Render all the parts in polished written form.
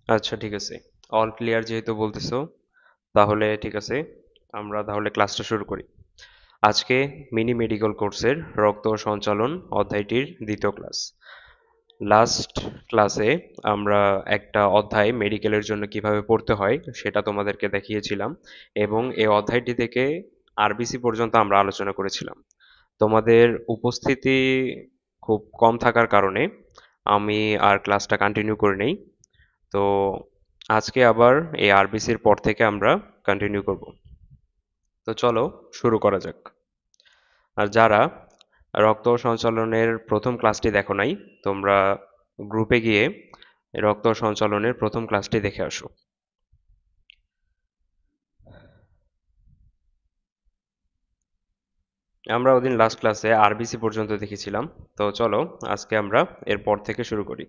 আচ্ছা ঠিক আছে। অল ক্লিয়ার যেহেতু বলতেছো, তাহলে ঠিক আছে, আমরা তাহলে ক্লাসটা শুরু করি। আজকে মিনি মেডিকেল কোর্সের রক্ত সঞ্চালন অধ্যায়টির দ্বিতীয় ক্লাস। লাস্ট ক্লাসে আমরা একটা অধ্যায় মেডিকেলের জন্য কিভাবে পড়তে হয় সেটা তোমাদেরকে দেখিয়েছিলাম, এবং এই অধ্যায়টি থেকে আরবিসি পর্যন্ত আমরা আলোচনা করেছিলাম। তোমাদের উপস্থিতি খুব কম থাকার কারণে আমি আর ক্লাসটা কন্টিনিউ করে নেই। তো আজকে আবার এই আরবিসির পর থেকে আমরা কন্টিনিউ করব। তো চলো শুরু করা যাক। আর যারা রক্ত সঞ্চালনের প্রথম ক্লাসটি দেখো নাই, তোমরা গ্রুপে গিয়ে রক্ত সঞ্চালনের প্রথম ক্লাসটি দেখে আসো। আমরা ওদিন লাস্ট ক্লাসে আরবিসি পর্যন্ত দেখেছিলাম। তো চলো আজকে আমরা এরপর থেকে শুরু করি।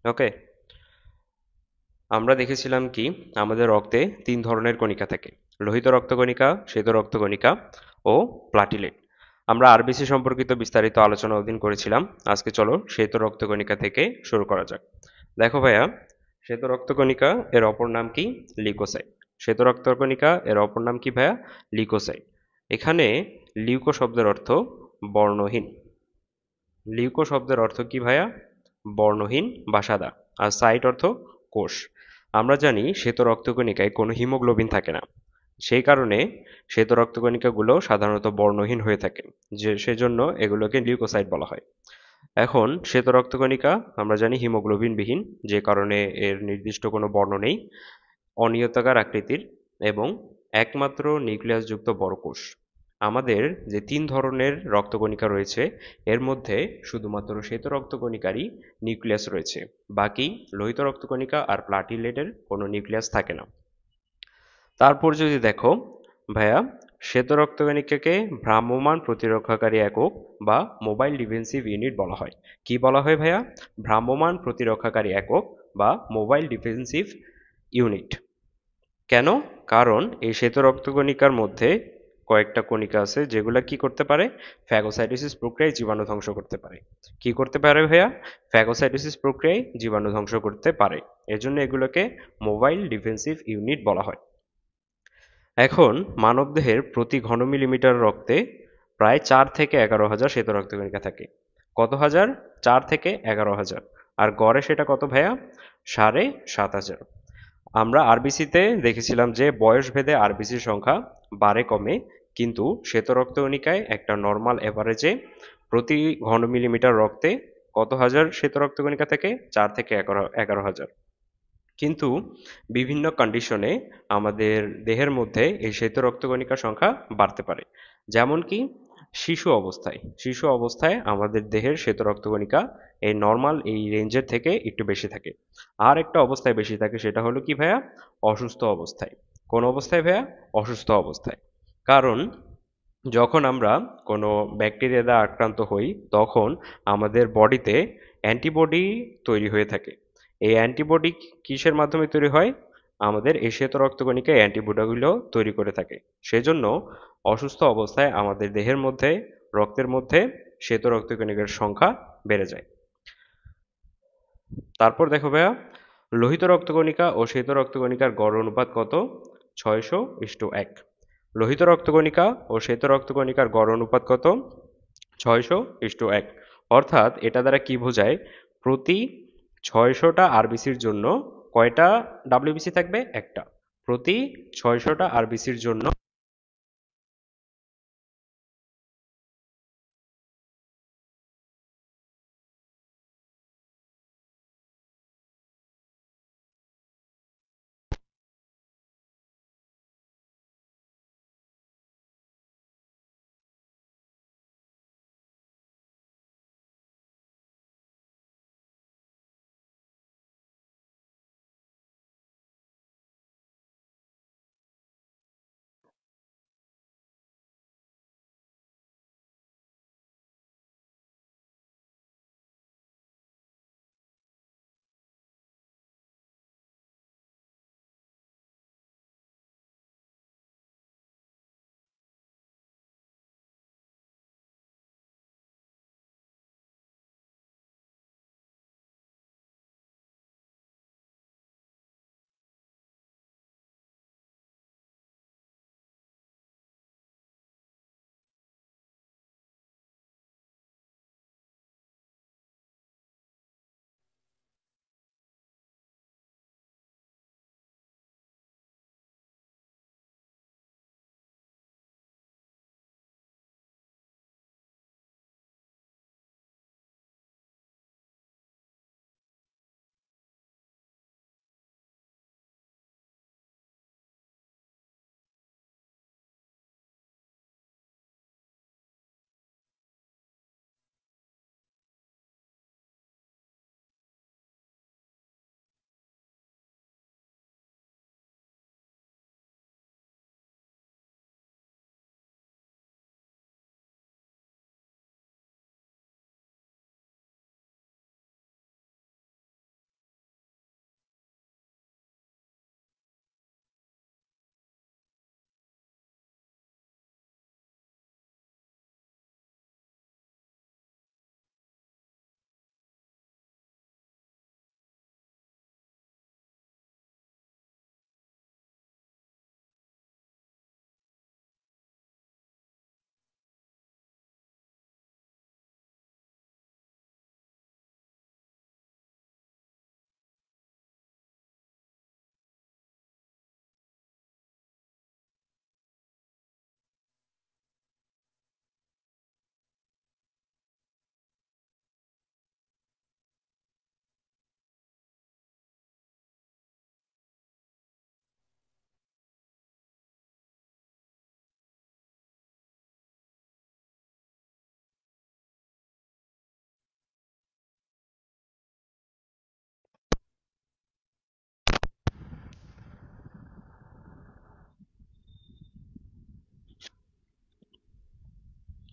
ওকে, আমরা দেখেছিলাম কি আমাদের রক্তে তিন ধরনের কণিকা থাকে: লোহিত রক্তকণিকা, শ্বেত রক্তকণিকা ও প্লাটিলেট। আমরা আরবিসি সম্পর্কিত বিস্তারিত আলোচনা ওদিন করেছিলাম। আজকে চলো শ্বেত রক্তকণিকা থেকে শুরু করা যাক। দেখো ভাইয়া, শ্বেত রক্তকণিকা এর অপর নাম কি? লিউকোসাইট। শ্বেত রক্তকণিকা এর অপর নাম কি ভাইয়া? লিউকোসাইট। এখানে লিউকো শব্দের অর্থ বর্ণহীন। লিউকো শব্দের অর্থ কি ভাইয়া? বর্ণহীন বা সাদা। আর সাইট অর্থ কোষ। আমরা জানি শ্বেত রক্তকণিকায় কোনো হিমোগ্লোবিন থাকে না। সেই কারণে শ্বেত রক্তকণিকাগুলো সাধারণত বর্ণহীন হয়ে থাকে, যে সেজন্য এগুলোকে লিউকোসাইট বলা হয়। এখন শ্বেত রক্তকণিকা আমরা জানি হিমোগ্লোবিন বিহীন, যে কারণে এর নির্দিষ্ট কোনো বর্ণ নেই, অনিয়তাকার আকৃতির এবং একমাত্র নিউক্লিয়াসযুক্ত বড় কোষ। আমাদের যে তিন ধরনের রক্তকণিকা রয়েছে, এর মধ্যে শুধুমাত্র শ্বেত রক্তকণিকারই নিউক্লিয়াস রয়েছে। বাকি লোহিত রক্তকণিকা আর প্লাটিলেটের কোনো নিউক্লিয়াস থাকে না। তারপর যদি দেখো ভাইয়া, শ্বেত রক্তকণিকাকে ভ্রাম্যমাণ প্রতিরক্ষাকারী একক বা মোবাইল ডিফেন্সিভ ইউনিট বলা হয়। কি বলা হয় ভাইয়া? ভ্রাম্যমাণ প্রতিরক্ষাকারী একক বা মোবাইল ডিফেন্সিভ ইউনিট। কেন? কারণ এই শ্বেত রক্তকণিকার মধ্যে কয়েকটা কণিকা আছে যেগুলা কি করতে পারে? ফ্যাগোসাইটোসিস প্রক্রিয়ায় জীবাণু ধ্বংস করতে পারে। কি করতে পারে ভাইয়া? ফ্যাগোসাইটোসিস প্রক্রিয়ায় জীবাণু ধ্বংস করতে পারে। এজন্য এগুলোকে মোবাইল ডিফেন্সিভ ইউনিট বলা হয়। এখন মানবদেহের প্রতি ঘন মিলিমিটার রক্তে প্রায় 4 থেকে 11 হাজার শ্বেত রক্তকণিকা থাকে। কত হাজার? 4 থেকে 11 হাজার। আর গড়ে সেটা কত ভাইয়া? 7,500। আমরা আরবিসিতে দেখেছিলাম যে বয়স ভেদে আরবিসির সংখ্যা বাড়ে কমে, কিন্তু শ্বেত রক্তকণিকায় একটা নর্মাল এভারেজে প্রতি ঘন মিলিমিটার রক্তে কত হাজার শ্বেত রক্তকণিকা থেকে? 4 থেকে 11 হাজার। কিন্তু বিভিন্ন কন্ডিশনে আমাদের দেহের মধ্যে এই শ্বেত রক্তকণিকার সংখ্যা বাড়তে পারে। যেমন কি শিশু অবস্থায় আমাদের দেহের শ্বেত রক্তকণিকা এই নর্মাল এই রেঞ্জের থেকে একটু বেশি থাকে। আর একটা অবস্থায় বেশি থাকে, সেটা হলো কি ভাইয়া? অসুস্থ অবস্থায়। কোন অবস্থায় ভাইয়া? অসুস্থ অবস্থায়। কারণ যখন আমরা কোনো ব্যাকটেরিয়া দ্বারা আক্রান্ত হই, তখন আমাদের বডিতে অ্যান্টিবডি তৈরি হয়ে থাকে। এই অ্যান্টিবডি কিসের মাধ্যমে তৈরি হয়? আমাদের এই শ্বেত রক্তকণিকা এই অ্যান্টিবডিগুলো তৈরি করে থাকে। সেজন্য অসুস্থ অবস্থায় আমাদের দেহের মধ্যে, রক্তের মধ্যে শ্বেত রক্তকণিকার সংখ্যা বেড়ে যায়। তারপর দেখো ভাইয়া, লোহিত রক্তকণিকা ও শ্বেত রক্তকণিকার গড় অনুপাত কত? 600:1। লোহিত রক্তকণিকা ও শ্বেত রক্তকণিকার গড় অনুপাত কত? 600:1। অর্থাৎ এটা দ্বারা কি বোঝায়? প্রতি 600টা আরবিসির জন্য কয়টা ডাব্লিউবিসি থাকবে? একটা। প্রতি 600টা আরবিসির জন্য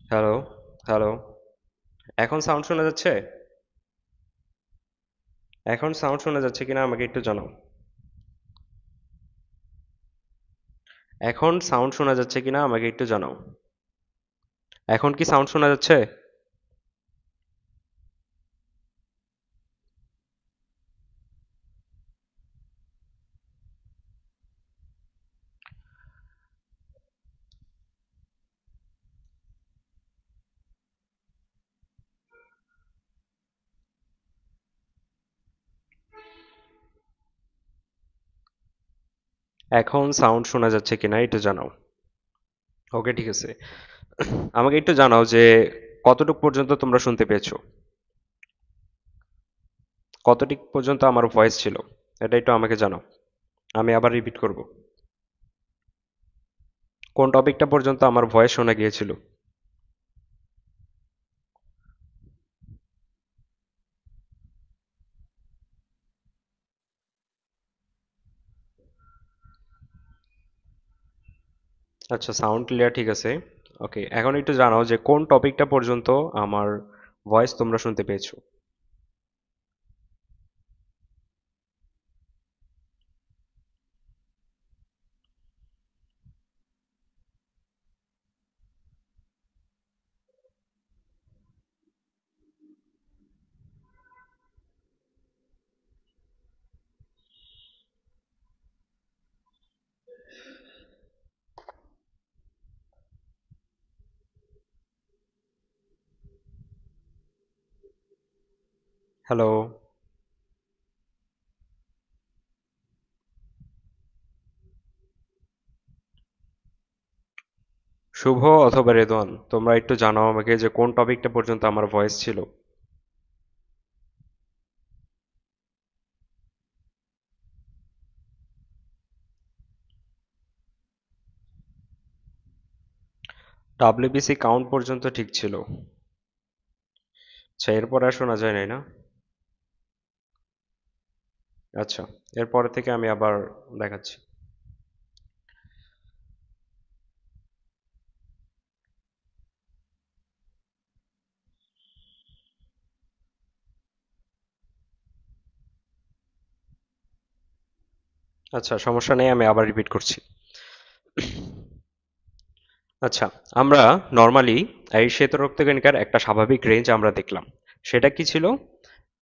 হ্যালো, হ্যালো। এখন সাউন্ড শোনা যাচ্ছে? এখন সাউন্ড শোনা যাচ্ছে কিনা আমাকে একটু জানাও। এখন সাউন্ড শোনা যাচ্ছে কিনা আমাকে একটু জানাও। এখন কি সাউন্ড শোনা যাচ্ছে? এখন সাউন্ড শোনা যাচ্ছে কিনা একটু জানাও। ওকে, ঠিক আছে। আমাকে একটু জানাও যে কতটুকু পর্যন্ত তোমরা শুনতে পেয়েছো, কতটুকু পর্যন্ত আমার ভয়েস ছিল, এটা একটু আমাকে জানাও। আমি আবার রিপিট করব। কোন টপিকটা পর্যন্ত আমার ভয়েস শোনা গিয়েছিল? আচ্ছা, সাউন্ড ক্লিয়ার, ঠিক আছে। ওকে, এখন একটু জানাও যে কোন টপিকটা পর্যন্ত আমার ভয়েস তোমরা শুনতে পেয়েছো। হ্যালো। শুভ অথবা রেদওয়ান, তোমরা একটু জানাও আমাকে যে কোন টপিকটা পর্যন্ত আমার ভয়েস ছিল। ডাব্লিউবিসি কাউন্ট পর্যন্ত ঠিক ছিল। আচ্ছা, এরপর আর শোনা যায় নাই না? আচ্ছা, এরপরে থেকে আমি আবার দেখাচ্ছি। আচ্ছা, সমস্যা নেই, আমি আবার রিপিট করছি। আচ্ছা, আমরা নর্মালি এই শ্বেত রক্তকণিকার একটা স্বাভাবিক রেঞ্জ আমরা দেখলাম। সেটা কি ছিল?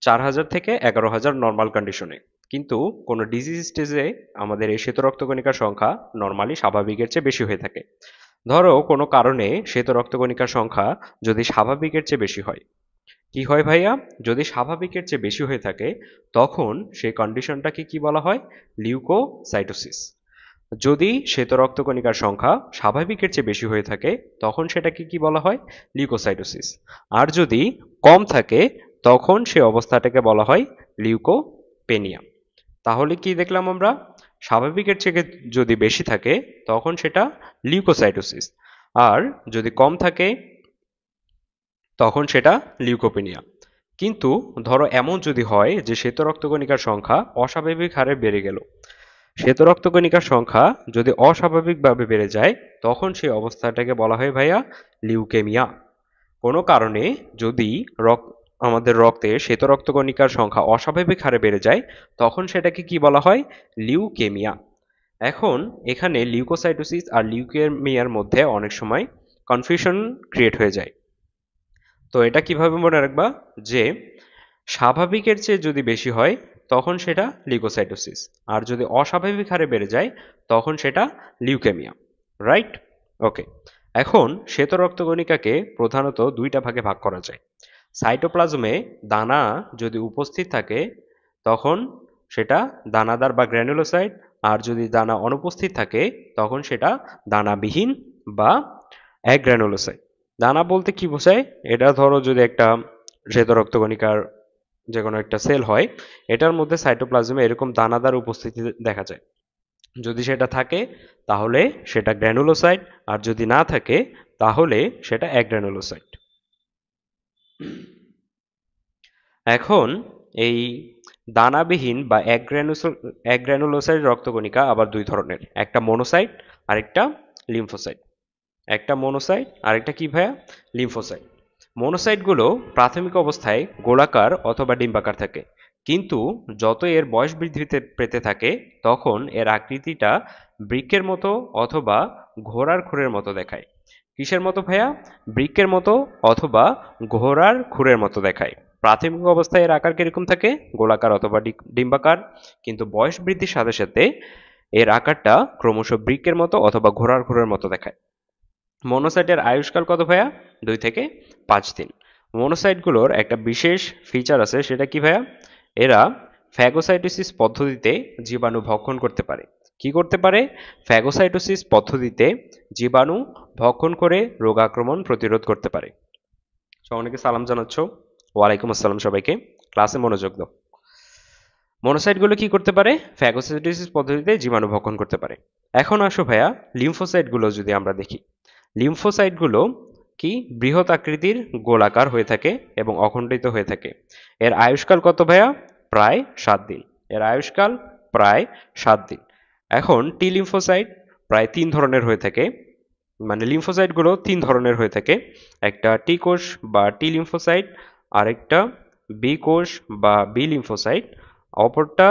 4,000 থেকে 11,000 নর্মাল কন্ডিশনে। কিন্তু কোনো ডিজিজ স্টেজে আমাদের এই শ্বেত রক্তকণিকার সংখ্যা নর্মালি স্বাভাবিকের চেয়ে বেশি হয়ে থাকে। ধরো কোনো কারণে শ্বেত রক্তকণিকার সংখ্যা যদি স্বাভাবিকের চেয়ে বেশি হয়, কি হয় ভাইয়া? যদি স্বাভাবিকের চেয়ে বেশি হয়ে থাকে, তখন সেই কন্ডিশনটাকে কি বলা হয়? লিউকোসাইটোসিস। যদি শ্বেত রক্তকণিকার সংখ্যা স্বাভাবিকের চেয়ে বেশি হয়ে থাকে, তখন সেটাকে কি বলা হয়? লিউকোসাইটোসিস। আর যদি কম থাকে, তখন সে অবস্থাটাকে বলা হয় লিউকোপেনিয়া। তাহলে কি দেখলাম আমরা? স্বাভাবিকের থেকে যদি বেশি থাকে, তখন সেটা লিউকোসাইটোসিস। আর যদি কম থাকে, তখন সেটা লিউকোপেনিয়া। কিন্তু ধরো এমন যদি হয় যে শ্বেত রক্তকণিকার সংখ্যা অস্বাভাবিক হারে বেড়ে গেল, শ্বেত রক্তকণিকার সংখ্যা যদি অস্বাভাবিকভাবে বেড়ে যায়, তখন সেই অবস্থাটাকে বলা হয় ভাইয়া লিউকেমিয়া। কোনো কারণে যদি আমাদের রক্তে শ্বেত রক্তকণিকার সংখ্যা অস্বাভাবিক হারে বেড়ে যায়, তখন সেটাকে কি বলা হয়? লিউকেমিয়া। এখন এখানে লিউকোসাইটোসিস আর লিউকেমিয়ার মধ্যে অনেক সময় কনফিউশন ক্রিয়েট হয়ে যায়। তো এটা কিভাবে মনে রাখবা যে স্বাভাবিকের চেয়ে যদি বেশি হয়, তখন সেটা লিউকোসাইটোসিস। আর যদি অস্বাভাবিক হারে বেড়ে যায়, তখন সেটা লিউকেমিয়া। রাইট? ওকে। এখন শ্বেত রক্তকণিকাকে প্রধানত দুইটা ভাগে ভাগ করা যায়। সাইটোপ্লাজমে দানা যদি উপস্থিত থাকে, তখন সেটা দানাদার বা গ্র্যানুলোসাইট। আর যদি দানা অনুপস্থিত থাকে, তখন সেটা দানাবিহীন বা অ্যাগ্রানুলোসাইট। দানা বলতে কি বোঝায়? এটা ধরো যদি একটা শ্বেত রক্তকণিকার যে কোনো একটা সেল হয়, এটার মধ্যে সাইটোপ্লাজমে এরকম দানাদার উপস্থিতি দেখা যায়। যদি সেটা থাকে, তাহলে সেটা গ্র্যানুলোসাইট। আর যদি না থাকে, তাহলে সেটা অ্যাগ্রানুলোসাইট। এখন এই দানাবিহীন বা অ্যাগ্রানুলোসাইট রক্তকণিকা আবার দুই ধরনের, একটা মনোসাইট আর একটা লিম্ফোসাইট। একটা মনোসাইট আর একটা কি ভাইয়া, লিম্ফোসাইট। মনোসাইটগুলো প্রাথমিক অবস্থায় গোলাকার অথবা ডিম্বাকার থাকে, কিন্তু যত এর বয়স বৃদ্ধি পেতে থাকে তখন এর আকৃতিটা বৃক্কের মতো অথবা ঘোড়ার খুরের মতো দেখায়। কিসের মতো ভাইয়া? বৃক্কের মতো অথবা ঘোড়ার খুরের মতো দেখায়। প্রাথমিক অবস্থায় এর আকার কিরকম থাকে? গোলাকার অথবা ডিম্বাকার, কিন্তু বয়স বৃদ্ধির সাথে সাথে এর আকারটা ক্রমশ বৃক্কের মতো অথবা ঘোড়ার খুরের মতো দেখায়। মনোসাইটের আয়ুষ্কাল কত ভাইয়া? 2 থেকে 5 দিন। মনোসাইটগুলোর একটা বিশেষ ফিচার আছে, সেটা কি ভাইয়া? এরা ফ্যাগোসাইটোসিস পদ্ধতিতে জীবাণু ভক্ষণ করতে পারে। কি করতে পারে? ফ্যাগোসাইটোসিস পদ্ধতিতে জীবাণু ভক্ষণ করে রোগ আক্রমণ প্রতিরোধ করতে পারে। অনেকে সালাম জানাচ্ছ, ওয়ালাইকুম আসসালাম সবাইকে, ক্লাসে মনোযোগ দাও। মনোসাইটগুলো কি করতে পারে? ফ্যাগোসাইটোসিস পদ্ধতিতে জীবাণু ভক্ষণ করতে পারে। এখন আসো ভাইয়া, লিম্ফোসাইটগুলো যদি আমরা দেখি, লিম্ফোসাইটগুলো কি বৃহৎ আকৃতির গোলাকার হয়ে থাকে এবং অখণ্ডিত হয়ে থাকে। এর আয়ুষ্কাল কত ভাইয়া? প্রায় 7 দিন। এর আয়ুষ্কাল প্রায় 7 দিন। এখন টি লিম্ফোসাইট প্রায় 3 ধরনের হয়ে থাকে, মানে লিম্ফোসাইটগুলো 3 ধরনের হয়ে থাকে। একটা টি কোষ বা টি লিম্ফোসাইট, আরেকটা বি কোষ বা বি লিম্ফোসাইট, অপরটা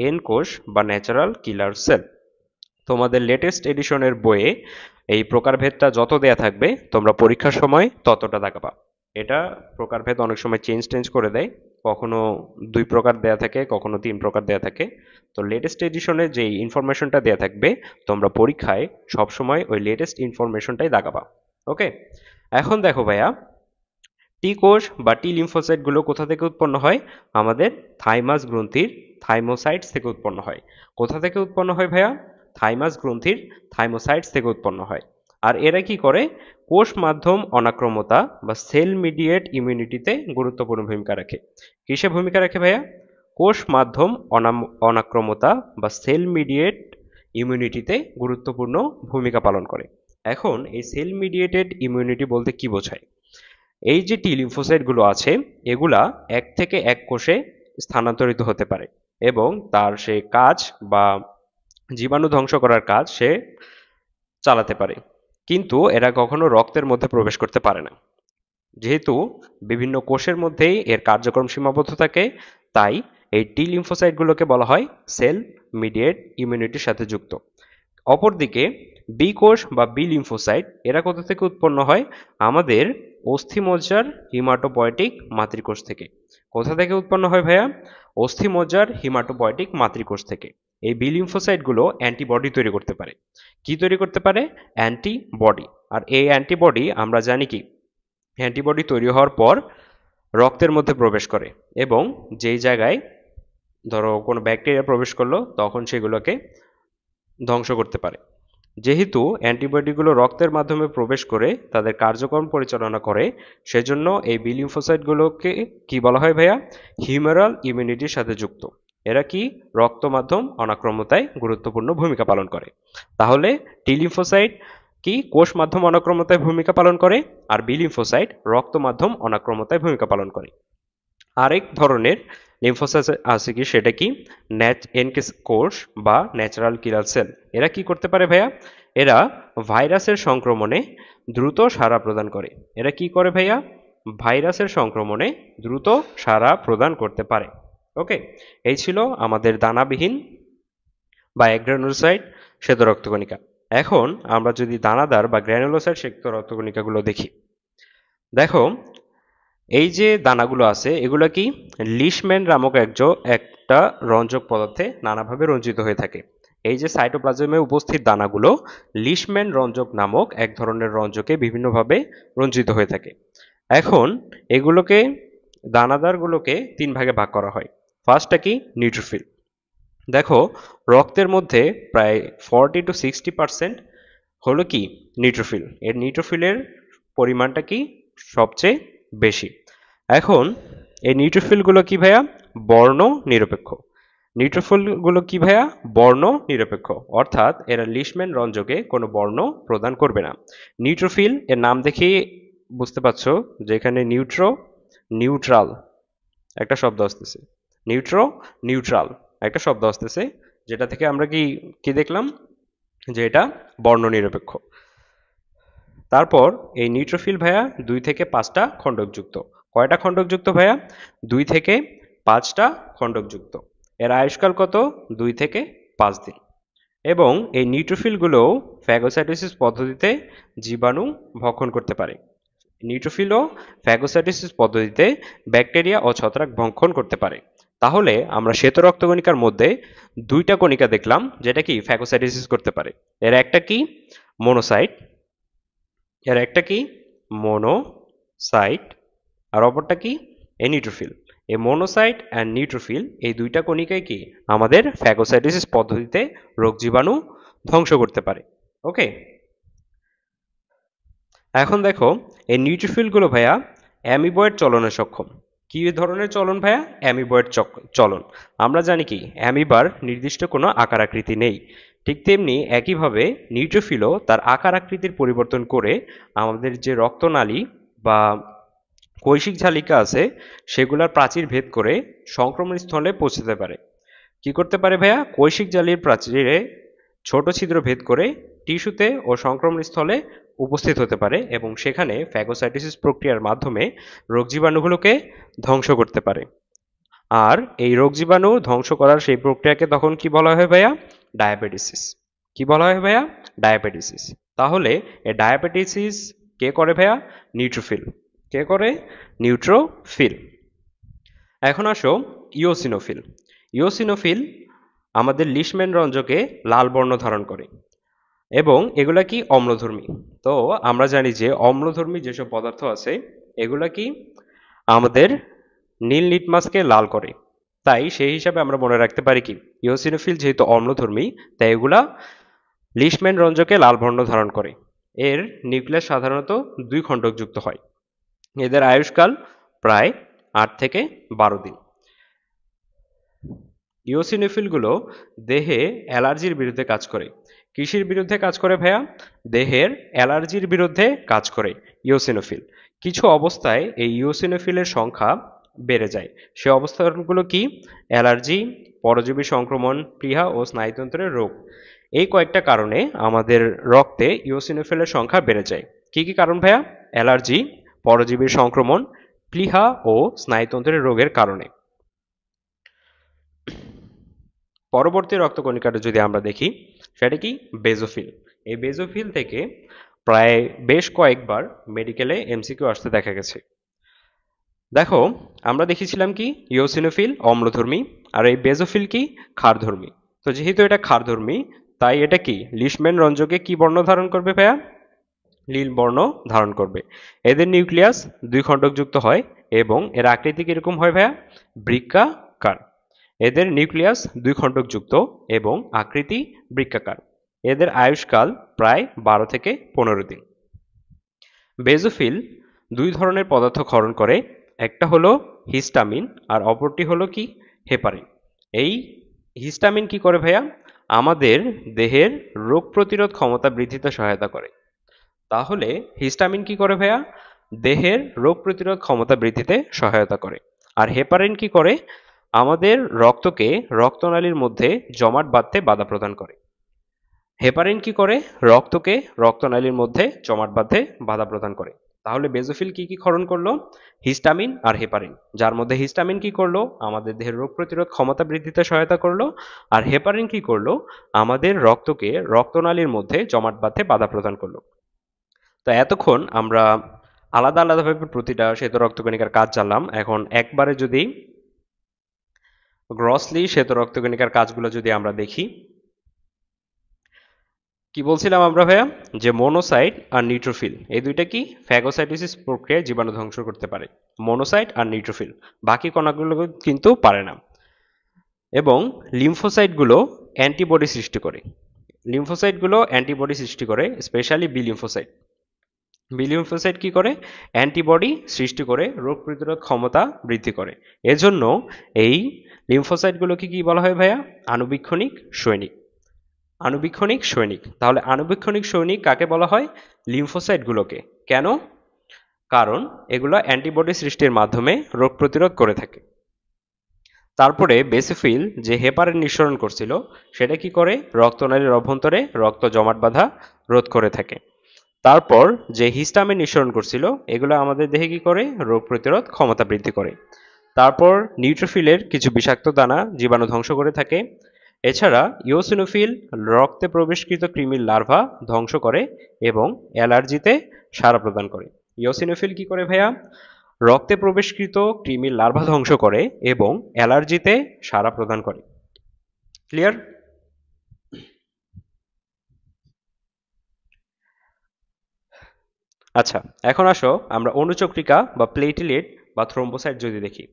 এন কোষ বা ন্যাচারাল কিলার সেল। তোমাদের লেটেস্ট এডিশনের বইয়ে এই প্রকারভেদটা যত দেয়া থাকবে তোমরা পরীক্ষার সময় ততটা দেখাবা। এটা প্রকারভেদ অনেক সময় চেঞ্জ করে দেয়, কখনো 2 প্রকার দেয়া থাকে, কখনো 3 প্রকার দেয়া থাকে। তো লেটেস্ট এডিশনে যে ইনফরমেশনটা দেয়া থাকবে তোমরা পরীক্ষায় সবসময় ওই লেটেস্ট ইনফরমেশনটাই দেখাবা। ওকে, এখন দেখো ভাইয়া, টি কোষ বা টি লিম্ফোসাইটগুলো কোথা থেকে উৎপন্ন হয়? আমাদের থাইমাস গ্রন্থির থাইমোসাইটস থেকে উৎপন্ন হয়। কোথা থেকে উৎপন্ন হয় ভাইয়া? থাইমাস গ্রন্থির থাইমোসাইটস থেকে উৎপন্ন হয়। আর এরা কি করে? কোষ মাধ্যম অনাক্রমতা বা সেল মিডিয়েট ইমিউনিটিতে গুরুত্বপূর্ণ ভূমিকা রাখে। কিসে ভূমিকা রাখে ভাইয়া? কোষ মাধ্যম অনাক্রমতা বা সেল মিডিয়েট ইমিউনিটিতে গুরুত্বপূর্ণ ভূমিকা পালন করে। এখন এই সেল মিডিয়েটেড ইমিউনিটি বলতে কি বোঝায়? এই যে টি লিম্ফোসাইটগুলো আছে, এগুলা এক থেকে এক কোষে স্থানান্তরিত হতে পারে এবং তার সে কাজ বা জীবাণু ধ্বংস করার কাজ সে চালাতে পারে, কিন্তু এরা কখনো রক্তের মধ্যে প্রবেশ করতে পারে না। যেহেতু বিভিন্ন কোষের মধ্যেই এর কার্যক্রম সীমাবদ্ধ থাকে, তাই এই টি লিম্ফোসাইটগুলোকে বলা হয় সেল মিডিয়েট ইমিউনিটির সাথে যুক্ত। অপরদিকে বি কোষ বা বি লিম্ফোসাইট এরা কোথা থেকে উৎপন্ন হয়? আমাদের অস্থিমজ্জার হিমাটোপয়েটিক মাতৃকোষ থেকে। কোথা থেকে উৎপন্ন হয় ভাইয়া? অস্থিমজ্জার হিমাটোপয়েটিক মাতৃকোষ থেকে। এই বি লিম্ফোসাইটগুলো অ্যান্টিবডি তৈরি করতে পারে। কি তৈরি করতে পারে? অ্যান্টিবডি। আর এই অ্যান্টিবডি আমরা জানি কি, অ্যান্টিবডি তৈরি হওয়ার পর রক্তের মধ্যে প্রবেশ করে এবং যেই জায়গায় ধরো কোনো ব্যাকটেরিয়া প্রবেশ করলো তখন সেগুলোকে ধ্বংস করতে পারে। যেহেতু অ্যান্টিবডিগুলো রক্তের মাধ্যমে প্রবেশ করে তাদের কার্যক্রম পরিচালনা করে, সেজন্য এই বি লিম্ফোসাইটগুলোকে কি বলা হয় ভাইয়া? হিউমেরাল ইমিউনিটির সাথে যুক্ত। এরা কি রক্ত মাধ্যম অনাক্রমতায় গুরুত্বপূর্ণ ভূমিকা পালন করে। তাহলে টি লিম্ফোসাইট কি কোষ মাধ্যম অনাক্রমতায় ভূমিকা পালন করে, আর বি লিম্ফোসাইট রক্ত মাধ্যম অনাক্রমতায় ভূমিকা পালন করে। আরেক ধরনের লিম্ফোসাইট আছে কি, সেটা কি এনকে কোষ বা ন্যাচারাল কিলার সেল। এরা কি করতে পারে ভাইয়া? এরা ভাইরাসের সংক্রমণে দ্রুত সাড়া প্রদান করে। এরা কি করে ভাইয়া? ভাইরাসের সংক্রমণে দ্রুত সাড়া প্রদান করতে পারে। ওকে, এই ছিল আমাদের দানাবিহীন বা অ্যাগ্রানুলোসাইট শ্বেত রক্তকণিকা। এখন আমরা যদি দানাদার বা গ্র্যানুলোসাইট শ্বেত রক্তকণিকাগুলো দেখি, দেখো এই যে দানাগুলো আছে এগুলো কি লিশম্যান নামক একটা রঞ্জক পদার্থে নানাভাবে রঞ্জিত হয়ে থাকে। এই যে সাইটোপ্লাজমে উপস্থিত দানাগুলো লিশম্যান রঞ্জক নামক এক ধরনের রঞ্জকে বিভিন্নভাবে রঞ্জিত হয়ে থাকে। এখন এগুলোকে দানাদারগুলোকে 3 ভাগে ভাগ করা হয়। ফার্স্টটা কি? নিউট্রোফিল। দেখো রক্তের মধ্যে প্রায় 40-60% হলো কি নিউট্রোফিল। এর নিউট্রোফিলের পরিমাণটা কি সবচেয়ে বেশি। এখন এই নিউট্রোফিলগুলো কি ভাইয়া? বর্ণ নিরপেক্ষ। নিউট্রোফিলগুলো কি ভাইয়া? বর্ণ নিরপেক্ষ, অর্থাৎ এরা লিশম্যান রঞ্জকে কোনো বর্ণ প্রদান করবে না। নিউট্রোফিল এর নাম দেখেই বুঝতে পারছো যে এখানে নিউট্রাল একটা শব্দ আসতেছে, নিউট্রাল একটা শব্দ আসতেছে, যেটা থেকে আমরা কি কি দেখলাম যে এটা বর্ণ নিরপেক্ষ। তারপর এই নিউট্রোফিল ভাইয়া 2 থেকে 5টা খণ্ডকযুক্ত। কয়টা খণ্ডকযুক্ত ভাইয়া? 2 থেকে 5টা খণ্ডকযুক্ত। এর আয়ুষ্কাল কত? 2 থেকে 5 দিন। এবং এই নিউট্রোফিলগুলোও ফ্যাগোসাইটোসিস পদ্ধতিতে জীবাণু ভক্ষণ করতে পারে। নিউট্রোফিলও ফ্যাগোসাইটোসিস পদ্ধতিতে ব্যাকটেরিয়া ও ছত্রাক ভক্ষণ করতে পারে। তাহলে আমরা শ্বেত রক্তকণিকার মধ্যে 2টা কণিকা দেখলাম যেটা কি ফ্যাগোসাইটোসিস করতে পারে। এর একটা কি? মোনোসাইট। এর একটা কি? মোনোসাইট। আর অপরটা কি? নিউট্রোফিল। এই মোনোসাইট অ্যান্ড নিউট্রোফিল এই 2টা কণিকাই কি আমাদের ফ্যাগোসাইটোসিস পদ্ধতিতে রোগ জীবাণু ধ্বংস করতে পারে। ওকে, এখন দেখো এই নিউট্রোফিলগুলো ভাইয়া অ্যামিবয়েড চলনে সক্ষম। কি ধরনের চলন ভাইয়া? অ্যামিবয়েড চলন। আমরা জানি কি অ্যামিবার নির্দিষ্ট কোনো আকার আকৃতি নেই, ঠিক তেমনি একইভাবে নিউট্রোফিলও তার আকার আকৃতির পরিবর্তন করে আমাদের যে রক্তনালী বা কৈশিক ঝালিকা আছে সেগুলার প্রাচীর ভেদ করে সংক্রমণ স্থলে পৌঁছতে পারে। কি করতে পারে ভাইয়া? কৈশিক জালির প্রাচীরে ছোট ছিদ্র ভেদ করে টিস্যুতে ও সংক্রমণ স্থলে উপস্থিত হতে পারে এবং সেখানে ফ্যাগোসাইটোসিস প্রক্রিয়ার মাধ্যমে রোগ জীবাণুগুলোকে ধ্বংস করতে পারে। আর এই রোগ জীবাণু ধ্বংস করার সেই প্রক্রিয়াকে তখন কি বলা হয় ভাইয়া? ডায়াবেটিসিস। কি বলা হয় ভাইয়া? ডায়াবেটিসিস। তাহলে এই ডায়াবেটিসিস কে করে ভাইয়া? নিউট্রোফিল। কে করে? নিউট্রোফিল। এখন আসো ইওসিনোফিল। ইওসিনোফিল আমাদের লিশম্যান রঞ্জকে লাল বর্ণ ধারণ করে এবং এগুলা কি অম্লধর্মী। তো আমরা জানি যে অম্লধর্মী যেসব পদার্থ আছে এগুলা কি আমাদের নীল লিটমাসকে লাল করে। তাই সেই হিসাবে আমরা মনে রাখতে পারি কি ইওসিনোফিল যেহেতু অম্লধর্মী তাই এগুলা লিশম্যান রঞ্জকে লাল বর্ণ ধারণ করে। এর নিউক্লিয়াস সাধারণত 2 খণ্ডকযুক্ত হয়। এদের আয়ুষ্কাল প্রায় 8 থেকে 12 দিন। ইওসিনোফিলগুলো দেহে অ্যালার্জির বিরুদ্ধে কাজ করে। কিসের বিরুদ্ধে কাজ করে ভাইয়া? দেহের অ্যালার্জির বিরুদ্ধে কাজ করে ইওসিনোফিল। কিছু অবস্থায় এই ইওসিনোফিলের সংখ্যা বেড়ে যায়। সে অবস্থাগুলো কি? অ্যালার্জি, পরজীবী সংক্রমণ, প্লীহা ও স্নায়ুতন্ত্রের রোগ। এই কয়েকটা কারণে আমাদের রক্তে ইওসিনোফিলের সংখ্যা বেড়ে যায়। কি কি কারণ ভাইয়া? অ্যালার্জি, পরজীবী সংক্রমণ, প্লীহা ও স্নায়ুতন্ত্রের রোগের কারণে। পরবর্তী রক্তকণিকাটা যদি আমরা দেখি সেটা কি? বেজোফিল। এই বেজোফিল থেকে প্রায় বেশ কয়েকবার মেডিকেলে এমসিকিউ আসতে দেখা গেছে। দেখো আমরা দেখেছিলাম কি ইওসিনোফিল অম্লধর্মী আর এই বেজোফিল কি ক্ষারধর্মী। তো যেহেতু এটা ক্ষারধর্মী তাই এটা কি লিশম্যান রঞ্জকে কি বর্ণ ধারণ করবে ভাইয়া? নীল বর্ণ ধারণ করবে। এদের নিউক্লিয়াস 2 খণ্ডকযুক্ত হয় এবং এর আকৃতি কিরকম হয় ভাইয়া? বৃক্কাকার। এদের নিউক্লিয়াস 2 খণ্ডকযুক্ত এবং আকৃতি বৃক্কাকার। এদের আয়ুষ্কাল প্রায় 12 থেকে 15 দিন। বেজোফিল 2 ধরনের পদার্থ ক্ষরণ করে, একটা হলো হিস্টামিন আর অপরটি হলো কি হেপারিন। এই হিস্টামিন কি করে ভাইয়া? আমাদের দেহের রোগ প্রতিরোধ ক্ষমতা বৃদ্ধিতে সহায়তা করে। তাহলে হিস্টামিন কি করে ভাইয়া? দেহের রোগ প্রতিরোধ ক্ষমতা বৃদ্ধিতে সহায়তা করে। আর হেপারিন কি করে? আমাদের রক্তকে রক্তনালীর মধ্যে জমাট বাঁধতে বাধা প্রদান করে। হেপারিন কি করে? রক্তকে রক্তনালীর মধ্যে জমাট বাঁধতে বাধা প্রদান করে। তাহলে বেজোফিল কি কি ক্ষরণ করলো? হিস্টামিন আর হেপারিন। যার মধ্যে হিস্টামিন কি করলো? আমাদের দেহের রোগ প্রতিরোধ ক্ষমতা বৃদ্ধিতে সহায়তা করলো। আর হেপারিন কি করলো? আমাদের রক্তকে রক্তনালীর মধ্যে জমাট বাঁধতে বাধা প্রদান করলো। তো এতক্ষণ আমরা আলাদা আলাদাভাবে প্রতিটা শ্বেত রক্তকণিকার কাজ জানলাম। এখন একবারে যদি গ্রসলি শ্বেত রক্তকণিকার কাজগুলো যদি আমরা দেখি, কি বলছিলাম আমরা ভাইয়া? যে মোনোসাইট আর নিউট্রোফিল এই দুইটা কি ফ্যাগোসাইটোসিস প্রক্রিয়ায় জীবাণু ধ্বংস করতে পারে। মোনোসাইট আর নিউট্রোফিল, বাকি কণাগুলো কিন্তু পারে না। এবং লিম্ফোসাইটগুলো অ্যান্টিবডি সৃষ্টি করে। লিম্ফোসাইটগুলো অ্যান্টিবডি সৃষ্টি করে, specially B lymphocyte. B lymphocyte কি করে? অ্যান্টিবডি সৃষ্টি করে রোগ প্রতিরোধ ক্ষমতা বৃদ্ধি করে। এজন্য এই লিম্ফোসাইটগুলোকে কি বলা হয় ভাইয়া? আণুবীক্ষণিক সৈনিক। আণুবীক্ষণিক সৈনিক। তাহলে আণুবীক্ষণিক সৈনিক কাকে বলা হয়? লিম্ফোসাইটগুলোকে। কেন? কারণ এগুলো অ্যান্টিবডি সৃষ্টির মাধ্যমে রোগ প্রতিরোধ করে থাকে। তারপরে বেসোফিল যে হেপারিন নিঃসরণ করছিল সেটা কি করে? রক্তনালীর অভ্যন্তরে রক্ত জমাট বাঁধা রোধ করে থাকে। তারপর যে হিস্টামিন নিঃসরণ করছিল এগুলো আমাদের দেহে কি করে, রোগ প্রতিরোধ ক্ষমতা বৃদ্ধি করে। তারপর নিউট্রোফিলের কিছু বিষাক্ত দানা জীবাণু ধ্বংস করে থাকে। এছাড়া ইওসিনোফিল রক্তে প্রবেশকৃত কৃমির লার্ভা ধ্বংস করে এবং অ্যালার্জিতে সাড়া প্রদান করে। ইওসিনোফিল কি করে ভাইয়া? রক্তে প্রবেশকৃত কৃমির লার্ভা ধ্বংস করে এবং অ্যালার্জিতে সাড়া প্রদান করে। ক্লিয়ার? আচ্ছা, এখন আসো আমরা অণুচক্রিকা বা প্লেটলেট বা থ্রোম্বোসাইট যদি দেখি।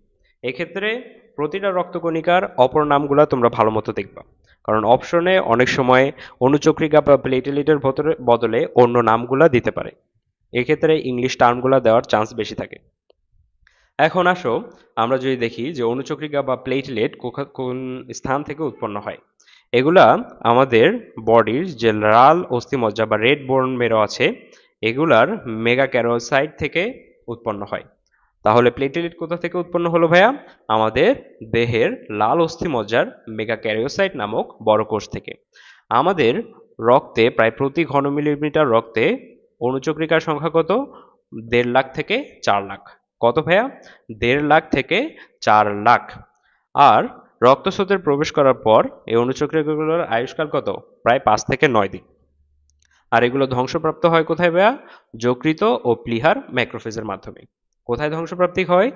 এক্ষেত্রে প্রতিটা রক্তকণিকার অপর নামগুলো তোমরা ভালো মতো দেখবা, কারণ অপশনে অনেক সময় অণুচক্রিকা বা প্লেটলেটের বদলে অন্য নামগুলা দিতে পারে। এক্ষেত্রে ইংলিশ টার্মগুলো দেওয়ার চান্স বেশি থাকে। এখন আসো আমরা যদি দেখি যে অণুচক্রিকা বা প্লেটলেট কোন স্থান থেকে উৎপন্ন হয়। এগুলা আমাদের বডির যে লাল অস্থিমজ্জা বা রেড বোন মেরো আছে এগুলার মেগাক্যারোসাইট থেকে উৎপন্ন হয়। তাহলে প্লেটলেট কোথা থেকে উৎপন্ন হলো ভাইয়া? আমাদের দেহের লাল অস্থিমজ্জার মেগাক্যারিওসাইট নামক বড় কোষ থেকে। আমাদের রক্তে প্রায় প্রতি ঘন মিলিমিটার রক্তে অণুচক্রিকার সংখ্যা কত? 1.5 লাখ থেকে 4 লাখ। কত ভাইয়া? 1.5 লাখ থেকে 4 লাখ। আর রক্তস্রোতের প্রবেশ করার পর এই অণুচক্রিকাগুলোর আয়ুষ্কাল কত? প্রায় 5 থেকে 9 দিন। আর এগুলো ধ্বংসপ্রাপ্ত হয় কোথায় ভাইয়া? যকৃত ও প্লীহার ম্যাক্রোফেজের মাধ্যমে। কোথায় ধ্বংসপ্রাপ্তি হয়?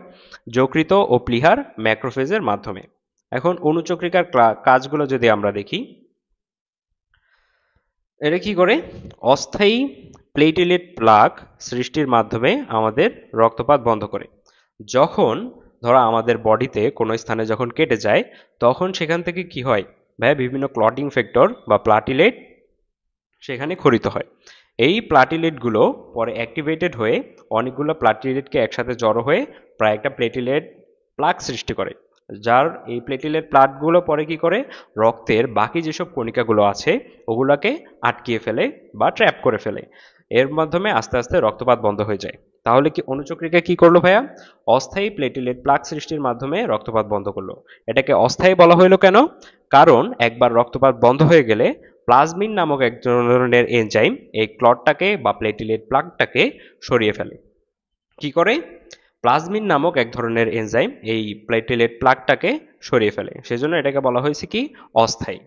যকৃত ও প্লীহার ম্যাক্রোফেজের মাধ্যমে। এখন অণুচক্রিকার কাজগুলো যদি আমরা দেখি, এটা কি করে? অস্থায়ী প্লেটলেট প্লাগ সৃষ্টির মাধ্যমে আমাদের রক্তপাত বন্ধ করে। যখন ধরো আমাদের বডিতে কোনো স্থানে যখন কেটে যায় তখন সেখান থেকে কি হয় ভাইয়া? বিভিন্ন ক্লটিং ফ্যাক্টর বা প্লাটিলেট সেখানে ক্ষরিত হয়। এই প্লাটিলেটগুলো পরে অ্যাক্টিভেটেড হয়ে অনেকগুলো প্লাটিলেটকে একসাথে জড়ো হয়ে প্রায় একটা প্লেটিলেট প্লাগ সৃষ্টি করে। যার এই প্লেটিলেট প্লাগগুলো পরে কি করে? রক্তের বাকি যেসব কণিকাগুলো আছে ওগুলাকে আটকিয়ে ফেলে বা ট্র্যাপ করে ফেলে। এর মাধ্যমে আস্তে আস্তে রক্তপাত বন্ধ হয়ে যায়। তাহলে কি অণুচক্রিকা কি করলো ভাইয়া? অস্থায়ী প্লেটিলেট প্লাগ সৃষ্টির মাধ্যমে রক্তপাত বন্ধ করলো। এটাকে অস্থায়ী বলা হলো কেন? কারণ একবার রক্তপাত বন্ধ হয়ে গেলে প্লাজমিন নামক এক ধরনের এনজাইম এই ক্লটটাকে বা প্লেটিলেট প্লাগটাকে সরিয়ে ফেলে। কি করে? প্লাজমিন নামক এক ধরনের এনজাইম এই প্লেটিলেট প্লাগটাকে সরিয়ে ফেলে, সেজন্য এটাকে বলা হয়েছে কি? অস্থায়ী।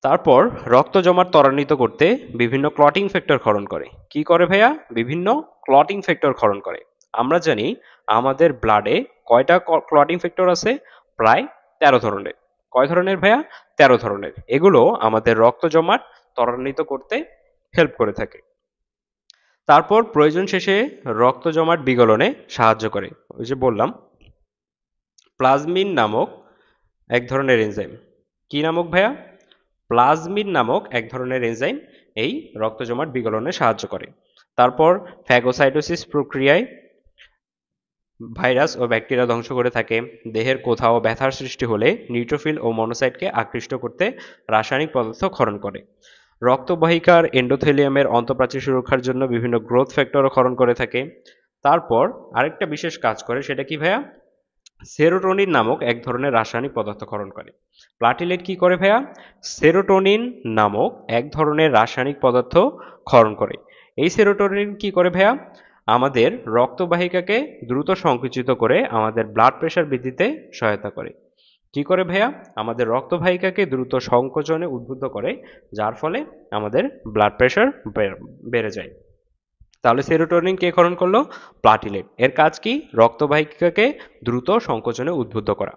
তারপর রক্ত জমাট ত্বরান্বিত করতে বিভিন্ন ক্লটিং ফ্যাক্টর ক্ষরণ করে। কি করে ভাইয়া? বিভিন্ন ক্লটিং ফ্যাক্টর ক্ষরণ করে। আমরা জানি আমাদের ব্লাডে কয়টা ক্লটিং ফ্যাক্টর আছে? প্রায় 13 ধরনের। কয় ধরনের ভাইয়া? 13 ধরনের। এগুলো আমাদের রক্ত জমাট ত্বরান্বিত করতে হেল্প করে থাকে। তারপর প্রয়োজন শেষে রক্ত জমাট বিগলনে সাহায্য করে। ওই যে বললাম প্লাজমিন নামক এক ধরনের এনজাইম। কি নামক ভাইয়া? প্লাজমিন নামক এক ধরনের এনজাইম এই রক্ত জমাট বিগলনে সাহায্য করে। তারপর ফ্যাগোসাইটোসিস প্রক্রিয়ায় ভাইরাস ও ব্যাকটেরিয়া ধ্বংস করে থাকে। দেহের কোথাও ব্যথার সৃষ্টি হলে নিউট্রোফিল ও মনোসাইটকে আকৃষ্ট করতে রাসায়নিক পদার্থ ক্ষরণ করে। রক্তবাহিকার এন্ডোথেলিয়ামের অন্তঃপ্রাচীর সুরক্ষার জন্য বিভিন্ন গ্রোথ ফ্যাক্টরও ক্ষরণ করে থাকে। তারপর আরেকটা বিশেষ কাজ করে, সেটা কি ভাইয়া? সেরোটোনিন নামক এক ধরনের রাসায়নিক পদার্থ ক্ষরণ করে। প্লাটিলেট কি করে ভাইয়া? সেরোটোনিন নামক এক ধরনের রাসায়নিক পদার্থ ক্ষরণ করে। এই সেরোটোনিন কি করে ভাইয়া? আমাদের রক্তবাহিকাকে দ্রুত সংকুচিত করে আমাদের ব্লাড প্রেশার বৃদ্ধিতে সহায়তা করে। কি করে ভাইয়া? আমাদের রক্তবাহিকাকে দ্রুত সংকোচনে উদ্বুদ্ধ করে, যার ফলে আমাদের ব্লাড প্রেশার বেড়ে যায়। তাহলে সেরোটোনিন কে ক্ষরণ করলো? প্লাটিলেট। এর কাজ কি? রক্তবাহিকাকে দ্রুত সংকোচনে উদ্বুদ্ধ করা।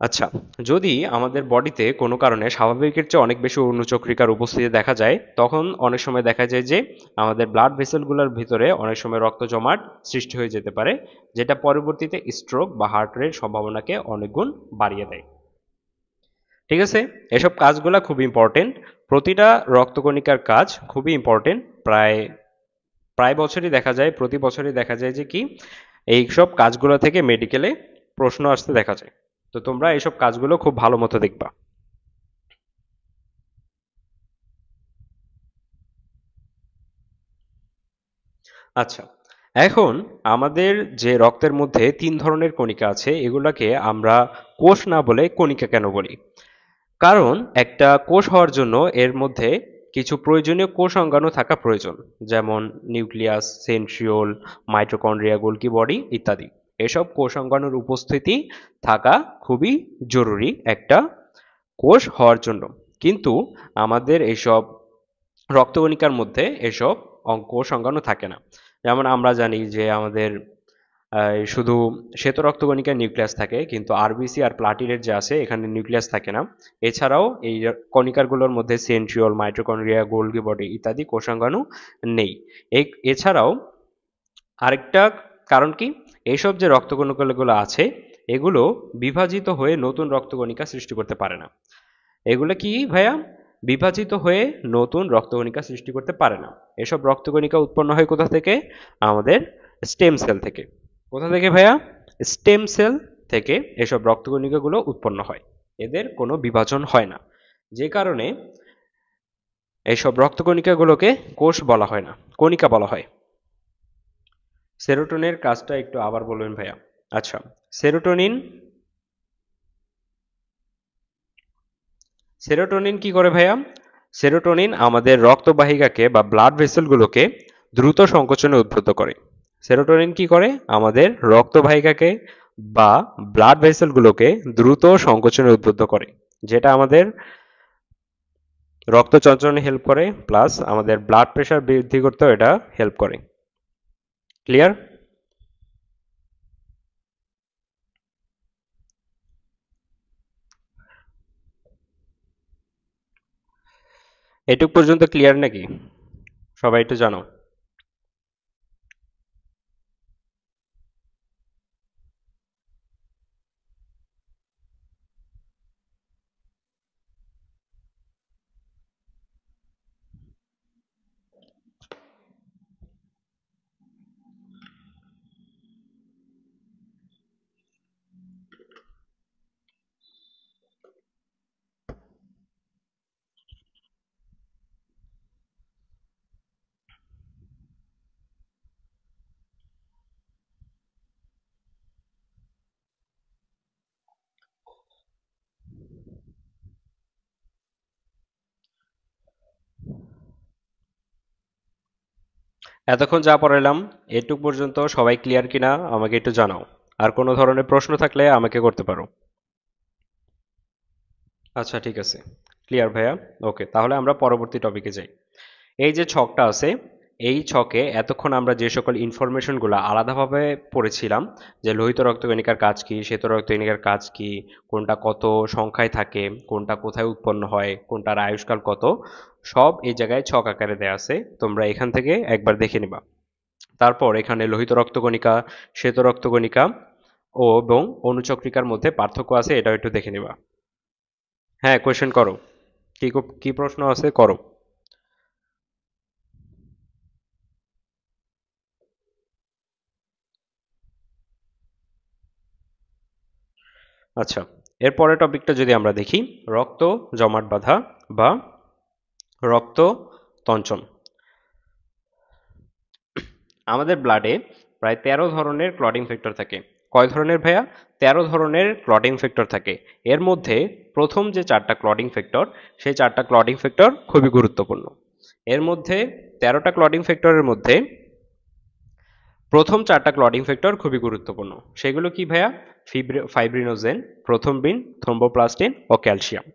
আচ্ছা, যদি আমাদের বডিতে কোনো কারণে স্বাভাবিকের চেয়ে অনেক বেশি অণুচক্রিকার উপস্থিতি দেখা যায় তখন অনেক সময় দেখা যায় যে আমাদের ব্লাড ভেসেলগুলোর ভিতরে অনেক সময় রক্ত জমাট সৃষ্টি হয়ে যেতে পারে, যেটা পরবর্তীতে স্ট্রোক বা হার্ট রেট সম্ভাবনাকে অনেক গুণ বাড়িয়ে দেয়। ঠিক আছে? এসব কাজগুলো খুব ইম্পর্টেন্ট। প্রতিটা রক্তকণিকার কাজ খুবই ইম্পর্টেন্ট। প্রায় প্রায় বছরই দেখা যায়, প্রতি বছরই দেখা যায় যে কি এইসব কাজগুলো থেকে মেডিকেলে প্রশ্ন আসতে দেখা যায়। তো তোমরা এইসব কাজগুলো খুব ভালো মতো দেখবা। আচ্ছা, এখন আমাদের যে রক্তের মধ্যে 3 ধরনের কণিকা আছে এগুলাকে আমরা কোষ না বলে কণিকা কেন বলি? কারণ একটা কোষ হওয়ার জন্য এর মধ্যে কিছু প্রয়োজনীয় কোষ অঙ্গাণু থাকা প্রয়োজন, যেমন নিউক্লিয়াস, সেন্ট্রিওল, মাইটোকন্ড্রিয়া, গোলকি বডি ইত্যাদি। এসব কোষ অঙ্গাণুর উপস্থিতি থাকা খুবই জরুরি একটা কোষ হওয়ার জন্য। কিন্তু আমাদের এইসব রক্তকণিকার মধ্যে এসব কোষ অঙ্গাণু থাকে না। যেমন আমরা জানি যে আমাদের শুধু শ্বেত রক্তকণিকায় নিউক্লিয়াস থাকে, কিন্তু আরবিসি আর প্লাটিলেট যে আছে এখানে নিউক্লিয়াস থাকে না। এছাড়াও এই কণিকাগুলোর মধ্যে সেন্ট্রিওল, মাইটোকন্ড্রিয়া, গোলগি বডি ইত্যাদি কোষাঙ্গাণু নেই। এছাড়াও আরেকটা কারণ কি, এইসব যে রক্তকণিকাগুলো আছে এগুলো বিভাজিত হয়ে নতুন রক্তকণিকা সৃষ্টি করতে পারে না। এগুলো কি ভাইয়া, বিভাজিত হয়ে নতুন রক্তকণিকা সৃষ্টি করতে পারে না। এসব রক্তকণিকা উৎপন্ন হয় কোথা থেকে? আমাদের স্টেম সেল থেকে। কোথা থেকে ভাইয়া? স্টেম সেল থেকে এসব রক্তকণিকাগুলো উৎপন্ন হয়। এদের কোনো বিভাজন হয় না, যে কারণে এইসব রক্তকণিকাগুলোকে কোষ বলা হয় না, কণিকা বলা হয়। সেরোটোনিনের কাজটা একটু আবার বলবেন ভাইয়া। আচ্ছা, সেরোটোনিন কি করে ভাইয়া? সেরোটোনিন আমাদের রক্তবাহিকাকে বা ব্লাড ভেসেলগুলোকে দ্রুত সংকোচনে উদ্বুদ্ধ করে। সেরোটোনিন কি করে? আমাদের রক্তবাহিকাকে বা ব্লাড ভেসেলগুলোকে দ্রুত সংকোচনে উদ্বুদ্ধ করে, যেটা আমাদের রক্ত চঞ্চলনে হেল্প করে, প্লাস আমাদের ব্লাড প্রেশার বৃদ্ধি করতেও এটা হেল্প করে। ক্লিয়ার? এটুক পর্যন্ত ক্লিয়ার নাকি? সবাই একটু জানো। এতক্ষণ যা পড়াইলাম এটুক পর্যন্ত সবাই ক্লিয়ার কিনা আমাকে একটু জানাও। আর কোনো ধরনের প্রশ্ন থাকলে আমাকে করতে পারো। আচ্ছা ঠিক আছে, ক্লিয়ার ভাইয়া। ওকে, তাহলে আমরা পরবর্তী টপিকে যাই। এই যে ছকটা আছে, এই ছকে এতক্ষণ আমরা যে সকল ইনফরমেশনগুলো আলাদাভাবে পড়েছিলাম, যে লোহিত রক্তকণিকার কাজ কি, শ্বেত রক্তকণিকার কাজ কি, কোনটা কত সংখ্যায় থাকে, কোনটা কোথায় উৎপন্ন হয়, কোনটার আয়ুষ্কাল কত, সব এই জায়গায় ছক আকারে দেয়া আছে। তোমরা এখান থেকে একবার দেখে নিবা। তারপর এখানে লোহিত রক্তকণিকা, শ্বেত রক্তকণিকা এবং অনুচক্রিকার মধ্যে পার্থক্য আছে, এটাও একটু দেখে নিবা। হ্যাঁ, কোয়েশ্চেন করো। কি প্রশ্ন আছে করো। আচ্ছা, এর পরের টপিকটা যদি আমরা দেখি, রক্ত জমাট বাঁধা বা রক্ত তঞ্চন। আমাদের ব্লাডে প্রায় 13 ধরনের ক্লটিং ফ্যাক্টর থাকে। কয় ধরনের ভাইয়া? 13 ধরনের ক্লটিং ফ্যাক্টর থাকে। এর মধ্যে প্রথম যে 4টা ক্লটিং ফ্যাক্টর, সেই 4টা ক্লটিং ফ্যাক্টর খুবই গুরুত্বপূর্ণ। এর মধ্যে 13টা ক্লটিং ফ্যাক্টরের মধ্যে প্রথম 4টা ক্লটিং ফ্যাক্টর খুবই গুরুত্বপূর্ণ। সেগুলো কি ভাইয়া? ফাইব্রিনোজেন, প্রথমবিন, থ্রোম্বোপ্লাস্টিন ও ক্যালসিয়াম।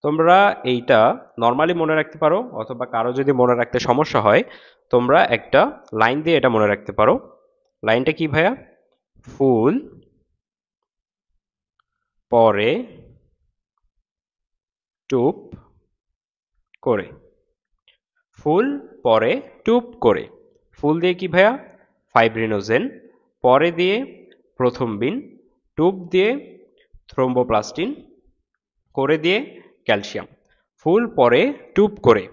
তোমরা এইটা নর্মালি মনে রাখতে পারো, অথবা কারো যদি মনে রাখতে সমস্যা হয় তোমরা একটা লাইন দিয়ে এটা মনে রাখতে পারো। লাইনটা কি ভাইয়া? ফুল পরে টুপ করে। ফুল পরে টুপ করে। ফুল দিয়ে কি ভাইয়া? ফাইব্রিনোজেন, পরে দিয়ে প্রথমবিন, টুপ দিয়ে থ্রোম্বোপ্লাস্টিন, করে দিয়ে ক্যালসিয়াম। ফুল পরে টুপ করে,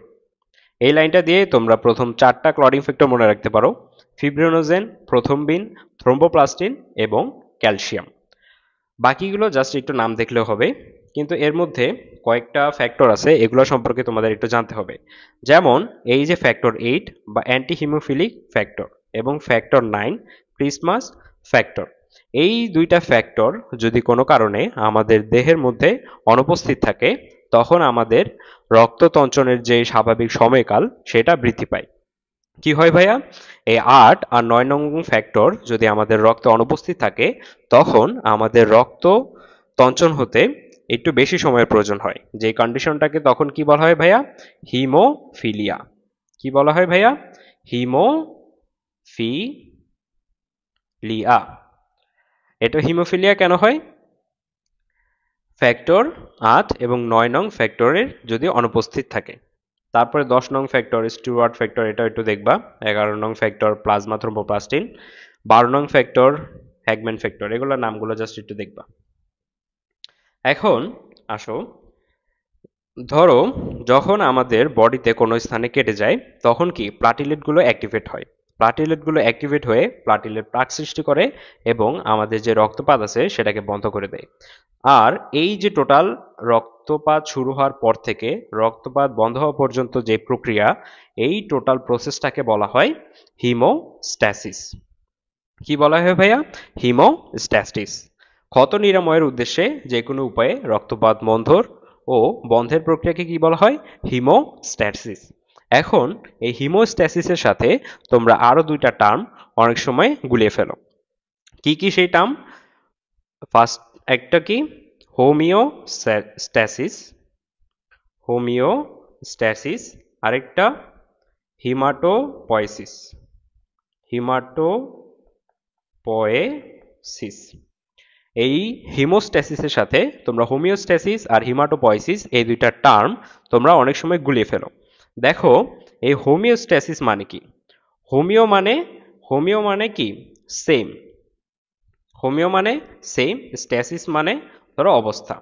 এই লাইনটা দিয়ে তোমরা প্রথম 4টা ক্লটিং ফ্যাক্টর মনে রাখতে পারো: ফিব্রিনোজেন, প্রথমবিন, থ্রোম্বোপ্লাস্টিন এবং ক্যালসিয়াম। বাকিগুলো জাস্ট একটু নাম দেখলেও হবে, কিন্তু এর মধ্যে কয়েকটা ফ্যাক্টর আছে, এগুলো সম্পর্কে তোমাদের একটু জানতে হবে। যেমন এই যে ফ্যাক্টর 8 বা অ্যান্টি হিমোফিলিক ফ্যাক্টর এবং ফ্যাক্টর 9 ক্রিসমাস ফ্যাক্টর, এই দুইটা ফ্যাক্টর যদি কোনো কারণে আমাদের দেহের মধ্যে অনুপস্থিত থাকে তখন আমাদের রক্ত তঞ্চনের যে স্বাভাবিক সময়কাল সেটা বৃদ্ধি পায়। কি হয় ভাইয়া, এই 8 আর 9 নং ফ্যাক্টর যদি আমাদের রক্তে অনুপস্থিত থাকে তখন আমাদের রক্ত তঞ্চন হতে একটু বেশি সময়ের প্রয়োজন হয়, যে কন্ডিশনটাকে তখন কি বলা হয় ভাইয়া, হিমোফিলিয়া। কি বলা হয় ভাইয়া, হিমোফিলিয়া। এটা হিমোফিলিয়া কেন হয়, ফ্যাক্টর 8 এবং 9 নং ফ্যাক্টরের যদি অনুপস্থিত থাকে। তারপরে 10 নং ফ্যাক্টর স্টুয়ার্ট ফ্যাক্টর, এটা একটু দেখবা। 11 নং ফ্যাক্টর প্লাজমা থ্রোম্বোপ্লাস্টিন, 12 নং ফ্যাক্টর হ্যাগম্যান ফ্যাক্টর, এগুলোর নামগুলো জাস্ট একটু দেখবা। এখন আসো, ধরো যখন আমাদের বডিতে কোনো স্থানে কেটে যায় তখন কি প্লাটিলেটগুলো অ্যাক্টিভেট হয়। প্লাটিলেটগুলো অ্যাক্টিভেট হয়ে প্লাটিলেট প্লাক সৃষ্টি করে এবং আমাদের যে রক্তপাত আছে সেটাকে বন্ধ করে দেয়। আর এই যে টোটাল রক্তপাত শুরু হওয়ার পর থেকে রক্তপাত বন্ধ হওয়া পর্যন্ত যে প্রক্রিয়া, এই টোটাল প্রসেসটাকে বলা হয় হিমোস্ট্যাসিস। কি বলা হয় ভাইয়া, হিমোস্ট্যাসিস। ক্ষত নিরাময়ের উদ্দেশ্যে যে কোনো উপায়ে রক্তপাত বন্ধের প্রক্রিয়াকে কি বলা হয়, হিমোস্ট্যাসিস। এখন এই হিমোস্ট্যাসিসের সাথে তোমরা আরো দুইটা টার্ম অনেক সময় গুলিয়ে ফেলো। কি কি সেই টার্ম, ফার্স্ট একটা কি হোমিওস্ট্যাসিস, হোমিওস্ট্যাসিস, আরেকটা হিমাটোপয়েসিস, হিমাটোপয়েসিস। এই হিমোস্ট্যাসিসের সাথে তোমরা হোমিওস্ট্যাসিস আর হিমাটোপয়েসিস এই দুইটা টার্ম তোমরা অনেক সময় গুলিয়ে ফেলো। দেখো এই হোমিওস্ট্যাসিস মানে কি, হোমিও মানে কি সেম, হোমিও মানে সেম, স্ট্যাসিস মানে ধরো অবস্থা,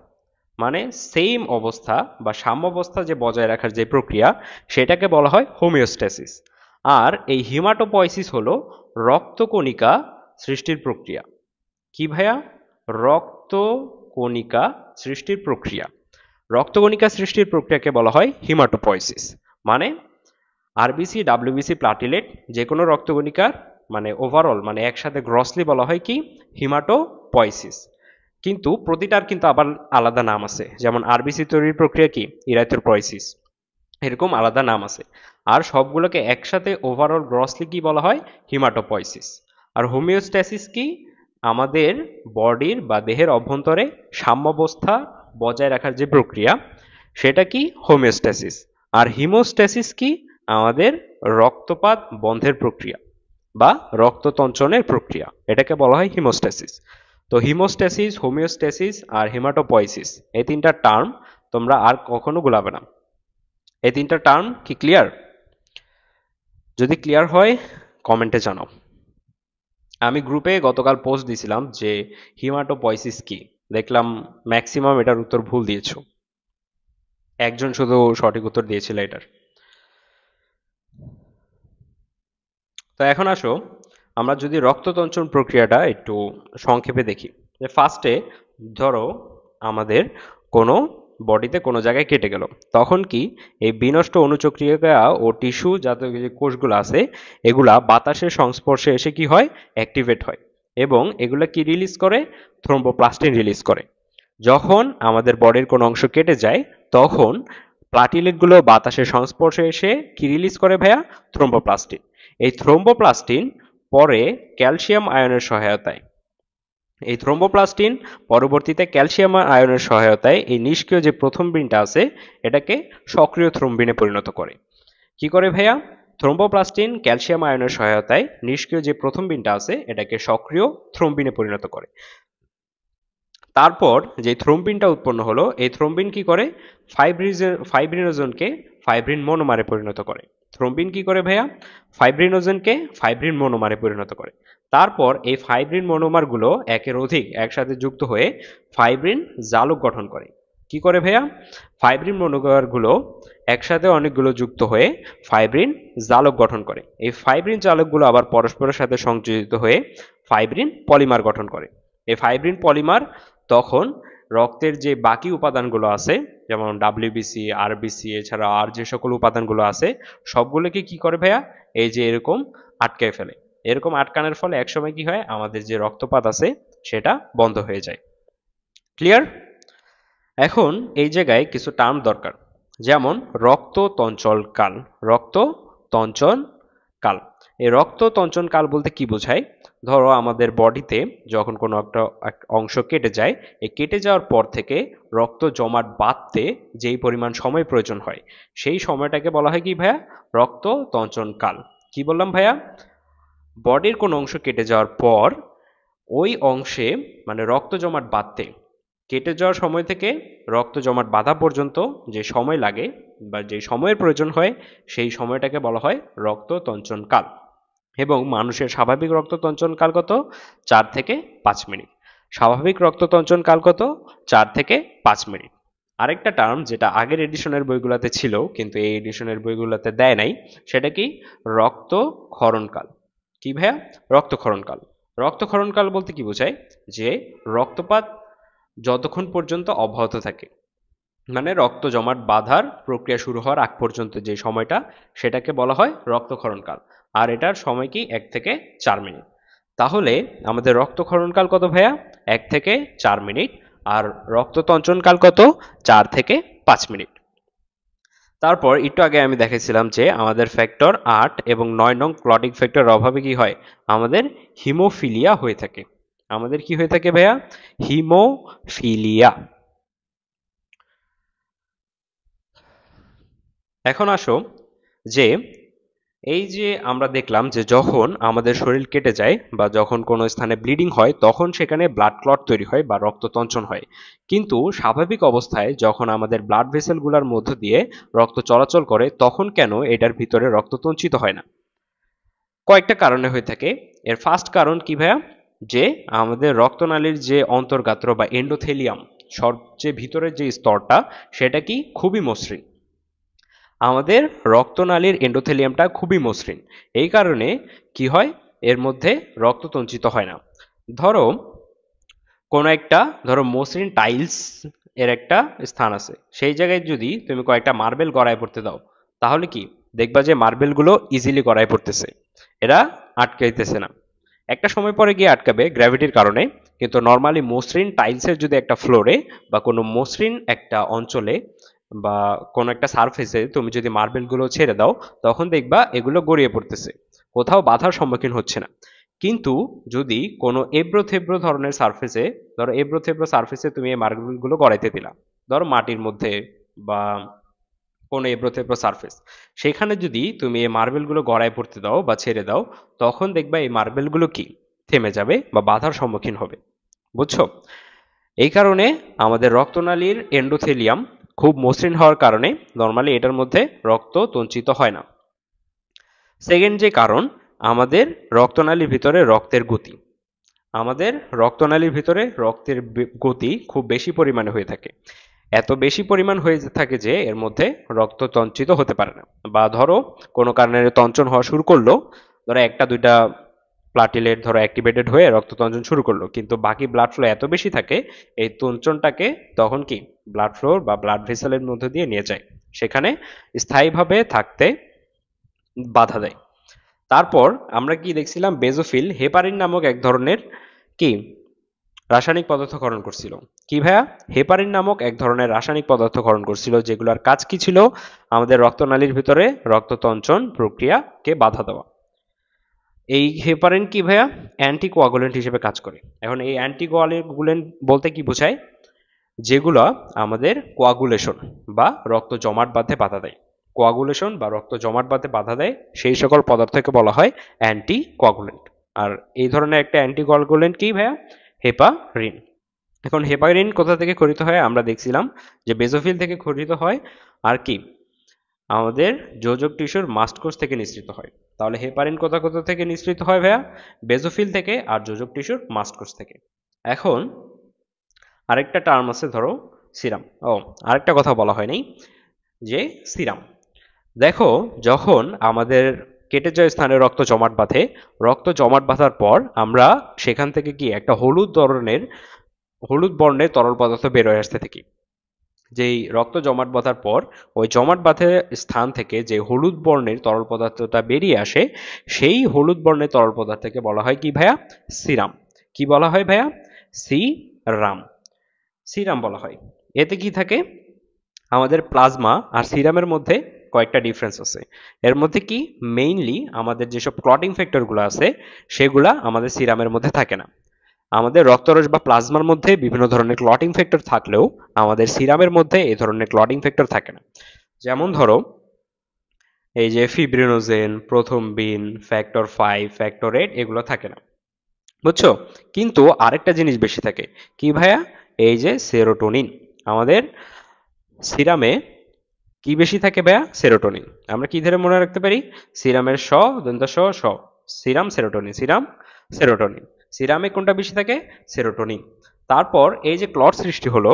মানে সেম অবস্থা বা সাম্যাবস্থা যে বজায় রাখার যে প্রক্রিয়া সেটাকে বলা হয় হোমিওস্ট্যাসিস। আর এই হিমাটোপয়েসিস হলো রক্তকণিকা সৃষ্টির প্রক্রিয়া। কি ভাইয়া, রক্তকণিকা সৃষ্টির প্রক্রিয়া। রক্তকণিকা সৃষ্টির প্রক্রিয়াকে বলা হয় হিমাটোপয়েসিস। মানে আরবিসি, ডাব্লিউবিসি, প্লাটিলেট যে কোনো রক্তকণিকার মানে ওভারঅল মানে একসাথে গ্রসলি বলা হয় কি হিমাটোপয়েসিস। কিন্তু প্রতিটার কিন্তু আবার আলাদা নাম আছে, যেমন আরবিসি তৈরির প্রক্রিয়া কি ইরাইথ্রোপয়েসিস, এরকম আলাদা নাম আছে। আর সবগুলোকে একসাথে ওভারঅল গ্রসলি কি বলা হয়, হিমাটোপয়েসিস। আর হোমিওস্ট্যাসিস কি, আমাদের বডির বা দেহের অভ্যন্তরে সাম্যাবস্থা বজায় রাখার যে প্রক্রিয়া সেটা কি হোমিওস্ট্যাসিস। আর হিমোস্ট্যাসিস কি, আমাদের রক্তপাত বন্ধের প্রক্রিয়া বা রক্ততঞ্চনের প্রক্রিয়া, এটাকে বলা হয় হিমোস্ট্যাসিস। তো হিমোস্ট্যাসিস, হোমিওস্ট্যাসিস আর হেমাটোপয়েসিস এই তিনটা টার্ম তোমরা আর কখনো গুলাবে না। এই তিনটা টার্ম কি ক্লিয়ার? যদি ক্লিয়ার হয় কমেন্টে জানাও। আমি গ্রুপে গতকাল পোস্ট দিছিলাম যে হিমাটোপয়েসিস কি, দেখলাম ম্যাক্সিমাম এটার উত্তর ভুল দিয়েছো, একজন শুধু সঠিক উত্তর দিয়েছিল এটার। তো এখন আসো আমরা যদি রক্ততঞ্চন প্রক্রিয়াটা একটু সংক্ষেপে দেখি। যে ফার্স্টে ধরো আমাদের কোনো বডিতে কোনো জায়গায় কেটে গেল, তখন কি এই বিনষ্ট অনুচক্রিকা ও টিস্যু জাতীয় যে কোষগুলো আছে এগুলা বাতাসের সংস্পর্শে এসে কি হয়, অ্যাক্টিভেট হয় এবং এগুলা কি রিলিজ করে, থ্রোম্বোপ্লাস্টিন রিলিজ করে। যখন আমাদের বডির কোনো অংশ কেটে যায় তখন প্লাটিলেটগুলো বাতাসের সংস্পর্শে এসে কি রিলিজ করে ভাইয়া, থ্রোম্বোপ্লাস্টিন। এই থ্রোম্বোপ্লাস্টিন পরে ক্যালসিয়াম আয়নের সহায়তায়, এই থ্রোম্বোপ্লাস্টিন পরবর্তীতে ক্যালসিয়াম আয়নের সহায়তায় এই নিষ্ক্রিয় যে প্রথম্বিনটা আছে এটাকে সক্রিয় থ্রোম্বিনে পরিণত করে। কি করে ভাইয়া, থ্রোম্বোপ্লাস্টিন ক্যালসিয়াম আয়নের সহায়তায় নিষ্ক্রিয় যে প্রথম্বিনটা আছে এটাকে সক্রিয় থ্রোম্বিনে পরিণত করে। তারপর যে থ্রোম্বিনটা উৎপন্ন হলো এই থ্রোম্বিন কি করে, ফাইব্রিনোজেনকে ফাইব্রিন মনোমারে পরিণত করে। থ্রোম্বিন কি করে ভাইয়া, ফাইব্রিনোজেনকে ফাইব্রিন মনোমারে পরিণত করে। তারপর এই ফাইব্রিন মনোমারগুলো একের অধিক একসাথে যুক্ত হয়ে ফাইব্রিন জালক গঠন করে। কি করে ভাইয়া, ফাইব্রিন মনোমারগুলো একসাথে অনেকগুলো যুক্ত হয়ে ফাইব্রিন জালক গঠন করে। এই ফাইব্রিন জালকগুলো আবার পরস্পরের সাথে সংযোজিত হয়ে ফাইব্রিন পলিমার গঠন করে। এই ফাইব্রিন পলিমার তখন রক্তের যে বাকি উপাদানগুলো আছে যেমন ডাব্লিউবিসি, আরবিসি এছাড়া আর যে সকল উপাদানগুলো আছে সবগুলোকে কি করে ভাইয়া, এই যে এরকম আটকায় ফেলে। এরকম আটকানোর ফলে একসময় কি হয়, আমাদের যে রক্তপাত আছে সেটা বন্ধ হয়ে যায়। ক্লিয়ার? এখন এই জায়গায় কিছু টার্ম দরকার, যেমন রক্ত তঞ্চল কাল। রক্ত তঞ্চন কাল, এই রক্ত তঞ্চন কাল বলতে কি বোঝায়? ধরো আমাদের বডিতে যখন কোনো একটা অংশ কেটে যায়, এই কেটে যাওয়ার পর থেকে রক্ত জমাট বাঁধতে যেই পরিমাণ সময় প্রয়োজন হয়, সেই সময়টাকে বলা হয় কি ভাইয়া? রক্ত তঞ্চন কাল। কি বললাম ভাইয়া? বডির কোনো অংশ কেটে যাওয়ার পর ওই অংশে মানে রক্ত জমাট বাঁধতে, কেটে যাওয়ার সময় থেকে রক্ত জমাট বাঁধা পর্যন্ত যে সময় লাগে বা যে সময়ের প্রয়োজন হয়, সেই সময়টাকে বলা হয় রক্ত তঞ্চন কাল। এবং মানুষের স্বাভাবিক রক্ত তঞ্চন কাল কত? 4 থেকে 5 মিনিট। স্বাভাবিক রক্ত তঞ্চন কাল কত? 4 থেকে 5 মিনিট। আরেকটা টার্ম যেটা আগের এডিশনের বইগুলোতে ছিল কিন্তু এই এডিশনের বইগুলোতে দেয় নাই, সেটা কি? রক্তক্ষরণকাল। কি ভাইয়া? রক্তক্ষরণকাল। রক্তক্ষরণকাল বলতে কি বোঝায়? যে রক্তপাত যতক্ষণ পর্যন্ত অব্যাহত থাকে, মানে রক্ত জমাট বাঁধার প্রক্রিয়া শুরু হওয়ার আগ পর্যন্ত যে সময়টা, সেটাকে বলা হয় রক্তক্ষরণকাল। আর এটার সময় কি? 1 থেকে 4 মিনিট। তাহলে আমাদের রক্তক্ষরণকাল কত ভাইয়া? 1 থেকে 4 মিনিট। আর রক্ততঞ্চনকাল কত? 4 থেকে 5 মিনিট। তারপর একটু আগে আমি দেখেছিলাম যে আমাদের ফ্যাক্টর 8 এবং 9 নং ক্লটিং ফ্যাক্টরের অভাবে কি হয়? আমাদের হিমোফিলিয়া হয়ে থাকে। আমাদের কি হয়ে থাকে ভাইয়া? হিমোফিলিয়া। এখন আসো যে এই যে আমরা দেখলাম যে যখন আমাদের শরীর কেটে যায় বা যখন কোনো স্থানে ব্লিডিং হয়, তখন সেখানে ব্লাড ক্লট তৈরি হয় বা রক্ততঞ্চন হয়। কিন্তু স্বাভাবিক অবস্থায় যখন আমাদের ব্লাড ভেসেলগুলোর মধ্য দিয়ে রক্ত চলাচল করে, তখন কেন এটার ভিতরে রক্ত তঞ্চিত হয় না? কয়েকটা কারণে হয়ে থাকে। এর ফার্স্ট কারণ কি ভাইয়া? যে আমাদের রক্তনালীর যে অন্তর্গাত্র বা এন্ডোথেলিয়াম, সবচেয়ে ভিতরের যে স্তরটা, সেটা কি? খুবই মসৃণ। আমাদের রক্তনালীর এন্ডোথেলিয়ামটা খুবই মসৃণ। এই কারণে কি হয়? এর মধ্যে রক্ত তঞ্চিত হয় না। ধরো কোনো একটা, ধরো মসৃণ টাইলস এর একটা স্থান আছে, সেই জায়গায় যদি তুমি কয়েকটা মার্বেল গড়ায় পড়তে দাও, তাহলে কি দেখবা? যে মার্বেলগুলো ইজিলি গড়ায় পড়তেছে, এরা আটকাইতেছে না। একটা সময় পরে গিয়ে আটকাবে গ্র্যাভিটির কারণে। কিন্তু নর্মালি মসৃণ টাইলসের যদি একটা ফ্লোরে বা কোনো মসৃণ একটা অঞ্চলে বা কোনো একটা সারফেসে তুমি যদি মার্বেলগুলো ছেড়ে দাও, তখন দেখবা এগুলো গড়িয়ে পড়তেছে, কোথাও বাধার সম্মুখীন হচ্ছে না। কিন্তু যদি কোনো এবড়ো থেবড়ো ধরনের সারফেসে, ধরো এবড়ো থেবড়ো সারফেসে তুমি এই মার্বেলগুলো গড়াইতে দিলা, ধরো মাটির মধ্যে বা কোনো এবড়ো থেবড়ো সারফেস, সেখানে যদি তুমি এই মার্বেলগুলো গড়ায় পড়তে দাও বা ছেড়ে দাও, তখন দেখবা এই মার্বেলগুলো কি? থেমে যাবে বা বাধার সম্মুখীন হবে। বুঝছো? এই কারণে আমাদের রক্তনালীর এন্ডোথেলিয়াম খুব মসৃণ হওয়ার কারণে নর্মালি এটার মধ্যে রক্ত তঞ্চিত হয় না। সেকেন্ড যে কারণ, আমাদের রক্তনালীর ভিতরে রক্তের গতি। আমাদের রক্তনালীর ভিতরে রক্তের গতি খুব বেশি পরিমাণে হয়ে থাকে। এত বেশি পরিমাণ হয়ে থাকে যে এর মধ্যে রক্ত তঞ্চিত হতে পারে না। বা ধরো কোনো কারণে তঞ্চন হওয়া শুরু করলো, ধরো একটা দুইটা প্লাটিলেট ধরো অ্যাক্টিভেটেড হয়ে রক্ত তঞ্চন শুরু করলো, কিন্তু বাকি ব্লাড ফ্লো এত বেশি থাকে, এই তঞ্চনটাকে তখন কি ব্লাড ফ্লো বা ব্লাড ভেসেলের মধ্যে দিয়ে নিয়ে যায়, সেখানে স্থায়ীভাবে থাকতে বাধা দেয়। তারপর আমরা কি দেখছিলাম? বেজোফিল হেপারিন নামক এক ধরনের কি রাসায়নিক পদার্থ ক্ষরণ করছিল। কি ভাইয়া? হেপারিন নামক এক ধরনের রাসায়নিক পদার্থ ক্ষরণ করছিল, যেগুলোর কাজ কি ছিল? আমাদের রক্তনালীর ভিতরে রক্ততঞ্চন প্রক্রিয়াকে বাধা দেওয়া। এই হেপারিন কি ভাইয়া? অ্যান্টিকোয়াগুলেন্ট হিসেবে কাজ করে। এখন এই অ্যান্টিকোয়াগুলেন্ট বলতে কি বোঝায়? যেগুলো আমাদের কোয়াগুলেশন বা রক্ত জমাট বাঁধতে বাধা দেয়। কোয়াগুলেশন বা রক্ত জমাট বাঁধতে বাধা দেয়, সেই সকল পদার্থকে বলা হয় অ্যান্টিকোয়াগুলেন্ট। আর এই ধরনের একটা অ্যান্টিকোয়াগুলেন্ট কি ভাইয়া? হেপারিন। এখন হেপারিন কোথা থেকে খরিত হয়? আমরা দেখছিলাম যে বেজোফিল থেকে খরিত হয়। আর কি? আমাদের যোজক টিস্যুর মাস্ট কোষ থেকে নিঃসৃত হয়। তাহলে হেপারিন কোথা কোথা থেকে নিঃসৃত হয় ভাইয়া? বেজোফিল থেকে আর যোজক টিস্যুর মাস্ট কোষ থেকে। এখন আরেকটা টার্ম আছে, ধরো সিরাম। আরেকটা কথা বলা হয় নাই, যে সিরাম। দেখো যখন আমাদের কেটে যাওয়া স্থানে রক্ত জমাট বাঁধে, রক্ত জমাট বাঁধার পর আমরা সেখান থেকে কি একটা হলুদ বর্ণের তরল পদার্থ বের হয়ে আসতে থাকি। যেই রক্ত জমাট বাঁধার পর ওই জমাট বাঁধা স্থান থেকে যে হলুদ বর্ণের তরল পদার্থটা বেরিয়ে আসে, সেই হলুদ বর্ণের তরল পদার্থকে বলা হয় কি ভাইয়া? সিরাম। কি বলা হয় ভাইয়া? সিরাম। সিরাম বলা হয়। এতে কি থাকে, আমাদের প্লাজমা আর সিরামের মধ্যে কয়েকটা ডিফারেন্স আছে। এর মধ্যে কি মেইনলি আমাদের যেসব ক্লটিং ফ্যাক্টরগুলো আছে সেগুলা আমাদের সিরামের মধ্যে থাকে না। আমাদের রক্তরস বা প্লাজমার মধ্যে বিভিন্ন ধরনের ক্লটিং ফ্যাক্টর থাকলেও আমাদের সিরামের মধ্যে এই ধরনের ক্লটিং ফ্যাক্টর থাকে না। যেমন ধরো এই যে ফিব্রিনোজেন, প্রথমবিন, ফ্যাক্টর 5, ফ্যাক্টর 8 এগুলো থাকে না, বুঝছো? কিন্তু আরেকটা জিনিস বেশি থাকে, কি ভাইয়া? এই যে সেরোটোনিন। আমাদের সিরামে কি বেশি থাকে ভাইয়া? সেরোটোনিন। আমরা কি ধরে মনে রাখতে পারি? সিরামের দন্ত স, সিরাম সেরোটোনিন, সিরাম সেরোটোনিন। সিরামে কোনটা বেশি থাকে? সেরোটোনিন। তারপর এই যে ক্লট সৃষ্টি হলো,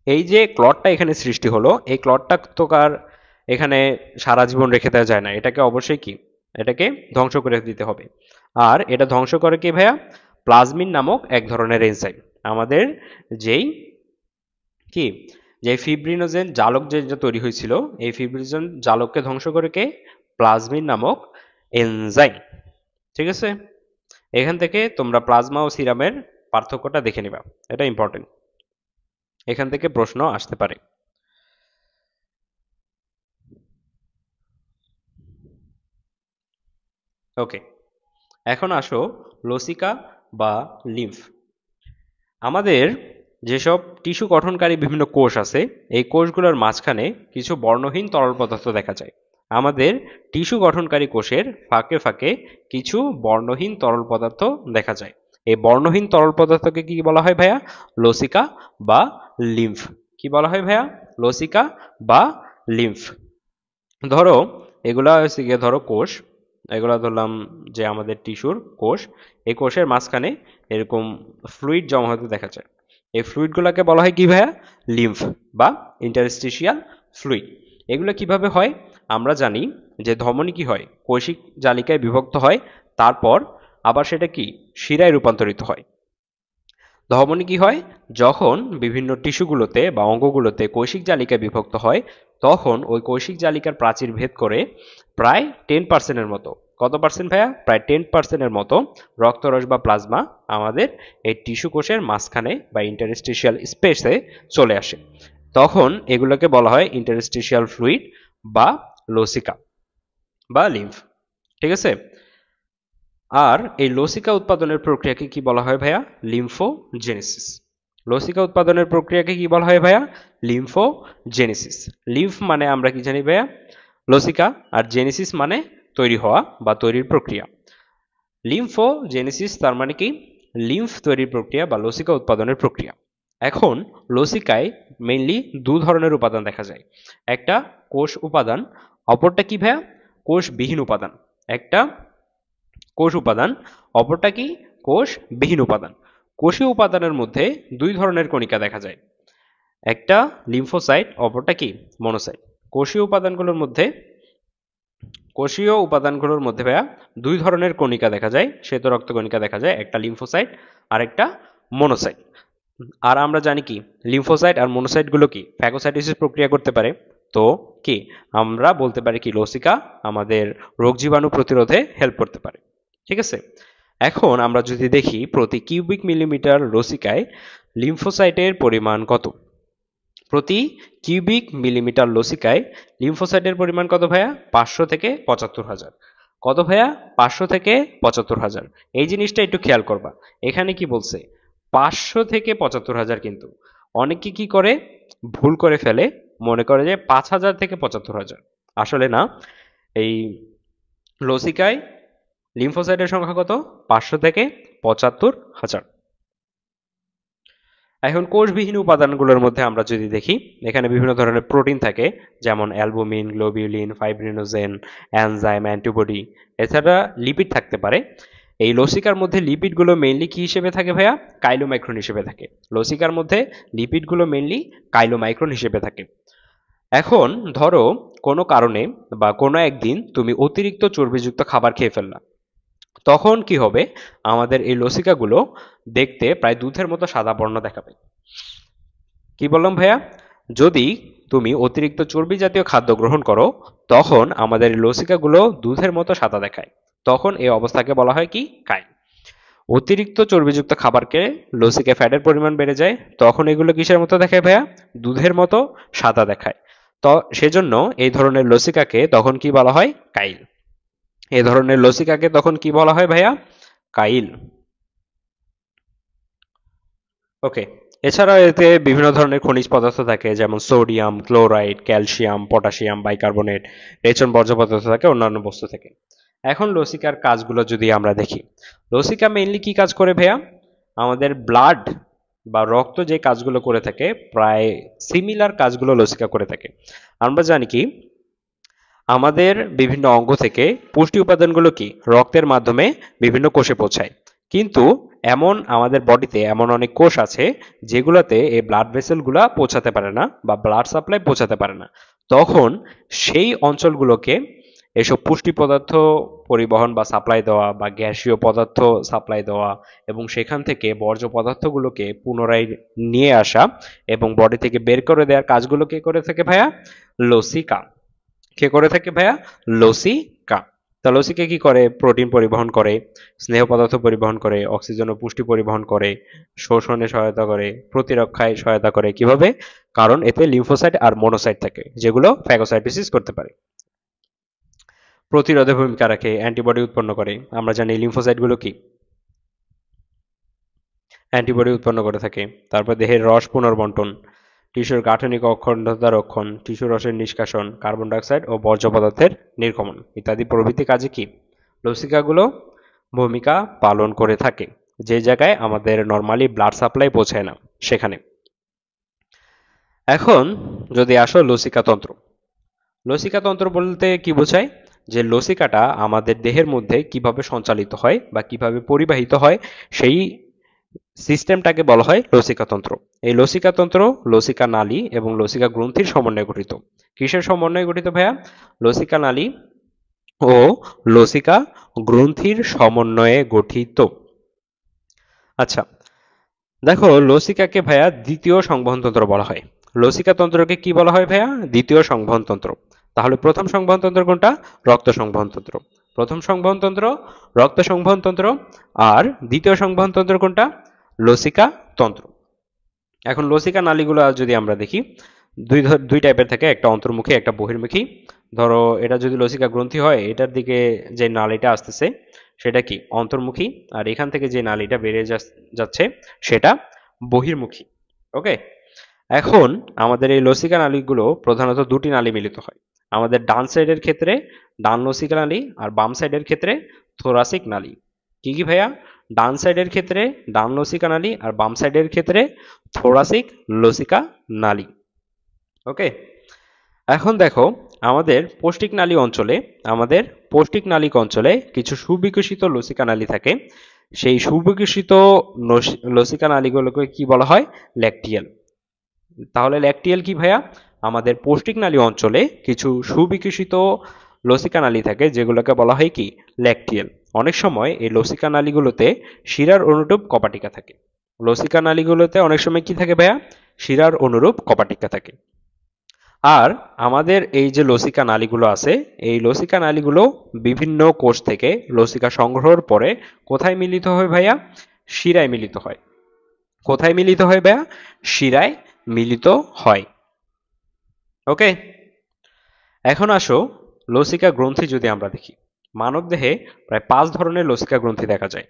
এই যে ক্লটটা এখানে সৃষ্টি হলো, এই ক্লটটা তো কার এখানে সারা জীবন রেখে দেওয়া যায় না, এটাকে অবশ্যই কি, এটাকে ধ্বংস করে দিতে হবে। আর এটা ধ্বংস করে কি ভাইয়া? প্লাজমিন নামক এক ধরনের এনজাইম। আমাদের যেই কি, যে ফিব্রিনোজেন জালক যেটা তৈরি হয়েছিল, এই ফিব্রিনোজেন জালককে ধ্বংস করে কে? প্লাজমিন নামক এনজাইম। ঠিক আছে? এখান থেকে তোমরা প্লাজমা ও সিরামের পার্থক্যটা দেখে নিবা, এটা ইম্পর্টেন্ট, এখান থেকে প্রশ্ন আসতে পারে। ওকে, এখন আসো লসিকা বা লিম্ফ। আমাদের যেসব টিস্যু গঠনকারী বিভিন্ন কোষ আছে, এই কোষগুলোর মাঝখানে কিছু বর্ণহীন তরল পদার্থ দেখা যায়। আমাদের টিস্যু গঠনকারী কোষের ফাঁকে ফাঁকে কিছু বর্ণহীন তরল পদার্থ দেখা যায়। এই বর্ণহীন তরল পদার্থকে কি বলা হয় ভাইয়া? লসিকা বা লিম্ফ। কি বলা হয় ভাইয়া? লসিকা বা লিম্ফ। ধরো এগুলা হচ্ছে গিয়ে ধরো কোষ, এগুলা ধরলাম যে আমাদের টিস্যুর কোষ। এই কোষের মাঝখানে এরকম ফ্লুইড জমা হতে দেখা যায়। এই ফ্লুইডগুলোকে বলা হয় কি ভাইয়া? লিম্ফ বা ইন্টারস্টিশিয়াল ফ্লুইড। এগুলো কিভাবে হয়? আমরা জানি যে ধমনী কি হয়, কৈশিক জালিকায় বিভক্ত হয়, তারপর আবার সেটা কি শিরায় রূপান্তরিত হয়। ধমনী কি হয়? যখন বিভিন্ন টিস্যুগুলোতে বা অঙ্গগুলোতে কৈশিক জালিকায় বিভক্ত হয়, তখন ওই কৈশিক জালিকার প্রাচীর ভেদ করে প্রায় 10% মতো, কত পার্সেন্ট ভাইয়া? প্রায় 10% মতো রক্তরস বা প্লাজমা আমাদের এই টিস্যু কোষের মাঝখানে বা ইন্টারস্টিশিয়াল স্পেসে চলে আসে। তখন এগুলোকে বলা হয় ইন্টারস্টিশিয়াল ফ্লুইড বা লসিকা বা লিম্ফ। ঠিক আছে? আর এই লসিকা উৎপাদনের প্রক্রিয়াকে কি বলা হয় ভাইয়া? লিম্ফোজেনেসিস। লসিকা উৎপাদনের প্রক্রিয়াকে কি বলা হয় ভাইয়া? লিম্ফোজেনেসিস। লিম্ফ মানে আমরা কি জানি ভাইয়া? লসিকা। আর জেনেসিস মানে তৈরি হওয়া বা তৈরির প্রক্রিয়া। লিম্ফোজেনেসিস তার মানে কি? লিম্ফ তৈরির প্রক্রিয়া বা লসিকা উৎপাদনের প্রক্রিয়া। এখন লসিকায় মেইনলি দু ধরনের উপাদান দেখা যায়। একটা কোষ উপাদান, অপরটা কি ভাইয়া? কোষবিহীন উপাদান। একটা কোষ উপাদান, অপরটা কি? কোষবিহীন উপাদান। কোষীয় উপাদানের মধ্যে দুই ধরনের কণিকা দেখা যায়, একটা লিম্ফোসাইট, অপরটা কি? মনোসাইট। কোষীয় উপাদানগুলোর মধ্যে ভাইয়া দুই ধরনের কণিকা দেখা যায়, শ্বেত রক্ত কণিকা দেখা যায়, একটা লিম্ফোসাইট আর একটা মনোসাইট। আর আমরা জানি কি লিম্ফোসাইট আর মনোসাইট গুলো কি ফ্যাগোসাইটোসিস প্রক্রিয়া করতে পারে। তো কি আমরা বলতে পারি কি লসিকা আমাদের রোগ জীবাণু প্রতিরোধে হেল্প করতে পারে। ঠিক আছে? এখন আমরা যদি দেখি প্রতি কিউবিক মিলিমিটার লসিকায় লিম্ফোসাইটের পরিমাণ কত? প্রতি কিউবিক মিলিমিটার লসিকায় লিম্ফোসাইটের পরিমাণ কত ভাইয়া? 500 থেকে 75,000। কত ভাইয়া? 500 থেকে 75,000। এই জিনিসটা একটু খেয়াল করবা, এখানে কি বলছে? 500 থেকে 75,000। কিন্তু অনেকে কি করে, ভুল করে ফেলে, মনে করে যে 5,000 থেকে 75,000। আসলে না, এই লসিকায় লিম্ফোসাইটের সংখ্যা কত? 500 থেকে 75,000। এখন কোষবিহীন উপাদানগুলোর মধ্যে আমরা যদি দেখি, এখানে বিভিন্ন ধরনের প্রোটিন থাকে, যেমন albumin, globulin, fibrinogen, enzyme, antibody. এছাড়া লিপিড থাকতে পারে। এই লসিকার মধ্যে লিপিডগুলো মেইনলি কি হিসেবে থাকে ভাইয়া? কাইলোমাইক্রন হিসেবে থাকে। লসিকার মধ্যে লিপিডগুলো মেইনলি কাইলোমাইক্রন হিসেবে থাকে। এখন ধরো কোনো কারণে বা কোনো একদিন তুমি অতিরিক্ত চর্বিযুক্ত খাবার খেয়ে ফেললা, তখন কি হবে? আমাদের এই লসিকাগুলো দেখতে প্রায় দুধের মতো সাদা বর্ণ দেখাবে। কি বললাম ভাইয়া? যদি তুমি অতিরিক্ত চর্বি জাতীয় খাদ্য গ্রহণ করো, তখন আমাদের এই লসিকাগুলো দুধের মতো সাদা দেখায়। তখন এই অবস্থাকে বলা হয় কি? কাইল। অতিরিক্ত চর্বিযুক্ত খাবারকে লসিকা ফ্যাটের পরিমাণ বেড়ে যায়, তখন এগুলো কিসের মতো দেখায় ভাইয়া? দুধের মতো সাদা দেখায়। তো সেজন্য এই ধরনের লসিকাকে তখন কি বলা হয়? কাইল। এই ধরনের লসিকাকে তখন কি বলা হয় ভাইয়া? কাইল। ওকে। এছাড়াও এতে বিভিন্ন ধরনের খনিজ পদার্থ থাকে, যেমন sodium, chloride, calcium, potassium, bicarbonate, রেচন বর্জ্য পদার্থ থাকে, অন্যান্য বস্তু থাকে। এখন লসিকার কাজগুলো যদি আমরা দেখি, লসিকা মেইনলি কি কাজ করে ভাইয়া? আমাদের ব্লাড বা রক্ত যে কাজগুলো করে থাকে, প্রায় সিমিলার কাজগুলো লসিকা করে থাকে। আমরা জানি কি, আমাদের বিভিন্ন অঙ্গ থেকে পুষ্টি উপাদানগুলো কি রক্তের মাধ্যমে বিভিন্ন কোষে পৌঁছায়। কিন্তু এমন আমাদের বডিতে এমন অনেক কোষ আছে যেগুলোতে এই ব্লাড ভেসেলগুলো পৌঁছাতে পারে না বা ব্লাড সাপ্লাই পৌঁছাতে পারে না। তখন সেই অঞ্চলগুলোকে এসব পুষ্টি পদার্থ পরিবহন বা সাপ্লাই দেওয়া বা গ্যাসীয় পদার্থ সাপ্লাই দেওয়া এবং সেখান থেকে বর্জ্য পদার্থগুলোকে পুনরায় নিয়ে আসা এবং বডি থেকে বের করে দেওয়ার কাজগুলো কে করে থাকে ভাইয়া? লসিকা। কে করে থাকে ভাইয়া? লসিকা। তা লসিকা কি করে? প্রোটিন পরিবহন করে, স্নেহ পদার্থ পরিবহন করে, অক্সিজেন ও পুষ্টি পরিবহন করে, শোষণে সহায়তা করে, প্রতিরক্ষায় সহায়তা করে। কিভাবে? কারণ এতে লিম্ফোসাইট আর মোনোসাইট থাকে যেগুলো ফ্যাগোসাইটোসিস করতে পারে। প্রতিরোধে ভূমিকা রাখে, অ্যান্টিবডি উৎপন্ন করে। আমরা জানি লিম্ফোসাইটগুলো কি অ্যান্টিবডি উৎপন্ন করে থাকে। তারপর দেহের রস পুনর্বন্টন, টিস্যুর গাঠনিক অখণ্ডতা রক্ষণ, টিস্যু রসের নিষ্কাশন, কার্বন ডাইঅক্সাইড ও বর্জ্য পদার্থের নির্গমন ইত্যাদি প্রভৃতি কাজে কি লসিকাগুলো ভূমিকা পালন করে থাকে, যে জায়গায় আমাদের নর্মালি ব্লাড সাপ্লাই পৌঁছায় না সেখানে। এখন যদি আসো লসিকাতন্ত্র। লসিকাতন্ত্র বলতে কি বোঝায়? যে লসিকাটা আমাদের দেহের মধ্যে কিভাবে সঞ্চালিত হয় বা কিভাবে পরিবাহিত হয়, সেই সিস্টেমটাকে বলা হয় লসিকাতন্ত্র। এই লসিকাতন্ত্র লসিকা নালী এবং লসিকা গ্রন্থির সমন্বয়ে গঠিত। কিসের সমন্বয়ে গঠিত ভাইয়া? লসিকা নালী ও লসিকা গ্রন্থির সমন্বয়ে গঠিত। আচ্ছা, দেখো লসিকাকে ভাইয়া দ্বিতীয় সংবহনতন্ত্র বলা হয়। লসিকাতন্ত্রকে কি বলা হয় ভাইয়া? দ্বিতীয় সংবহনতন্ত্র। তাহলে প্রথম সংবহনতন্ত্র কোনটা? রক্ত সংবহনতন্ত্র। প্রথম সংবহনতন্ত্র রক্ত সংবহনতন্ত্র, আর দ্বিতীয় সংবহনতন্ত্র কোনটা? লসিকা তন্ত্র। এখন লসিকা নালীগুলো যদি আমরা দেখি, দুই টাইপের থাকে, একটা অন্তর্মুখী একটা বহির্মুখী। ধরো এটা যদি লসিকা গ্রন্থি হয়, এটার দিকে যে নালীটা আসতেছে সেটা কি? অন্তর্মুখী। আর এখান থেকে যে নালীটা বেরিয়ে যাচ্ছে সেটা বহির্মুখী। ওকে। এখন আমাদের এই লসিকা নালীগুলো প্রধানত দুটি নালী মিলিত হয়। আমাদের ডান সাইডের ক্ষেত্রে ডান লসিকা নালী, আর বাম সাইডের ক্ষেত্রে থোরাসিক নালী। কি কি ভাইয়া? ডান সাইডের ক্ষেত্রে ডান লসিকা নালী, আর বাম সাইডের ক্ষেত্রে থোরাসিক লসিকা নালী। ওকে। এখন দেখো, আমাদের পৌষ্টিক নালী অঞ্চলে কিছু সুবিকশিত লসিকা নালী থাকে। সেই সুবিকশিত লসিকা নালীগুলোকে কি বলা হয়? ল্যাকটিয়াল। তাহলে ল্যাকটিয়াল কি ভাইয়া? আমাদের পৌষ্টিক নালী অঞ্চলে কিছু সুবিকশিত লসিকা নালী থাকে যেগুলোকে বলা হয় কি? ল্যাকটিয়াল। অনেক সময় এই লসিকা নালীগুলোতে শিরার অনুরূপ কপাটিকা থাকে। লসিকা নালীগুলোতে অনেক সময় কি থাকে ভাইয়া? শিরার অনুরূপ কপাটিকা থাকে। আর আমাদের এই যে লসিকা নালীগুলো আছে, এই লসিকা নালীগুলো বিভিন্ন কোষ থেকে লসিকা সংগ্রহের পরে কোথায় মিলিত হয় ভাইয়া? শিরায় মিলিত হয়। কোথায় মিলিত হয় ভাইয়া? শিরায় মিলিত হয়। ওকে। এখন আসো লসিকা গ্রন্থি যদি আমরা দেখি। মানবদেহে প্রায় 5 ধরনের লসিকা গ্রন্থি দেখা যায়।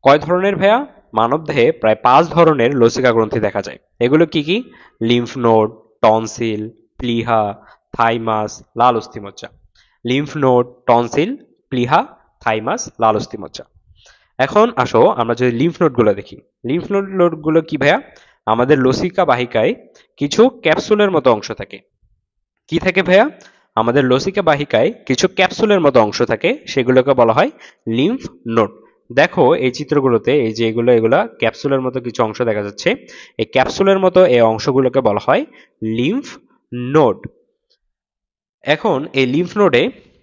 কয় ধরনের ভাইয়া? মানবদেহে প্রায় 5 ধরনের লসিকা গ্রন্থি দেখা যায়। এগুলো কি কি? লিম্ফ নোড, টনসিল, প্লিহা, থাইমাস, লাল অস্থিমজ্জা। লিম্ফ নোড, টনসিল, প্লিহা, থাইমাস, লাল অস্থিমজ্জা। এখন আসো আমরা যদি লিম্ফ নোডগুলো দেখি। লিম্ফ নোডগুলো কি ভাইয়া? আমাদের লসিকা বাহিকায় কিছু ক্যাপসুলের মতো অংশ থাকে। কি থাকে ভাইয়া? আমাদের লসিকা বাহিকায় কিছু ক্যাপসুলের মতো অংশ থাকে, সেগুলোকে বলা হয় লিম্ফ নোড। দেখো এই চিত্রগুলোতে, এই যে এগুলা ক্যাপসুলের মতো কিছু অংশ দেখা যাচ্ছে। এই ক্যাপসুলের মতো এই অংশগুলোকে বলা হয় লিম্ফ নোড। এখন এই লিম্ফ নোডে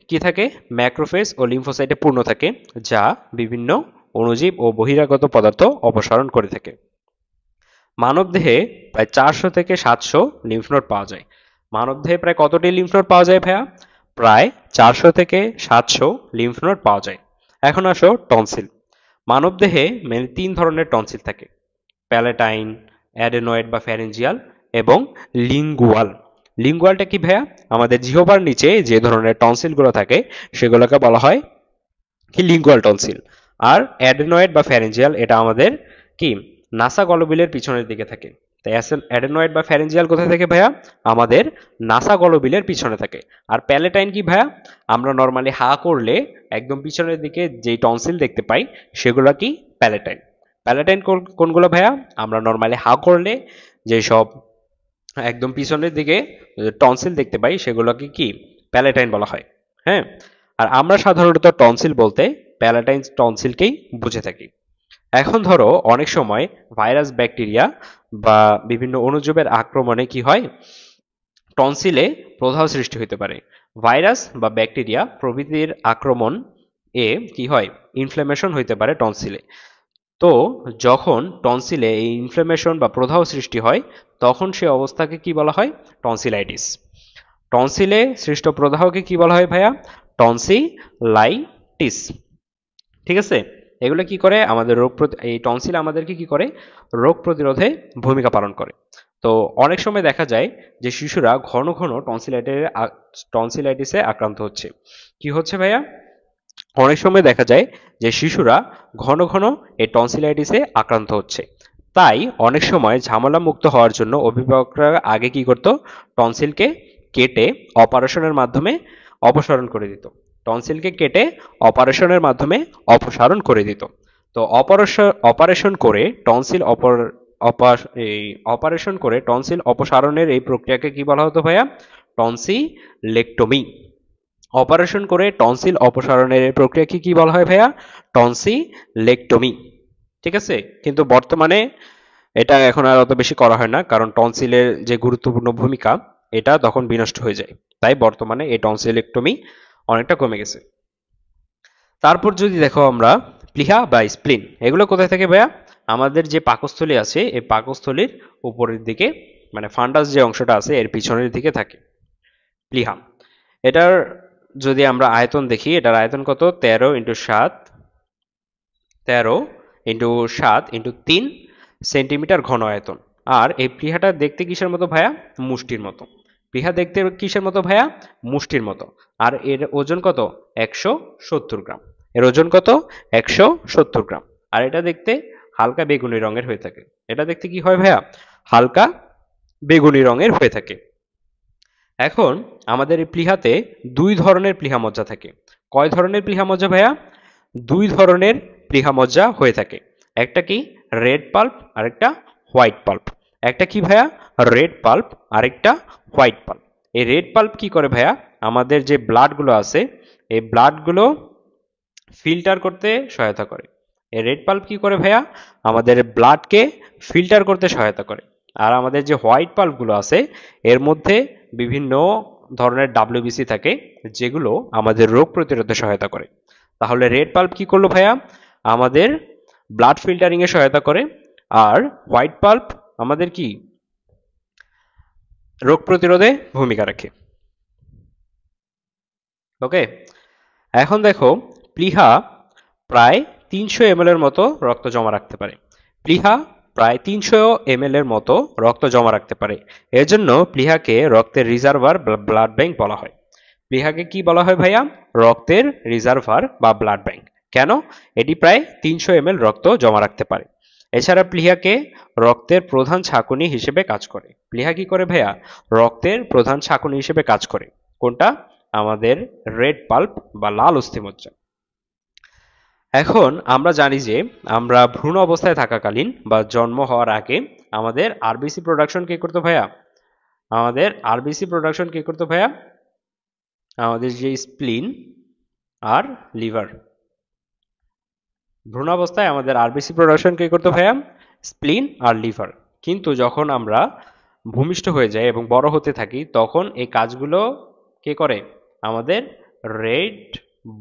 কি থাকে? ম্যাক্রোফেজ ও লিম্ফোসাইটে পূর্ণ থাকে, যা বিভিন্ন অণুজীব ও বহিরাগত পদার্থ অপসারণ করে থাকে। মানবদেহে প্রায় 400 থেকে 700 লিম্ফ নোড পাওয়া যায়। মানবদেহে প্রায় কতটি লিম্ফ নোড পাওয়া যায় ভাইয়া? প্রায় 400 থেকে 700 লিম্ফ নোড পাওয়া যায়। এখন আসো টনসিল। মানবদেহে মেইনলি 3 ধরনের টনসিল থাকে: প্যালেটাইন, অ্যাডেনয়েড বা ফ্যারেঞ্জিয়াল এবং লিঙ্গুয়াল। লিঙ্গুয়ালটা কি ভাইয়া? আমাদের জিহ্বার নিচে যে ধরনের টনসিলগুলো থাকে সেগুলোকে বলা হয় কি লিঙ্গুয়াল টনসিল। আর অ্যাডেনয়েড বা ফ্যারেঞ্জিয়াল এটা আমাদের কি নাসা গলবিলের পিছনের দিকে থাকে। তাই অ্যাডেনয়েড বা ফ্যারেঞ্জিয়াল কোথায় থাকে ভাইয়া? আমাদের নাসা গলবিলের পিছনে থাকে। আর প্যালেটাইন কি ভাইয়া? আমরা নর্মালি হা করলে একদম পিছনের দিকে যেই টনসিল দেখতে পাই সেগুলো কি প্যালেটাইন। প্যালেটাইন কোনগুলো ভাইয়া? আমরা নর্মালি হা করলে যেসব একদম পিছনের দিকে টনসিল দেখতে পাই সেগুলোকে কি প্যালেটাইন বলা হয়। হ্যাঁ, আর আমরা সাধারণত টনসিল বলতে প্যালেটাইন টনসিলকেই বুঝে থাকি। এখন ধরো অনেক সময় ভাইরাস, ব্যাকটেরিয়া বা বিভিন্ন অণুজীবের আক্রমণে কি হয়, টনসিলে প্রদাহ সৃষ্টি হতে পারে। ভাইরাস বা ব্যাকটেরিয়া প্রভৃতির আক্রমণ এ কি হয়, ইনফ্ল্যামেশন হইতে পারে টনসিলে। তো যখন টনসিলে এই ইনফ্ল্যামেশন বা প্রদাহ সৃষ্টি হয় তখন সে অবস্থাকে কি বলা হয়? টনসিলাইটিস। টনসিলে সৃষ্ট প্রদাহকে কি বলা হয় ভাইয়া? টনসিলাইটিস। ঠিক আছে? এগুলো কি করে আমাদের এই টনসিল আমাদেরকে কি করে? রোগ প্রতিরোধে ভূমিকা পালন করে। তো অনেক সময় দেখা যায় যে শিশুরা ঘন ঘন টনসিলাইটিসে আক্রান্ত হচ্ছে। কি হচ্ছে ভাইয়া? অনেক সময় দেখা যায় যে শিশুরা ঘন ঘন এই টনসিলাইটিসে আক্রান্ত হচ্ছে। তাই অনেক সময় ঝামেলা মুক্ত হওয়ার জন্য অভিভাবকরা আগে কি করতো? টনসিলকে কেটে অপারেশনের মাধ্যমে অপসারণ করে দিত। টনসিলকে কেটে অপারেশনের মাধ্যমে অপসারণ করে দিত। তো অপারেশন করে টনসিল এই অপারেশন করে টনসিল অপসারণের এই প্রক্রিয়াকে কি বলা হতো ভাইয়া? টনসিলেক্টমি। অপারেশন করে টনসিল অপসারণের এই প্রক্রিয়াকে কি বলা হয় ভাইয়া? টনসিলেক্টমি। ঠিক আছে? কিন্তু বর্তমানে এটা এখন আর অত বেশি করা হয় না, কারণ টনসিলের যে গুরুত্বপূর্ণ ভূমিকা এটা তখন বিনষ্ট হয়ে যায়। তাই বর্তমানে এই টনসিলেক্টমি অনেকটা কমে গেছে। তারপর যদি দেখো আমরা প্লিহা বা স্প্লিন, এগুলো কোথায় থাকে ভাইয়া? আমাদের যে পাকস্থলী আছে এই পাকস্থলীর উপরের দিকে, মানে ফান্ডাস যে অংশটা আছে এর পিছনের দিকে থাকে প্লিহা। এটার যদি আমরা আয়তন দেখি, এটার আয়তন কত? 13 × 7 × 3 সেন্টিমিটার ঘন আয়তন। আর এই প্লীহাটা দেখতে কিসের মতো ভাইয়া? মুষ্টির মতো। প্লীহা দেখতে কিসের মতো ভাইয়া? মুষ্টির মতো। আর এর ওজন কত? 170 গ্রাম। এর ওজন কত? 170 গ্রাম। আর এটা দেখতে হালকা বেগুনি রঙের হয়ে থাকে। এটা দেখতে কি হয় ভাইয়া? হালকা বেগুনি রঙের হয়ে থাকে। এখন আমাদের এই প্লীহাতে 2 ধরনের প্লীহা মজ্জা থাকে। কয় ধরনের প্লীহা মজ্জা ভাইয়া? 2 ধরনের প্লীহা মজ্জা হয়ে থাকে। একটা কি রেড পাল্প, আরেকটা হোয়াইট পাল্প। একটা কি ভাইয়া? রেড পাল্প, আরেকটা হোয়াইট পাল্প। এই রেড পাল্প কি করে ভাইয়া? আমাদের যে ব্লাডগুলো আছে এই ব্লাডগুলো ফিল্টার করতে সহায়তা করে। এই রেড পাল্প কি করে ভাইয়া? আমাদের ব্লাডকে ফিল্টার করতে সহায়তা করে। আর আমাদের যে হোয়াইট পাল্পগুলো আছে এর মধ্যে বিভিন্ন ধরনের ডাব্লিউবিসি থাকে যেগুলো আমাদের রোগ প্রতিরোধে সহায়তা করে। তাহলে রেড পাল্প কি করলো ভাইয়া? আমাদের ব্লাড ফিল্টারিং এ সহায়তা করে। আর হোয়াইট পাল্প আমাদের কি রোগ প্রতিরোধে ভূমিকা রাখে। ওকে, এখন দেখো প্লীহা প্রায় 300 ml এর মতো রক্ত জমা রাখতে পারে। প্লীহা প্রায় 300 ml এর মতো রক্ত জমা রাখতে পারে। এর জন্য প্লীহাকে রক্তের রিজার্ভার বা ব্লাড ব্যাংক বলা হয়। প্লীহাকে কি বলা হয় ভাইয়া? রক্তের রিজার্ভার বা ব্লাড ব্যাংক। কেন? এটি প্রায় 300 ml রক্ত জমা রাখতে পারে। এছাড়া প্লীহাকে রক্তের প্রধান ছাঁকুনি হিসেবে কাজ করে। প্লীহা কি করে ভাইয়া? রক্তের প্রধান ছাঁকুনি হিসেবে কাজ করে। কোনটা? আমাদের রেড পাল্প বা লাল অস্থিমজ্জা। এখন আমরা জানি যে আমরা ভ্রূণ অবস্থায় থাকাকালীন বা জন্ম হওয়ার আগে আমাদের আরবিসি প্রোডাকশন কে করতো ভাইয়া? আমাদের আরবিসি প্রোডাকশন কে করতো ভাইয়া? আমাদের যে স্প্লিন আর লিভার। ভ্রূণাবস্থায় আমাদের আরবিসি প্রোডাকশন কে করতো ভাইয়া? স্প্লিন আর লিভার। কিন্তু যখন আমরা ভূমিষ্ঠ হয়ে যাই এবং বড় হতে থাকি তখন এই কাজগুলো কে করে? আমাদের রেড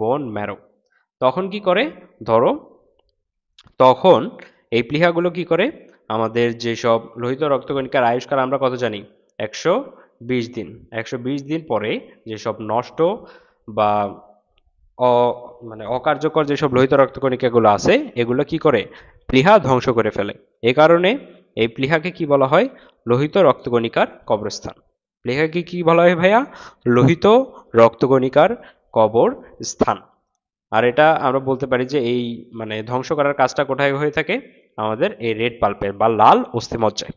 বোন ম্যারো। তখন কি করে? ধরো তখন এই প্লীহাগুলো কি করে? আমাদের যেসব লোহিত রক্তকণিকার আয়ুষ্কাল আমরা কত জানি? 120 দিন। 120 দিন পরে যেসব নষ্ট বা অ মানে অকার্যকর যেসব লোহিত রক্তকণিকাগুলো আছে এগুলো কি করে প্লীহা ধ্বংস করে ফেলে। এ কারণে এই প্লীহাকে কি বলা হয় লোহিত রক্তকণিকার কবরস্থান। প্লীহাকে কি বলা হয় ভাইয়া লোহিত রক্তকণিকার কবর স্থান। আর এটা আমরা বলতে পারি যে এই মানে ধ্বংস করার কাজটা কোথায় হয়ে থাকে আমাদের এই রেড পাল্পের বা লাল অস্থিমজ্জায়।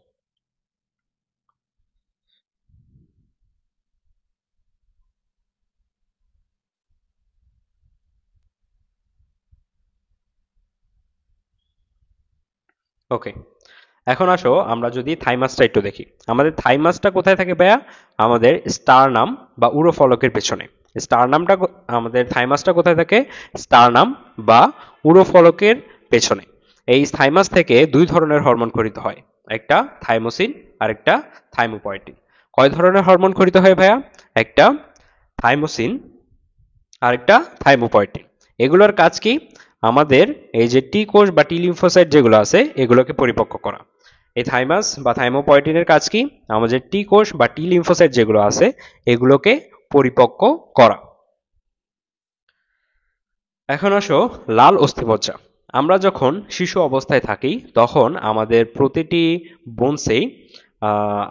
ওকে, এখন আসো আমরা যদি থাইমাসটা একটু দেখি। আমাদের থাইমাসটা কোথায় থাকে ভাইয়া আমাদের স্টারনাম বা উরোফলকের পেছনে। স্টারনামটা আমাদের থাইমাসটা কোথায় থাকে স্টারনাম বা উরোফলকের পেছনে। এই থাইমাস থেকে দুই ধরনের হরমোন খরিত হয়, একটা থাইমোসিন আর একটা থাইমোপয়েটিন। কয় ধরনের হরমোন খরিত হয় ভাইয়া একটা থাইমোসিন আর একটা থাইমোপয়েটিন। এগুলোর কাজ কি আমাদের এই যে টি কোষ বা টি লিম্ফোসাইট যেগুলো আছে এগুলোকে পরিপক্ক করা। এই থাইমাস বা থাইমোপয়েটিনের কাজ কি আমাদের টি কোষ বা টি লিম্ফোসাইট যেগুলো আছে এগুলোকে পরিপক্ক করা। এখন আসো লাল অস্থিমজ্জা। আমরা যখন শিশু অবস্থায় থাকি তখন আমাদের প্রতিটি বোনসেই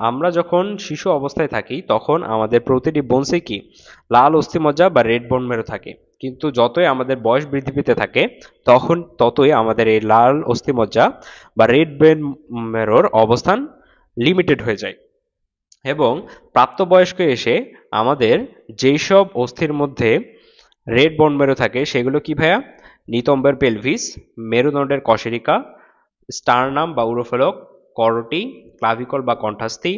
আমরা যখন শিশু অবস্থায় থাকি তখন আমাদের প্রতিটি বোনসে কি লাল অস্থিমজ্জা বা রেড বোন মেরু থাকে। কিন্তু যতই আমাদের বয়স বৃদ্ধি পেতে থাকে তখন ততই আমাদের এই লাল অস্থিমজ্জা বা রেড বোন মেরুর অবস্থান লিমিটেড হয়ে যায়। এবং প্রাপ্তবয়স্ক এসে আমাদের যেই সব অস্থির মধ্যে রেড বোন মেরু থাকে সেগুলো কি ভাইয়া নিতম্বের পেলভিস, মেরুদণ্ডের কশেরিকা, স্টারনাম বা উরোফেলক, করোটি, ক্লাভিকল বা কণ্ঠাস্থি,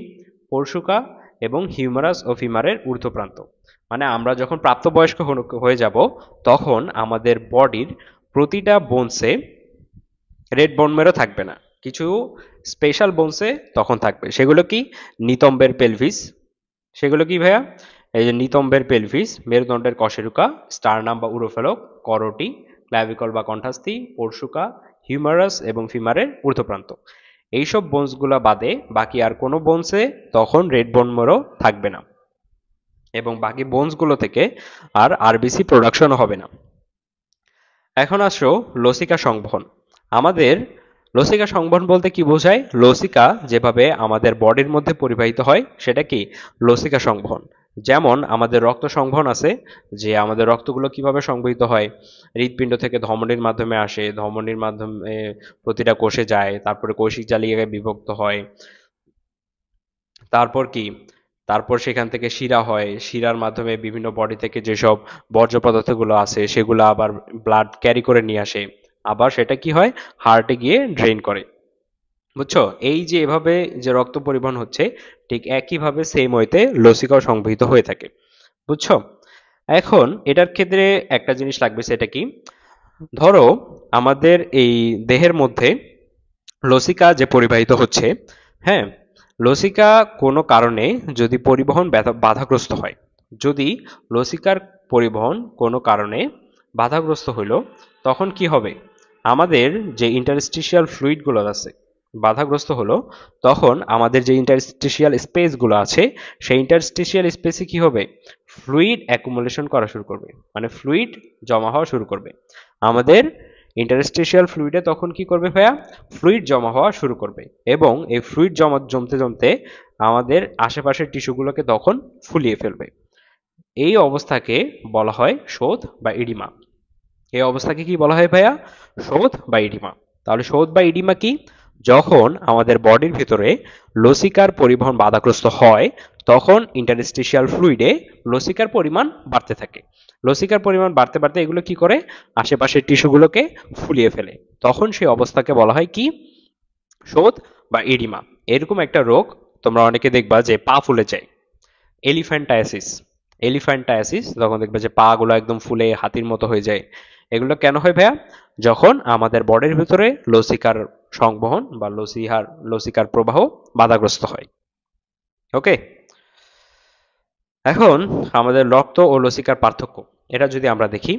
পরশুকা এবং হিউমারাস ও ফিমারের ঊর্ধ্বপ্রান্ত। মানে আমরা যখন প্রাপ্তবয়স্ক হয়ে যাব তখন আমাদের বডির প্রতিটা বোনসে রেড বোন মেরো থাকবে না, কিছু স্পেশাল বোনসে তখন থাকবে। সেগুলো কি নিতম্বের পেলভিস, সেগুলো কি ভাইয়া এই যে নিতম্বের পেলভিস, মেরুদণ্ডের কশেরুকা, স্টারনাম বা উরোফেলক, করোটি, ক্ল্যাভিকল বা কণ্ঠাস্থি, পরশুকা, হিউমারাস এবং ফিমারের ঊর্ধ্বপ্রান্ত। এইসব বোনসগুলো বাদে বাকি আর কোনো বোনসে তখন রেড বোন মেরো থাকবে না এবং বাকি বোনসগুলো থেকে আর আরবিসি প্রোডাকশন হবে না। এখন আসো লসিকা সংবহন। আমাদের লসিকা সংবহন বলতে কি বোঝায় লসিকা যেভাবে আমাদের বডির মধ্যে পরিবাহিত হয় সেটা কি লসিকা সংবহন। যেমন আমাদের রক্ত সংবহন আছে, যে আমাদের রক্তগুলো কিভাবে সংবহিত হয় হৃৎপিণ্ড থেকে ধমনির মাধ্যমে আসে, ধমনির মাধ্যমে প্রতিটা কোষে যায়, তারপরে কৌশিক জালিকায় বিভক্ত হয়, তারপর কি তারপর সেখান থেকে শিরা হয়, শিরার মাধ্যমে বিভিন্ন বডি থেকে যেসব বর্জ্য পদার্থগুলো আছে সেগুলো আবার ব্লাড ক্যারি করে নিয়ে আসে, আবার সেটা কি হয় হার্টে গিয়ে ড্রেন করে। বুঝছো এই যে এভাবে যে রক্ত পরিবহন হচ্ছে ঠিক একইভাবে সেম ওয়েতে লসিকাও সংবহিত হয়ে থাকে। বুঝছো এখন এটার ক্ষেত্রে একটা জিনিস লাগবে, সেটা কি ধরো আমাদের এই দেহের মধ্যে লসিকা যে পরিবাহিত হচ্ছে, হ্যাঁ, লসিকা কোনো কারণে যদি পরিবহন বাধাগ্রস্ত হয়, যদি লসিকার পরিবহন কোনো কারণে বাধাগ্রস্ত হইল তখন কি হবে আমাদের যে ইন্টারস্টিশিয়াল ফ্লুইডগুলো আছে বাধাগ্রস্ত হলো, তখন আমাদের যে ইন্টারস্টিশিয়াল স্পেসগুলো আছে সেই ইন্টারস্টিশিয়াল স্পেসে কি হবে ফ্লুইড অ্যাকুমুলেশন করা শুরু করবে, মানে ফ্লুইড জমা হওয়া শুরু করবে। আমাদের ইন্টারস্টিশিয়াল ফ্লুইডে তখন কি করবে ভাইয়া ফ্লুইড জমা হওয়া শুরু করবে এবং এই ফ্লুইড জমতে জমতে আমাদের আশেপাশের টিস্যুগুলোকে তখন ফুলিয়ে ফেলবে। এই অবস্থাকে বলা হয় শোথ বা ইডিমা। এই অবস্থাকে কি বলা হয় ভাইয়া শোথ বা ইডিমা। তাহলে শোথ বা ইডিমা কি যখন আমাদের বডির ভিতরে লসিকার পরিবহন বাধাগ্রস্ত হয় তখন ইন্টারস্টিশিয়াল ফ্লুইডে লসিকার পরিমাণ বাড়তে থাকে, লসিকার পরিমাণ বাড়তে বাড়তে এগুলো কি করে আশেপাশের টিস্যুগুলোকে ফুলিয়ে ফেলে, তখন সেই অবস্থাকে বলা হয় কি শোথ বা ইডিমা। এরকম একটা রোগ তোমরা অনেকে দেখবা যে পা ফুলে যায়, এলিফ্যান্টায়াসিস। এলিফ্যান্টায়াসিস তখন দেখবে যে পা গুলো একদম ফুলে হাতির মতো হয়ে যায়। এগুলো কেন হয় ভাইয়া যখন আমাদের বডির ভিতরে লসিকার সংবহন বা লসিকার প্রবাহ বাধাগ্রস্ত হয়। ওকে, এখন আমাদের রক্ত ও লসিকার পার্থক্য এটা যদি আমরা দেখি,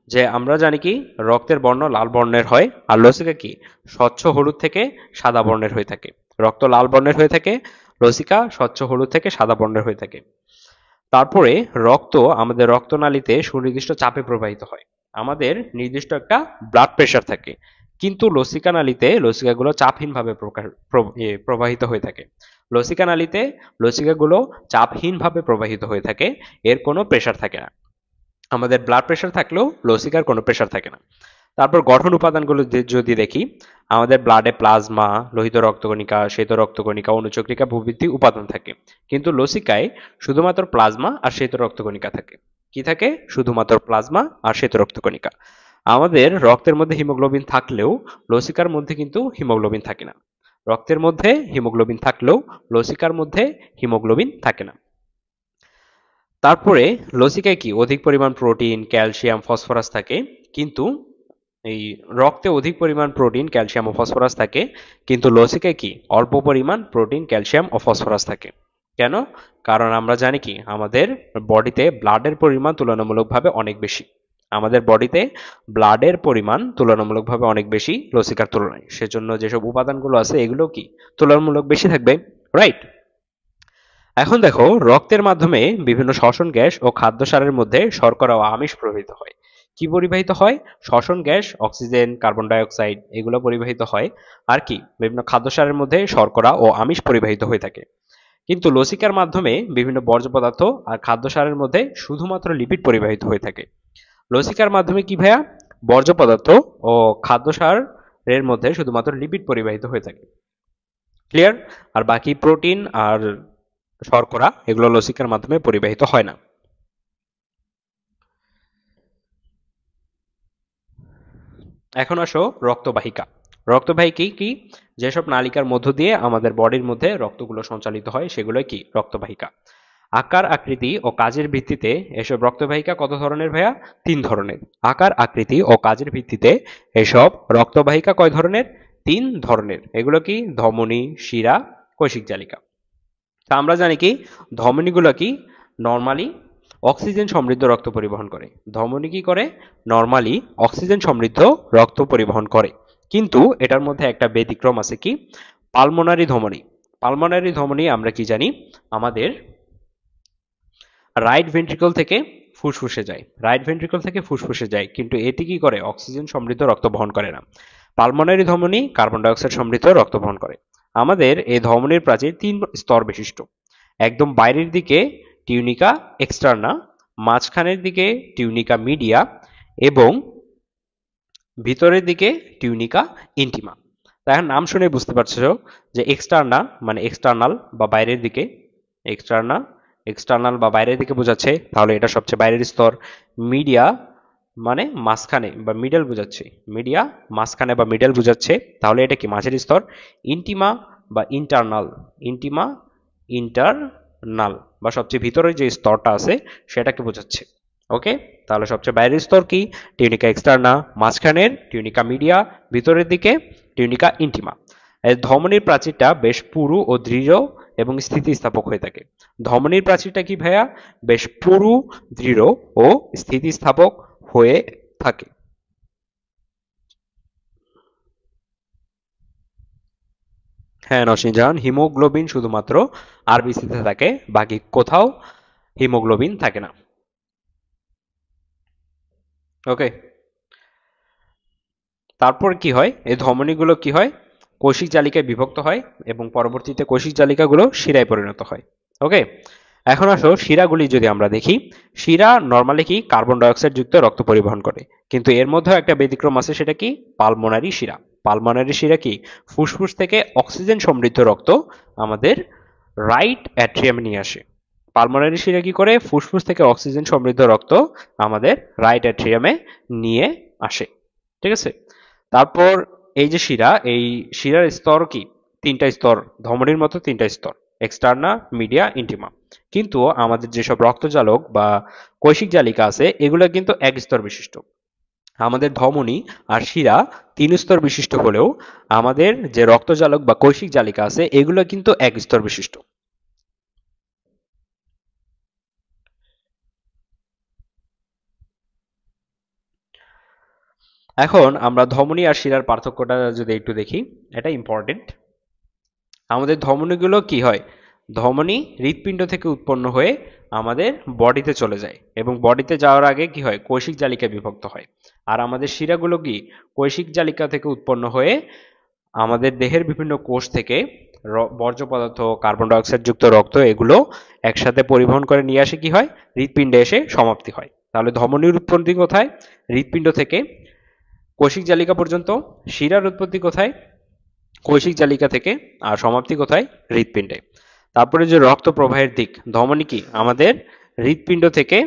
যে আমরা জানি কি রক্তের বর্ণ লাল বর্ণের হয় আর লসিকা কি স্বচ্ছ হলুদ থেকে সাদা বর্ণের হয়ে থাকে। রক্ত লাল বর্ণের হয়ে থাকে, লসিকা স্বচ্ছ হলুদ থেকে সাদা বর্ণের হয়ে থাকে। তারপরে রক্ত আমাদের রক্তনালীতে সুনির্দিষ্ট চাপে প্রবাহিত হয়। আমাদের নির্দিষ্ট একটা ব্লাড প্রেশার থাকে, কিন্তু লসিকা নালীতে লসিকাগুলো চাপহীনভাবে প্রবাহিত হয়ে থাকে। লসিকা নালীতে লসিকাগুলো চাপহীনভাবে প্রবাহিত হয়ে থাকে, এর কোনো প্রেশার থাকে না। আমাদের ব্লাড প্রেশার থাকলেও লসিকার কোনো প্রেশার থাকে না। তারপর গঠন উপাদানগুলো যদি দেখি, আমাদের ব্লাডে প্লাজমা, লোহিত রক্তকণিকা, শ্বেত রক্তকণিকা, অনুচক্রিকা প্রভৃতি উপাদান থাকে, কিন্তু লসিকায় শুধুমাত্র প্লাজমা আর শ্বেত রক্তকণিকা থাকে। কি থাকে? শুধুমাত্র প্লাজমা আর শ্বেত রক্তকণিকা। আমাদের রক্তের মধ্যে হিমোগ্লোবিন থাকলেও লসিকার মধ্যে কিন্তু হিমোগ্লোবিন থাকে না। রক্তের মধ্যে হিমোগ্লোবিন থাকলেও লসিকার মধ্যে হিমোগ্লোবিন থাকে না। তারপরে লসিকায় কি অধিক পরিমাণ প্রোটিন, ক্যালসিয়াম, ফসফরাস থাকে, কিন্তু এই রক্তে অধিক পরিমাণ প্রোটিন, ক্যালসিয়াম ও ফসফরাস থাকে, কিন্তু লসিকায় কি অল্প পরিমাণ প্রোটিন, ক্যালসিয়াম ও ফসফরাস থাকে। কেন? কারণ আমরা জানি কি আমাদের বডিতে ব্লাডের পরিমাণ তুলনামূলকভাবে অনেক বেশি। আমাদের বডিতে ব্লাডের পরিমাণ তুলনামূলকভাবে অনেক বেশি লসিকার তুলনায়, সেজন্য যেসব উপাদানগুলো আছে এগুলো কি তুলনামূলক বেশি থাকবে, রাইট? এখন দেখো, রক্তের মাধ্যমে বিভিন্ন শ্বসন গ্যাস ও খাদ্যসারের মধ্যে শর্করা ও আমিষ প্রবাহিত হয়। কি পরিবাহিত হয়? শ্বসন gas, oxygen, carbon die oxide এগুলো পরিবাহিত হয়। আর কি বিভিন্ন খাদ্যসারের মধ্যে শর্করা ও আমিষ পরিবাহিত হয়ে থাকে। কিন্তু লসিকার মাধ্যমে বিভিন্ন বর্জ্য পদার্থ আর খাদ্যসারের মধ্যে শুধুমাত্র লিপিড পরিবাহিত হয়ে থাকে। লসিকার মাধ্যমে কি ভাইয়া? বর্জ্য পদার্থ ও খাদ্যসারের মধ্যে শুধুমাত্র লিপিড পরিবাহিত হয়ে থাকে। ক্লিয়ার? আর বাকি প্রোটিন আর শর্করা এগুলো লসিকার মাধ্যমে পরিবাহিত হয় না। এখন আসো রক্তবাহিকা। রক্তবাহিকা কি? যেসব নালিকার মধ্য দিয়ে আমাদের বডির মধ্যে রক্তগুলো সঞ্চালিত হয় সেগুলোই কি রক্তবাহিকা। আকার, আকৃতি ও কাজের ভিত্তিতে এসব রক্তবাহিকা কত ধরনের ভাইয়া? 3 ধরনের। আকার, আকৃতি ও কাজের ভিত্তিতে এসব রক্তবাহিকা কয় ধরনের? 3 ধরনের। এগুলো কি? ধমনী, শিরা, কৈশিক জালিকা। তা আমরা জানি কি ধমনীগুলো কি নরমালি অক্সিজেন সমৃদ্ধ রক্ত পরিবহন করে। ধমনী কি করে? নরমালি অক্সিজেন সমৃদ্ধ রক্ত পরিবহন করে, কিন্তু এটার মধ্যে একটা ব্যতিক্রম আছে। কি? পালমোনারি ধমনী। পালমোনারি ধমনী আমরা কি জানি? আমাদের রাইট ভেন্ট্রিকল থেকে ফুসফুসে যায়। রাইট ভেন্ট্রিকল থেকে ফুসফুসে যায়, কিন্তু এটি কি করে? অক্সিজেন সমৃদ্ধ রক্ত বহন করে না। পালমোনারি ধমনী কার্বন ডাই অক্সাইড সমৃদ্ধ রক্ত বহন করে। আমাদের এই ধমনীর প্রাচীর 3 স্তর বিশিষ্ট। একদম বাইরের দিকে টিউনিকা এক্সটার্না, মাঝখানের দিকে টিউনিকা মিডিয়া এবং ভিতরের দিকে টিউনিকা ইন্টিমা। তাই নাম শুনে বুঝতে পারছো যে এক্সটার্না মানে এক্সটার্নাল বা বাইরের দিকে, এক্সটার্না এক্সটার্নাল বা বাইরের দিকে বোঝাচ্ছে, তাহলে এটা সবচেয়ে বাইরের স্তর। মিডিয়া মানে মাঝখানে বা মিডল বোঝাচ্ছে, মিডিয়া মাঝখানে বা মিডল বোঝাচ্ছে, তাহলে এটা কি মাঝের স্তর। ইন্টিমা বা ইন্টারনাল, ইন্টিমা ইন্টারনাল বা সবচেয়ে ভিতরের যে স্তরটা আছে সেটাকে বোঝাচ্ছে। ওকে, তাহলে সবচেয়ে বাইরের স্তর কি? টিউনিকা এক্সটার্না, মাঝখানের টিউনিকা মিডিয়া, ভিতরের দিকে টিউনিকা ইন্টিমা। এই ধমনীর প্রাচীরটা বেশ পুরু ও দৃঢ় এবং স্থিতিস্থাপক হয়ে থাকে। ধমনীর প্রাচীরটা কি ভাইয়া? বেশ পুরু, দৃঢ় ও স্থিতিস্থাপক হয়ে থাকে। হ্যাঁ নসিনজান, হিমোগ্লোবিন শুধুমাত্র আরবিসিতে থাকে, বাকি কোথাও হিমোগ্লোবিন থাকে না। ওকে, তারপর কি হয়? এই ধমনীগুলো কি হয়? কোষিক জালিকায় বিভক্ত হয় এবং পরবর্তীতে কোষিক জালিকাগুলো শিরায় পরিণত হয়। ওকে, এখন আসো শিরাগুলি যদি আমরা দেখি, শিরা নর্মালি কি কার্বন ডাইঅক্সাইড যুক্ত রক্ত পরিবহন করে, কিন্তু এর মধ্যেও একটা ব্যতিক্রম আছে। সেটা কি? পালমোনারি শিরা। পালমোনারি শিরা কি ফুসফুস থেকে অক্সিজেন সমৃদ্ধ রক্ত আমাদের রাইট অ্যাট্রিয়ামে নিয়ে আসে। পালমোনারি শিরা কি করে? ফুসফুস থেকে অক্সিজেন সমৃদ্ধ রক্ত আমাদের রাইট অ্যাট্রিয়ামে নিয়ে আসে। ঠিক আছে? তারপর এই যে শিরা, এই শিরার স্তর কি 3টা স্তর, ধমনীর মতো 3টা স্তর, এক্সটার্না, মিডিয়া, ইন্টিমা। কিন্তু আমাদের যেসব রক্তজালক বা কৈশিক জালিকা আছে এগুলো কিন্তু 1 স্তর বিশিষ্ট। আমাদের ধমনী আর শিরা 3 স্তর বিশিষ্ট হলেও আমাদের যে রক্তজালক বা কৈশিক জালিকা আছে এগুলো কিন্তু 1 স্তর বিশিষ্ট। এখন আমরা ধমনী আর শিরার পার্থক্যটা যদি একটু দেখি, এটা ইম্পর্টেন্ট। আমাদের ধমনীগুলো কি হয়? ধমনী হৃৎপিণ্ড থেকে উৎপন্ন হয়ে আমাদের বডিতে চলে যায় এবং বডিতে যাওয়ার আগে কি হয়, কৈশিক জালিকায় বিভক্ত হয়। আর আমাদের শিরাগুলো কি কৈশিক জালিকা থেকে উৎপন্ন হয়ে আমাদের দেহের বিভিন্ন কোষ থেকে বর্জ্য পদার্থ, কার্বন ডাই অক্সাইড যুক্ত রক্ত এগুলো একসাথে পরিবহন করে নিয়ে আসে কি হয়, হৃৎপিণ্ডে এসে সমাপ্তি হয়। তাহলে ধমনীর উৎপত্তি কোথায়? হৃৎপিণ্ড থেকে কৈশিক জালিকা পর্যন্ত। শিরার উৎপত্তি কোথায়? কৈশিক জালিকা থেকে। আর সমাপ্তি কোথায়? হৃৎপিণ্ডে। তারপরে যে রক্ত প্রবাহের দিক, ধমনী কি আমাদের হৃৎপিণ্ড থেকে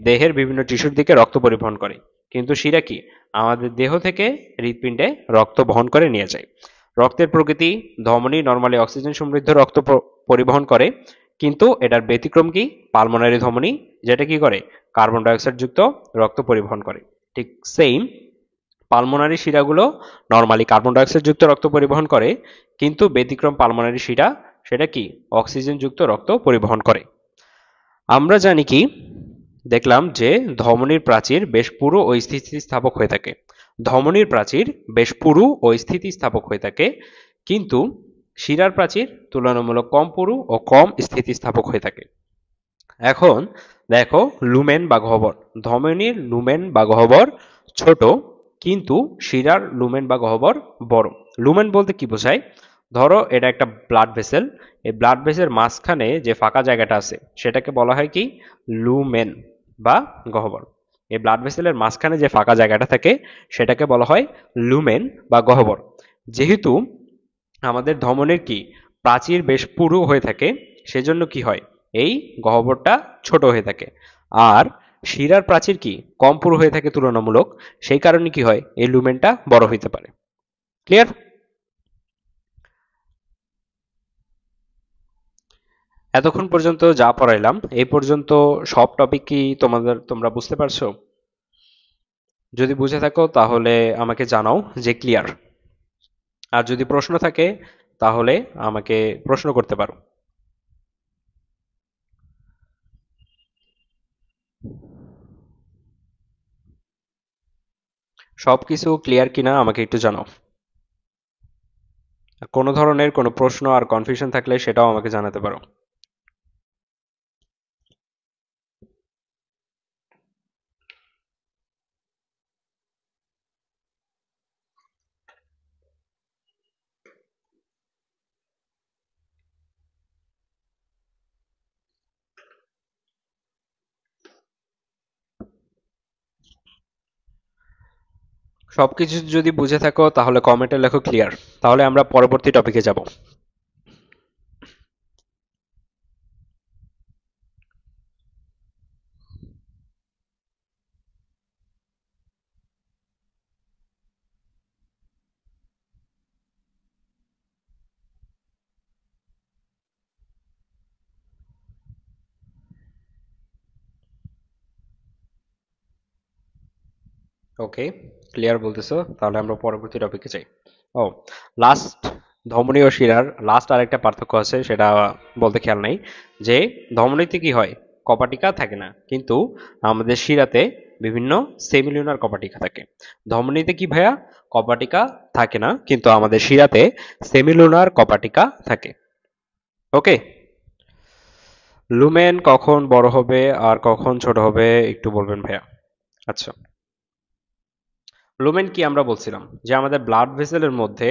দেহের বিভিন্ন টিস্যুর দিকে রক্ত পরিবহন করে, কিন্তু শিরা কি আমাদের দেহ থেকে হৃৎপিণ্ডে রক্ত বহন করে নিয়ে যায়। রক্তের প্রকৃতি, ধমনী নরমালি অক্সিজেন সমৃদ্ধ রক্ত পরিবহন করে, কিন্তু এটার ব্যতিক্রম কি পালমোনারি ধমনী, যেটা কি করে কার্বন ডাই অক্সাইড যুক্ত রক্ত পরিবহন করে। ঠিক same pulmonary শিরাগুলো normally carbon die oxide যুক্ত রক্ত পরিবহন করে, কিন্তু ব্যতিক্রম পালমোনারি শিরা, সেটা কি অক্সিজেন যুক্ত রক্ত পরিবহন করে। আমরা জানি কি, দেখলাম যে ধমনীর প্রাচীর বেশ পুরু ও স্থিতিস্থাপক হয়ে থাকে। ধমনীর প্রাচীর বেশ পুরু ও স্থিতিস্থাপক হয়ে থাকে, কিন্তু শিরার প্রাচীর তুলনামূলক কম পুরু ও কম স্থিতিস্থাপক হয়ে থাকে। এখন দেখো লুমেন বা গহ্বর। ধমনীর লুমেন বা গহ্বর ছোট, কিন্তু শিরার লুমেন বা গহ্বর বড়। লুমেন বলতে কি বোঝায়? ধরো এটা একটা ব্লাড ভেসেল, এই ব্লাড ভেসেলের মাঝখানে যে ফাঁকা জায়গাটা আছে সেটাকে বলা হয় কি লুমেন বা গহ্বর। এই ব্লাড ভেসেলের মাঝখানে যে ফাঁকা জায়গাটা থাকে সেটাকে বলা হয় লুমেন বা গহ্বর। যেহেতু আমাদের ধমনীর কি প্রাচীর বেশ পুরু হয়ে থাকে, সেজন্য কি হয় এই গহ্বরটা ছোট হয়ে থাকে। আর শিরার প্রাচীর কি কম পুরু হয়ে থাকে তুলনামূলক, সেই কারণে কি হয় এই লুমেনটা বড় হইতে পারে। ক্লিয়ার? এতক্ষণ পর্যন্ত যা পড়াইলাম এই পর্যন্ত সব টপিক কি তোমরা বুঝতে পারছো? যদি বুঝে থাকো তাহলে আমাকে জানাও যে ক্লিয়ার। আর যদি প্রশ্ন থাকে তাহলে আমাকে প্রশ্ন করতে পারো। সবকিছু ক্লিয়ার কিনা আমাকে একটু জানাও। কোনো ধরনের কোনো প্রশ্ন আর কনফিউশন থাকলে সেটাও আমাকে জানাতে পারো। সবকিছু যদি বুঝে থাকো তাহলে কমেন্টে লেখো ক্লিয়ার, তাহলে আমরা পরবর্তী টপিকে যাব। ওকে, ক্লিয়ার বলতেছো, তাহলে আমরা পরবর্তী টপিকে যাই। ও, লাস্ট ধমনী ও শিরার লাস্ট আরেকটা পার্থক্য আছে, সেটা বলতে খেয়াল নাই যে ধমনীতে কি হয় কপাটিকা থাকে না, কিন্তু আমাদের শিরাতে বিভিন্ন সেমিলিউনার কপাটিকা থাকে। ধমনীতে কি ভাইয়া কপাটিকা থাকে না, কিন্তু আমাদের শিরাতে সেমিলুনার কপাটিকা থাকে। ওকে, লুমেন কখন বড় হবে আর কখন ছোট হবে একটু বলবেন ভাইয়া? আচ্ছা, লুমেন কি আমরা বলছিলাম যে আমাদের ব্লাড ভেসেলের মধ্যে,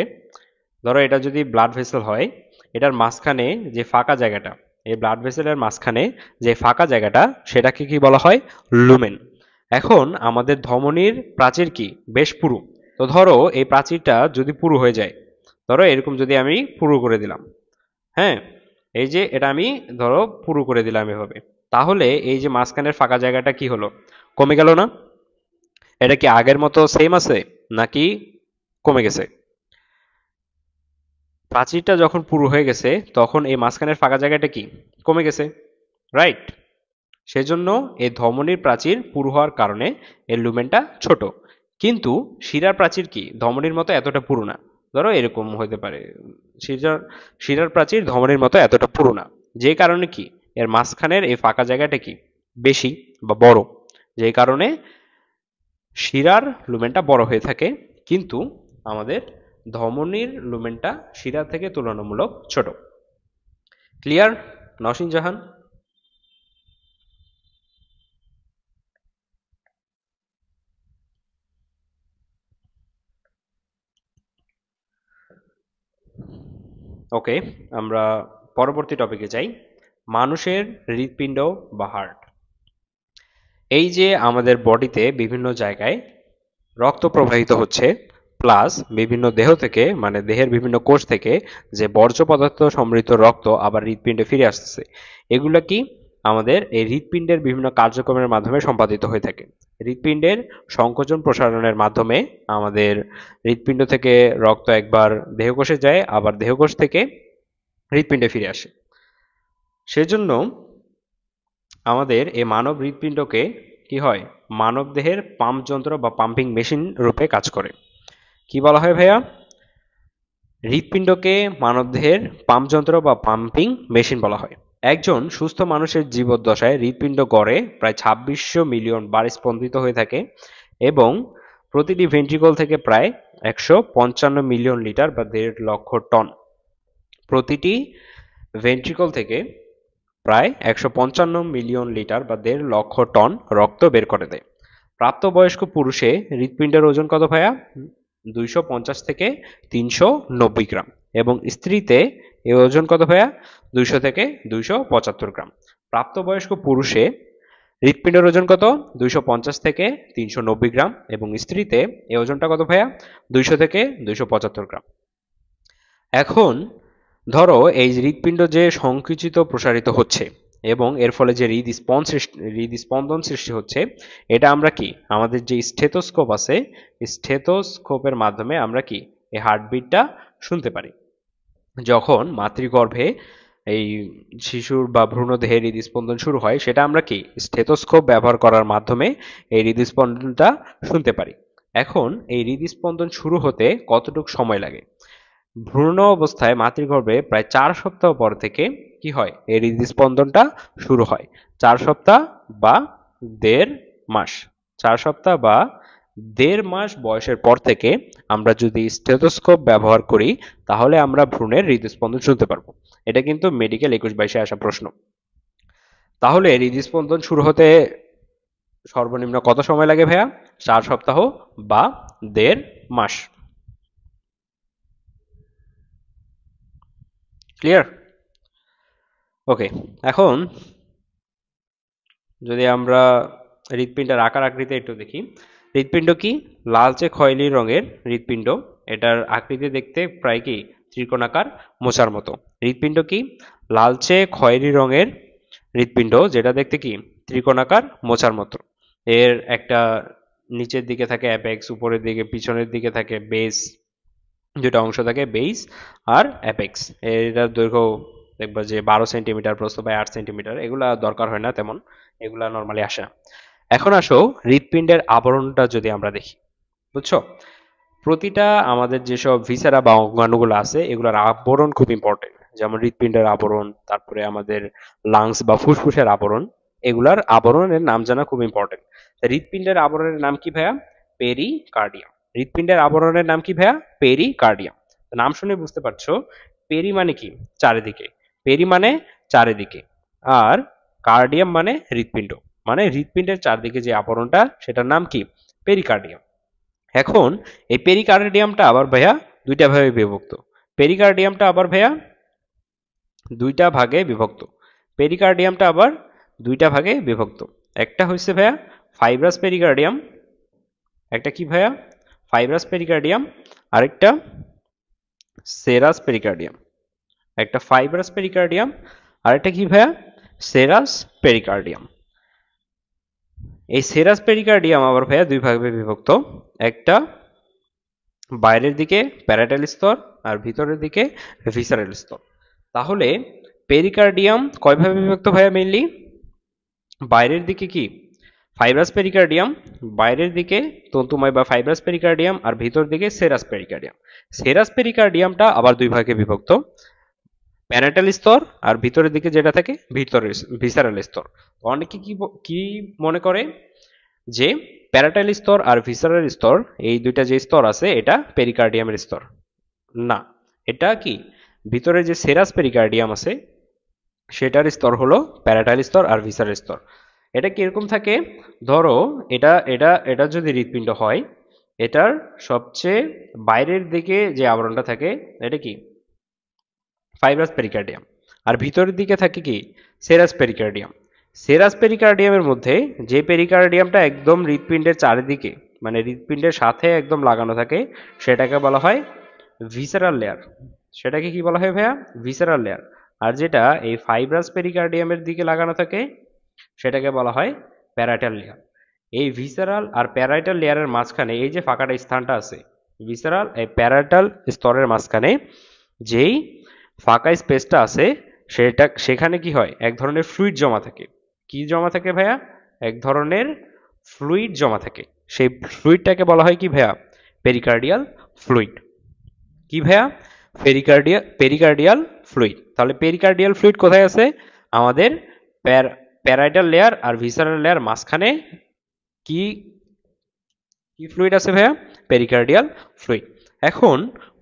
ধরো এটা যদি ব্লাড ভেসেল হয়, এটার মাঝখানে যে ফাঁকা জায়গাটা, এই ব্লাড ভেসেলের মাঝখানে যে ফাঁকা জায়গাটা সেটাকে কি বলা হয় লুমেন। এখন আমাদের ধমনীর প্রাচীর কি বেশ পুরু, তো ধরো এই প্রাচীরটা যদি পুরু হয়ে যায়, ধরো এরকম যদি আমি পুরু করে দিলাম, হ্যাঁ, এই যে এটা আমি ধরো পুরু করে দিলাম এভাবে, তাহলে এই যে মাঝখানের ফাঁকা জায়গাটা কি হলো, কমে গেল না? এটা কি আগের মতো সেম আছে নাকি কমে গেছে? প্রাচীরটা যখন পুরু হয়ে গেছে তখন এই মাঝখানের ফাঁকা জায়গাটা কি কমে গেছে, রাইট? সেজন্য এই ধমনীর প্রাচীর পুরু হওয়ার কারণে এর লুমেনটা ছোট, কিন্তু শিরার প্রাচীর কি ধমনীর মতো এতটা পুরু না। ধরো এরকম হতে পারে, শিরার শিরার প্রাচীর ধমনীর মতো এতটা পুরু না, যে কারণে কি এর মাঝখানের এই ফাঁকা জায়গাটা কি বেশি বা বড়, যে কারণে শিরার লুমেনটা বড় হয়ে থাকে, কিন্তু আমাদের ধমনীর লুমেনটা শিরা থেকে তুলনামূলক ছোট। ক্লিয়ার? নসীন জাহান। ওকে, আমরা পরবর্তী টপিকে যাই। মানুষের হৃৎপিণ্ড বা হার্ট। এই যে আমাদের বডিতে বিভিন্ন জায়গায় রক্ত প্রবাহিত হচ্ছে, প্লাস বিভিন্ন দেহ থেকে মানে দেহের বিভিন্ন কোষ থেকে যে বর্জ্য পদার্থ সমৃদ্ধ রক্ত আবার হৃৎপিণ্ডে ফিরে আসতেছে, এগুলো কি আমাদের এই হৃৎপিণ্ডের বিভিন্ন কার্যক্রমের মাধ্যমে সম্পাদিত হয়ে থাকে। হৃৎপিণ্ডের সংকোচন প্রসারণের মাধ্যমে আমাদের হৃৎপিণ্ড থেকে রক্ত একবার দেহকোষে যায়, আবার দেহকোষ থেকে হৃৎপিণ্ডে ফিরে আসে। সেজন্য আমাদের এই মানব হৃৎপিণ্ডকে কি হয়, মানব দেহের পাম্প যন্ত্র বা পাম্পিং মেশিন রূপে কাজ করে। কি বলা হয় ভাইয়া? হৃৎপিণ্ডকে মানবদেহের পাম্প যন্ত্র বা পাম্পিং মেশিন বলা হয়। একজন সুস্থ মানুষের জীবদ্দশায় হৃৎপিণ্ড গড়ে প্রায় ২৬০০ মিলিয়ন বার স্পন্দিত হয়ে থাকে এবং প্রতিটি ভেন্ট্রিকল থেকে প্রায় ১৫৫ মিলিয়ন লিটার বা ১.৫ লক্ষ টন, প্রতিটি ভেন্ট্রিকল থেকে প্রায় ১৫৫ মিলিয়ন লিটার বা ১.৫ লক্ষ টন রক্ত বের করে দেয়। প্রাপ্তবয়স্ক পুরুষে হৃৎপিণ্ডের ওজন কত ভাইয়া? ২৫০ থেকে ৩৯০ গ্রাম। এবং স্ত্রীতে এর ওজন কত ভাইয়া? ২০০ থেকে ২৭৫ গ্রাম। প্রাপ্তবয়স্ক পুরুষে হৃৎপিণ্ডের ওজন কত? ২৫০ থেকে ৩৯০ গ্রাম এবং স্ত্রীতে এই ওজনটা কত ভাইয়া? ২০০ থেকে ২৭৫ গ্রাম। এখন ধরো এই হৃৎপিণ্ড যে সংকুচিত প্রসারিত হচ্ছে এবং এর ফলে যে হৃদস্পন্দন সৃষ্টি হচ্ছে, এটা আমরা কি আমাদের যে স্টেথোস্কোপ আছে, স্টেথোস্কোপের মাধ্যমে আমরা কি এই হার্টবিটটা শুনতে পারি। যখন মাতৃগর্ভে এই শিশুর বা ভ্রূণদেহে হৃদস্পন্দন শুরু হয়, সেটা আমরা কি স্টেথোস্কোপ ব্যবহার করার মাধ্যমে এই হৃদস্পন্দনটা শুনতে পারি। এখন এই হৃদস্পন্দন শুরু হতে কতটুকু সময় লাগে? ভ্রূণ অবস্থায় মাতৃগর্ভে প্রায় ৪ সপ্তাহ পর থেকে কি হয়, এই হৃদস্পন্দনটা শুরু হয়। ৪ সপ্তাহ বা ১.৫ মাস, ৪ সপ্তাহ বা ১.৫ মাস বয়সের পর থেকে আমরা যদি স্টেথোস্কোপ ব্যবহার করি, তাহলে আমরা ভ্রূণের হৃদস্পন্দন শুনতে পারবো। এটা কিন্তু মেডিকেল ২১-২২-এ আসা প্রশ্ন। তাহলে হৃদস্পন্দন শুরু হতে সর্বনিম্ন কত সময় লাগে ভাইয়া? ৪ সপ্তাহ বা ১.৫ মাস। ক্লিয়ার? ওকে, এখন যদি আমরা হৃৎপিণ্ডের আকার আকৃতি একটু দেখি। হৃৎপিণ্ড কি লালচে খয়েরি রঙের হৃৎপিণ্ড। এটার আকৃতি দেখতে প্রায় কি ত্রিকোণাকার মোচার মতো। হৃৎপিণ্ড কি লালচে খয়েরি রঙের হৃৎপিণ্ড, যেটা দেখতে কি ত্রিকোণাকার মোচার মতো। এর একটা নিচের দিকে থাকে অ্যাপেক্স, উপরের দিকে পিছনের দিকে থাকে বেস, দুটো অংশ থাকে, বেস আর অ্যাপেক্স। এটার দৈর্ঘ্য দেখবা যে ১২ সেন্টিমিটার, প্রস্থ প্রায় ৮ সেন্টিমিটার। এগুলা দরকার হয় না তেমন, এগুলা নর্মালি আসে না। এখন আসো হৃৎপিণ্ডের আবরণটা যদি আমরা দেখি, বুঝছো? প্রতিটা আমাদের যেসব ভিসেরা বা অঙ্গাণুগুলো আছে, এগুলোর আবরণ খুব ইম্পর্টেন্ট। যেমন হৃৎপিণ্ডের আবরণ, তারপরে আমাদের লাংস বা ফুসফুসের আবরণ, এগুলার আবরণের নাম জানা খুব ইম্পর্টেন্ট। হৃৎপিণ্ডের আবরণের নাম কি ভাইয়া? পেরিকার্ডিয়াম। হৃৎপিণ্ডের আবরণের নাম কি ভাইয়া? পেরিকার্ডিয়াম। নাম শুনে বুঝতে পারছো, পেরি মানে কি চারিদিকে, পেরি মানে চারিদিকে, আর কার্ডিয়াম মানে হৃৎপিণ্ড, মানে হৃৎপিণ্ডের চারদিকে যে আবরণটা, সেটার নাম কি? পেরিকার্ডিয়াম। এখন এই পেরিকার্ডিয়ামটা আবার ভাইয়া দুইটা ভাগে বিভক্ত। পেরিকার্ডিয়ামটা আবার ভাইয়া দুইটা ভাগে বিভক্ত। পেরিকার্ডিয়ামটা আবার দুইটা ভাগে বিভক্ত। একটা হচ্ছে ভাইয়া ফাইব্রাস পেরিকার্ডিয়াম, একটা কি ভাইয়া? ফাইব্রাস পেরিকার্ডিয়াম, আরেকটা সেরাস পেরিকার্ডিয়াম। একটা ফাইব্রাস পেরিকার্ডিয়াম, আরেকটা কি ভাইয়া? Serous pericardium. এই সেরাস পেরিকার্ডিয়াম আবার ভাইয়া দুই ভাগে বিভক্ত। একটা বাইরের দিকে প্যারাটাল স্তর আর ভিতরের দিকে ভিসারাল স্তর। তাহলে পেরিকার্ডিয়াম কয়ভাবে বিভক্ত ভাইয়া? মেইনলি বাইরের দিকে কি ফাইব্রাস পেরিকার্ডিয়াম, বাইরের দিকে তন্তুময় বা ফাইব্রাস পেরিকার্ডিয়াম, আর ভিতর দিকে সেরাস পেরিকার্ডিয়াম। সেরাস পেরিকার্ডিয়ামটা আবার দুই ভাগে বিভক্ত, প্যারাটাল স্তর আর ভিতরের দিকে যেটা থাকে ভিতরের ভিসারাল স্তর। অনেকে কি মনে করে যে প্যারাটাল স্তর আর ভিসারাল স্তর, এই দুইটা যে স্তর আছে, এটা পেরিকার্ডিয়ামের স্তর। না, এটা কি ভিতরে যে সেরাস পেরিকার্ডিয়াম আছে, সেটার স্তর হলো প্যারাটাইল স্তর আর ভিসারের স্তর। এটা কিরকম থাকে? ধরো এটা এটা এটা যদি হৃৎপিণ্ড হয়, এটার সবচেয়ে বাইরের দিকে যে আবরণটা থাকে এটা কি? Fibrous pericardium. আর ভিতরের দিকে থাকে কি? Serous pericardium. সেরাস পেরিকার্ডিয়ামের মধ্যে যে পেরিকার্ডিয়ামটা একদম হৃৎপিণ্ডের চারিদিকে, মানে হৃৎপিণ্ডের সাথে একদম লাগানো থাকে, সেটাকে বলা হয় ভিসেরাল লেয়ার। সেটাকে কি বলা হয় ভাইয়া? Visceral layer. আর যেটা এই ফাইব্রাস পেরিকার্ডিয়ামের দিকে লাগানো থাকে সেটাকে বলা হয় প্যারাইটাল লেয়ার। এই ভিসেরাল আর প্যারাইটাল লেয়ারের মাঝখানে এই যে ফাঁকাটা স্থানটা আছে, ভিসেরাল এই প্যারাইটাল স্তরের মাঝখানে যেই ফাঁকা স্পেসটা আছে সেখানে কি হয়? এক ধরনের ফ্লুইড জমা থাকে। কি জমা থাকে ভাইয়া? এক ধরনের ফ্লুইড জমা থাকে। সেই ফ্লুইডটাকে বলা হয় কি ভাইয়া? Pericardial fluid. কি ভাইয়া? Pericardial fluid. তাহলে পেরিকার্ডিয়াল ফ্লুইড কোথায় আছে? আমাদের প্যারাইটাল লেয়ার আর ভিসারাল লেয়ার মাঝখানে কি কি ফ্লুইড আছে ভাইয়া? Pericardial fluid. এখন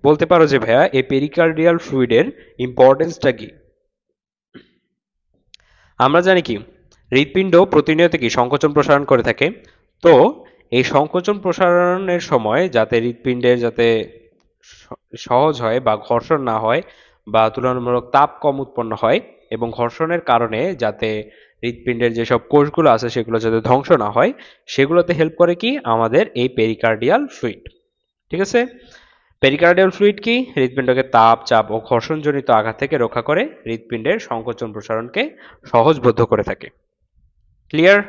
বলতে পারো যে ভাইয়া এই পেরিকার্ডিয়াল ফ্লুইডের ইম্পর্টেন্সটা কি? আমরা জানি কি হৃৎপিণ্ড প্রতিনিয়ত কি সংকোচন প্রসারণ করে থাকে। তো এই সংকোচন প্রসারণের সময় যাতে হৃৎপিণ্ডের যাতে সহজ হয় বা ঘর্ষণ না হয় বা তুলনামূলক তাপ কম উৎপন্ন হয়, এবং ঘর্ষণের কারণে যাতে হৃৎপিণ্ডের যেসব কোষগুলো আছে সেগুলো যাতে ধ্বংস না হয়, সেগুলোতে হেল্প করে কি আমাদের এই পেরিকার্ডিয়াল ফ্লুইড। ঠিক আছে? পেরিকার্ডিয়াল ফ্লুইড কি? হৃৎপিণ্ডকে তাপ, চাপ ও ঘর্ষণজনিত আঘাত থেকে রক্ষা করে হৃৎপিণ্ডের সংকোচন প্রসারণকে সহজবোধ্য করে থাকে। ক্লিয়ার?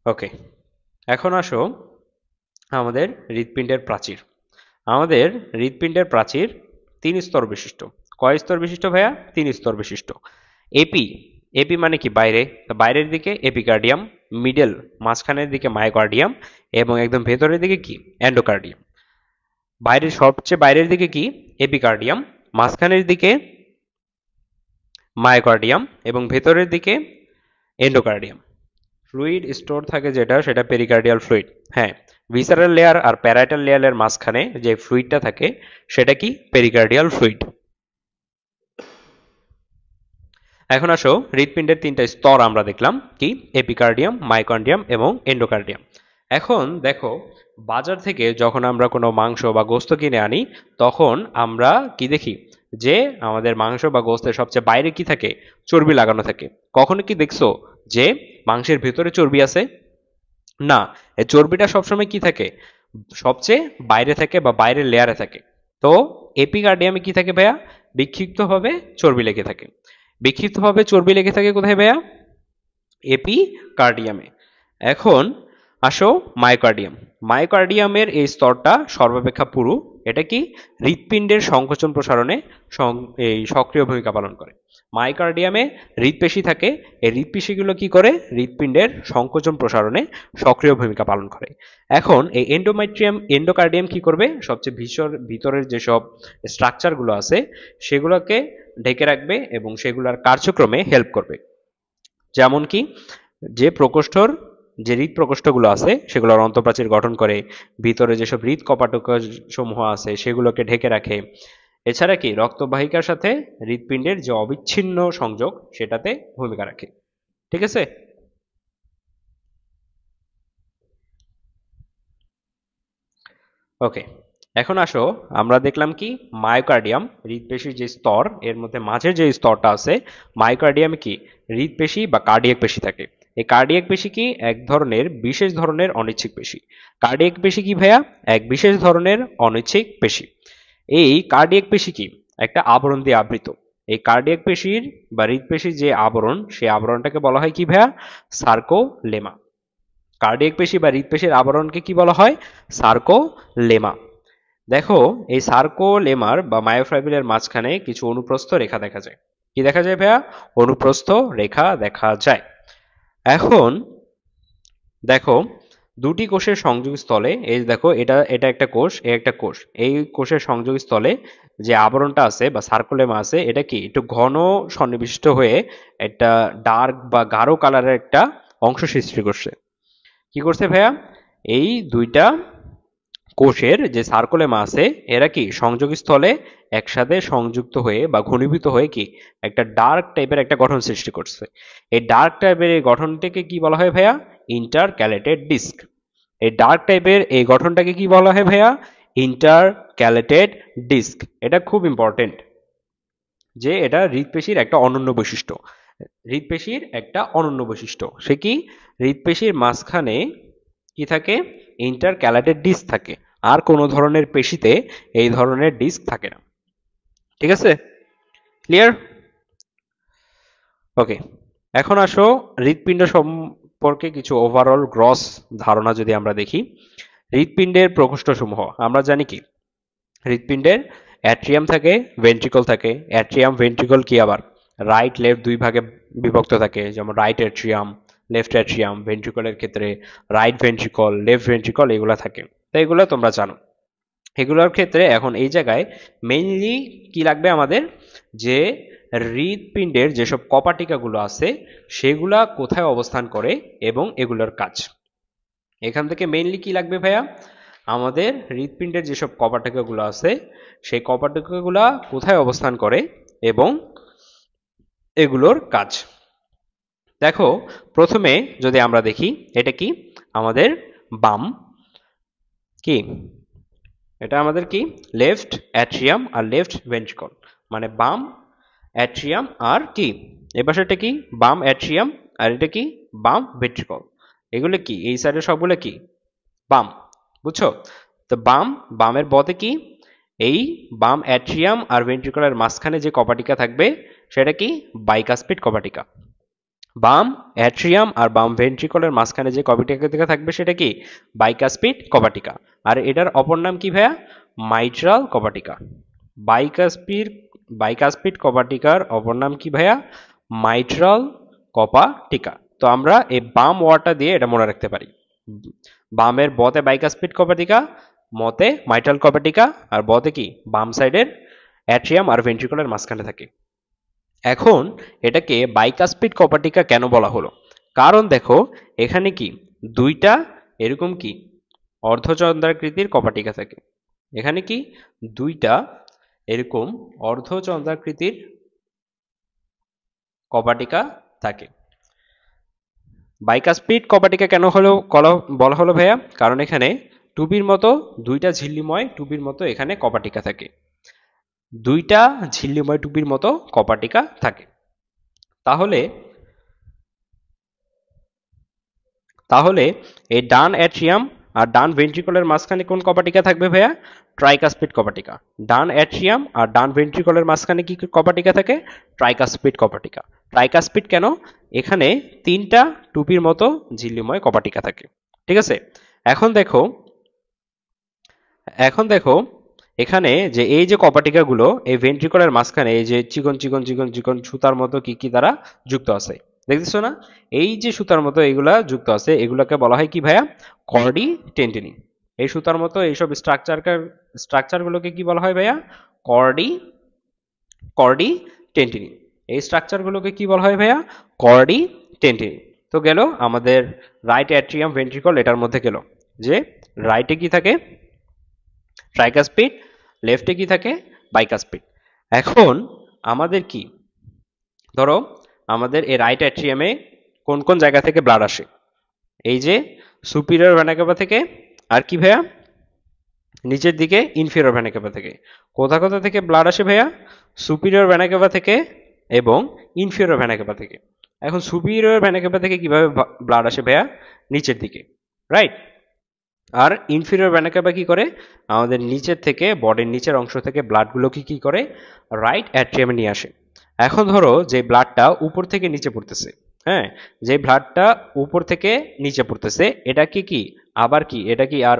ওকে, এখন আসো আমাদের হৃৎপিণ্ডের প্রাচীর। আমাদের হৃৎপিণ্ডের প্রাচীর 3 স্তর বিশিষ্ট। কয় স্তর বিশিষ্ট ভাইয়া? 3 স্তর বিশিষ্ট। এপি, এপি মানে কি? বাইরে। তো বাইরের দিকে এপিকার্ডিয়াম, মিডল মাঝখানের দিকে মায়োকার্ডিয়াম, এবং একদম ভেতরের দিকে কি? এন্ডোকার্ডিয়াম। বাইরের সবচেয়ে বাইরের দিকে কি? এপিকার্ডিয়াম, মাঝখানের দিকে মায়োকার্ডিয়াম, এবং ভেতরের দিকে এন্ডোকার্ডিয়াম। ফ্লুইড স্টোর থাকে যেটা, সেটা পেরিকার্ডিয়াল ফ্লুইড। হ্যাঁ, ভিসারাল লেয়ার আর প্যারাইটাল লেয়ারের মাঝখানে যে ফ্লুইডটা থাকে সেটা কি? Pericardial fluid. এখন আসো হৃৎপিণ্ডের 3টা স্তর আমরা দেখলাম কি? এপিকার্ডিয়াম, মায়োকার্ডিয়াম এবং এন্ডোকার্ডিয়াম। এখন দেখো, বাজার থেকে যখন আমরা কোনো মাংস বা গোস্ত কিনে আনি, তখন আমরা কি দেখি? যে আমাদের মাংস বা গোস্তের সবচেয়ে বাইরে কি থাকে? চর্বি লাগানো থাকে। কখনো কি দেখছো যে মাংসের ভেতরে চর্বি আছে? না, এই চর্বিটা সবসময় কি থাকে? সবচেয়ে বাইরে থাকে বা বাইরের লেয়ারে থাকে। তো এপিকার্ডিয়ামে কি থাকে ভাইয়া? বিক্ষিপ্তভাবে চর্বি লেগে থাকে। বিক্ষিপ্তভাবে চর্বি লেগে থাকে কোথায় ভাইয়া? এপিকার্ডিয়ামে। এখন আসো মায়োকার্ডিয়াম। মায়োকার্ডিয়ামের এই স্তরটা সর্বাপেক্ষা পুরু। এটা কি? হৃৎপিণ্ডের সংকোচন প্রসারণে এই সক্রিয় ভূমিকা পালন করে। মায়োকার্ডিয়ামে হৃৎপেশি থাকে। এই হৃৎপেশিগুলো কি করে? হৃৎপিণ্ডের সংকোচন প্রসারণে সক্রিয় ভূমিকা পালন করে। এখন এই এন্ডোকার্ডিয়াম কি করবে? সবচেয়ে ভিতরের যেসব স্ট্রাকচারগুলো আছে সেগুলোকে ঢেকে রাখবে এবং সেগুলোর কার্যক্রমে হেল্প করবে। যেমন কি? যে প্রকোষ্ঠর যে হৃৎ প্রকোষ্ঠগুলো আছে সেগুলোর অন্তঃপ্রাচীর গঠন করে, ভিতরে যেসব হৃৎ কপাটক সমূহ আছে সেগুলোকে ঢেকে রাখে। এছাড়া কি? রক্তবাহিকার সাথে হৃৎপিণ্ডের যে অবিচ্ছিন্ন সংযোগ সেটাতে ভূমিকা রাখে। ঠিক আছে? ওকে, এখন আসো আমরা দেখলাম কি? মায়োকার্ডিয়াম হৃৎপেশির যে স্তর, এর মধ্যে মাঝের যে স্তরটা আছে মায়োকার্ডিয়ামে কি? হৃৎপেশি বা কার্ডিয়াক পেশি থাকে। এই কার্ডিয়াক পেশি কি? এক ধরনের বিশেষ ধরনের অনিচ্ছিক পেশি। কার্ডিয়াক পেশি কি ভাইয়া? এক বিশেষ ধরনের অনিচ্ছিক পেশি। এই কার্ডিয়াক পেশি কি? একটা আবরণ দিয়ে আবৃত। এই কার্ডিয়াক পেশির বা হৃৎপেশির যে আবরণ, সেই আবরণটাকে বলা হয় কি ভাইয়া? সার্কোলেমা। কার্ডিয়াক পেশি বা হৃৎপেশির আবরণকে কি বলা হয়? সার্কোলেমা। দেখো, এই সার্কোলেমার বা মায়োফাইব্রিলের মাঝখানে কিছু অনুপ্রস্থ রেখা দেখা যায়। কি দেখা যায় ভাইয়া? অনুপ্রস্থ রেখা দেখা যায়। এখন দেখো, দুটি কোষের সংযোগস্থলে, এই দেখো এটা এটা একটা কোষ, এ একটা কোষ। এই কোষের সংযোগস্থলে যে আবরণটা আছে বা সার্কোলেমা আছে, এটা কি একটু ঘন সন্নিবিষ্ট হয়ে একটা ডার্ক বা গাঢ় কালারের একটা অংশ সৃষ্টি করছে। কি করছে ভাইয়া? এই দুইটা কোষের যে সার্কুলেমা আছে এরা কি সংযোগস্থলে একসাথে সংযুক্ত হয়ে বা ঘনীভূত হয়ে কি একটা ডার্ক টাইপের একটা গঠন সৃষ্টি করছে। এই ডার্ক টাইপের এই গঠনটাকে কি বলা হয় ভাইয়া? Intercalated disk. এই ডার্ক টাইপের এই গঠনটাকে কি বলা হয় ভাইয়া? Intercalated disc. এটা খুব ইম্পর্টেন্ট যে এটা হৃৎপেশির একটা অনন্য বৈশিষ্ট্য। হৃৎপেশির একটা অনন্য বৈশিষ্ট্য সে কি? হৃৎপেশির মাঝখানে কি থাকে? ইন্টারক্যালেটেড ডিস্ক থাকে। আর কোনো ধরনের পেশিতে এই ধরনের ডিস্ক থাকে না। ঠিক আছে, ক্লিয়ার? ওকে, এখন আসো হৃৎপিণ্ড সম্পর্কে কিছু ওভারঅল গ্রস ধারণা যদি আমরা দেখি। হৃৎপিণ্ডের প্রকোষ্ঠসমূহ আমরা জানি কি? হৃৎপিণ্ডের অ্যাট্রিয়াম থাকে, ভেন্ট্রিকল থাকে। অ্যাট্রিয়াম ভেন্ট্রিকল কি আবার রাইট লেফট দুই ভাগে বিভক্ত থাকে, যেমন রাইট অ্যাট্রিয়াম, লেফট অ্যাট্রিয়াম। ভেন্ট্রিকলের ক্ষেত্রে রাইট ভেন্ট্রিকল, লেফট ভেন্ট্রিকল এগুলা থাকে। তো এগুলো তোমরা জানো। এগুলোর ক্ষেত্রে এখন এই জায়গায় মেইনলি কি লাগবে আমাদের? যে হৃৎপিণ্ডের যেসব কপাটিকাগুলো আছে সেগুলা কোথায় অবস্থান করে এবং এগুলোর কাজ। এখান থেকে মেইনলি কি লাগবে ভাইয়া? আমাদের হৃৎপিণ্ডের যেসব কপাটিকাগুলো আছে সেই কপাটিকাগুলা কোথায় অবস্থান করে এবং এগুলোর কাজ। দেখো, প্রথমে যদি আমরা দেখি এটা কি আমাদের বাম কি, এটা আমাদের কি লেফট অ্যাট্রিয়াম আর লেফট ভেন্ট্রিকল, মানে বাম অ্যাট্রিয়াম আর কি এই পাশেটা কি বাম অ্যাট্রিয়াম আর এটা কি বাম ভেন্ট্রিকল। এগুলো কি এই সাইডে সবগুলো কি বাম, বুঝছো? তো বামের বতে কি এই বাম অ্যাট্রিয়াম আর ভেন্ট্রিকলের মাঝখানে যে কপাটিকা থাকবে সেটা কি বাইকাসপিড কপাটিকা। বাম অ্যাট্রিয়াম আর বাম ভেন্ট্রিকলের মাঝখানে যে কপাটিকা থাকবে সেটা কি বাইকাসপিড কপাটিকা। আর এটার অপর নাম কি ভাইয়া? মাইট্রাল কপাটিকা। বাইকাসপিড কপাটিকার অপর নাম কি ভাইয়া? মাইট্রাল কপাটিকা। তো আমরা এই বাম ওয়ার্ডটা দিয়ে এটা মনে রাখতে পারি। বামের বতে বাইকাসপিড কপাটিকা, মতে মাইট্রাল কপাটিকা, আর বতে কি বাম সাইডের অ্যাট্রিয়াম আর ভেন্ট্রিকলের মাঝখানে থাকে। এখন এটাকে বাইকাসপিড কপাটিকা কেন বলা হলো? কারণ দেখো এখানে কি দুইটা এরকম কি অর্ধচন্দ্রাকৃতির কপাটিকা থাকে। এখানে কি দুইটা এরকম অর্ধচন্দ্রাকৃতির কপাটিকা থাকে। বাইকাসপিড কপাটিকা কেন হলো বলা হলো ভাইয়া? কারণ এখানে টুপির মতো দুইটা ঝিল্লিময় টুপির মতো এখানে কপাটিকা থাকে। দুইটা ঝিল্লিময় টুপির মতো কপাটিকা থাকে। তাহলে এই ডান অ্যাট্রিয়াম আর ডান ভেন্ট্রিকলের মাঝখানে কোন কপাটিকা থাকবে ভাইয়া? ট্রাইকাসপিড কপাটিকা। ডান অ্যাট্রিয়াম আর ডান ভেন্ট্রিকলের মাঝখানে কি কপাটিকা থাকে? ট্রাইকাসপিড কপাটিকা। ট্রাইকাসপিড কেন? এখানে তিনটা টুপির মতো ঝিল্লিময় কপাটিকা থাকে। ঠিক আছে, এখন দেখো এখানে যে এই যে কপাটিকাগুলো এই ভেন্ট্রিকলের মাঝখানে এই যে চিকন চিকন চিকন চিকন সুতার মতো কি কি দ্বারা যুক্ত আছে, দেখতেছো না? এই যে সুতার মতো এগুলা যুক্ত আছে এগুলাকে বলা হয় কি ভাইয়া? কর্ডি টেন্ডিনি। এই সুতার মতো এইসব স্ট্রাকচারগুলোকে কি বলা হয় ভাইয়া? কর্ডি টেন্ডিনি। এই স্ট্রাকচারগুলোকে কি বলা হয় ভাইয়া? কর্ডি টেন্ডিনি। তো গেল আমাদের রাইট অ্যাট্রিয়াম ভেন্ট্রিকল, এটার মধ্যে গেল যে রাইটে কি থাকে? ট্রাইকাসপিড, লেফটে কি থাকে? বাইকাসপিড। এখন আমাদের কি ধরো আমাদের এই রাইট অ্যাট্রিয়ামে কোন কোন জায়গা থেকে ব্লাড আসে? এই যে সুপিরিয়র ভেনা ক্যাভা থেকে, আর কি ভাইয়া নিচের দিকে ইনফিরিয়র ভেনা ক্যাভা থেকে। কোথা কোথা থেকে ব্লাড আসে ভাইয়া? সুপিরিয়র ভেনা ক্যাভা থেকে এবং ইনফিরিয়র ভেনা ক্যাভা থেকে। এখন সুপিরিয়র ভেনা ক্যাভা থেকে কিভাবে ব্লাড আসে ভাইয়া? নিচের দিকে, রাইট। আর ইনফিরিয়র ভেনা ক্যাভা কি করে? আমাদের নিচের থেকে বডির নিচের অংশ থেকে ব্লাডগুলোকে কি করে? রাইট অ্যাট্রিয়ামে নিয়ে আসে। এখন ধরো যে ব্লাডটা উপর থেকে নিচে পড়তেছে, হ্যাঁ, যে ব্লাডটা উপর থেকে নিচে পড়তেছে এটা কি আবার কি এটা কি আর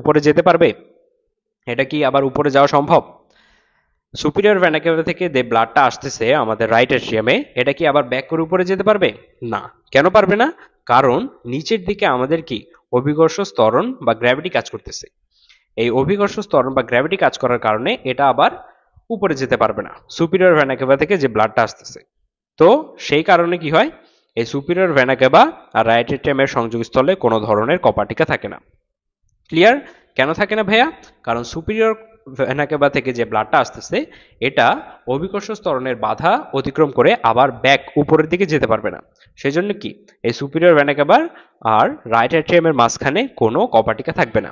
উপরে যেতে পারবে? এটা কি আবার উপরে যাওয়া সম্ভব? সুপিরিয়র ভেনা ক্যাভা থেকে যে ব্লাডটা আসতেছে আমাদের রাইট অ্যাট্রিয়ামে এটা কি আবার ব্যাক করে উপরে যেতে পারবে? না। কেন পারবে না? কারণ নিচের দিকে আমাদের কি অভিকর্ষ ত্বরণ বা গ্র্যাভিটি কাজ করতেছে। এই অভিকর্ষ ত্বরণ বা গ্র্যাভিটি কাজ করার কারণে এটা আবার উপরে যেতে পারবে না সুপিরিয়র ভেনা ক্যাভা থেকে যে ব্লাডটা আসতেছে। তো সেই কারণে কি হয়? এই সুপিরিয়র ভেনা ক্যাভা আর রাইট অ্যাট্রিয়ামের সংযোগস্থলে কোনো ধরনের কপাটিকা থাকে না। ক্লিয়ার? কেন থাকে না ভাইয়া? কারণ সুপিরিয়র ভেনা কেভা থেকে যে ব্লাডটা আসতেছে এটা অভিকর্ষ ত্বরণের বাধা অতিক্রম করে আবার ব্যাক উপরের দিকে যেতে পারবে না। সেজন্য কি এই সুপিরিয়র ভেনা কেভার আর রাইট অ্যাট্রিয়ামের মাঝখানে কোনো কপাটিকা থাকবে না।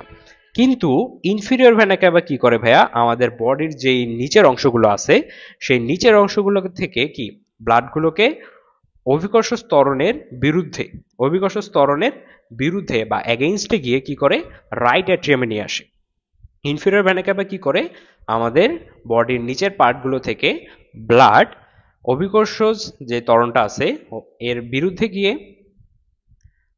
কিন্তু ইনফিরিয়র ভেনা কেভা কি করে ভাইয়া? আমাদের বডির যেই নিচের অংশগুলো আছে সেই নিচের অংশগুলো থেকে কি ব্লাডগুলোকে অভিকর্ষ ত্বরণের বিরুদ্ধে বা এগেইনস্টে গিয়ে কি করে রাইট অ্যাট্রিয়ামে নিয়ে আসে। ইনফিরিয়র ভেনা কেভা কি করে? আমাদের বডির নিচের পার্টগুলো থেকে ব্লাড অভিকর্ষ যে ত্বরণটা আছে এর বিরুদ্ধে গিয়ে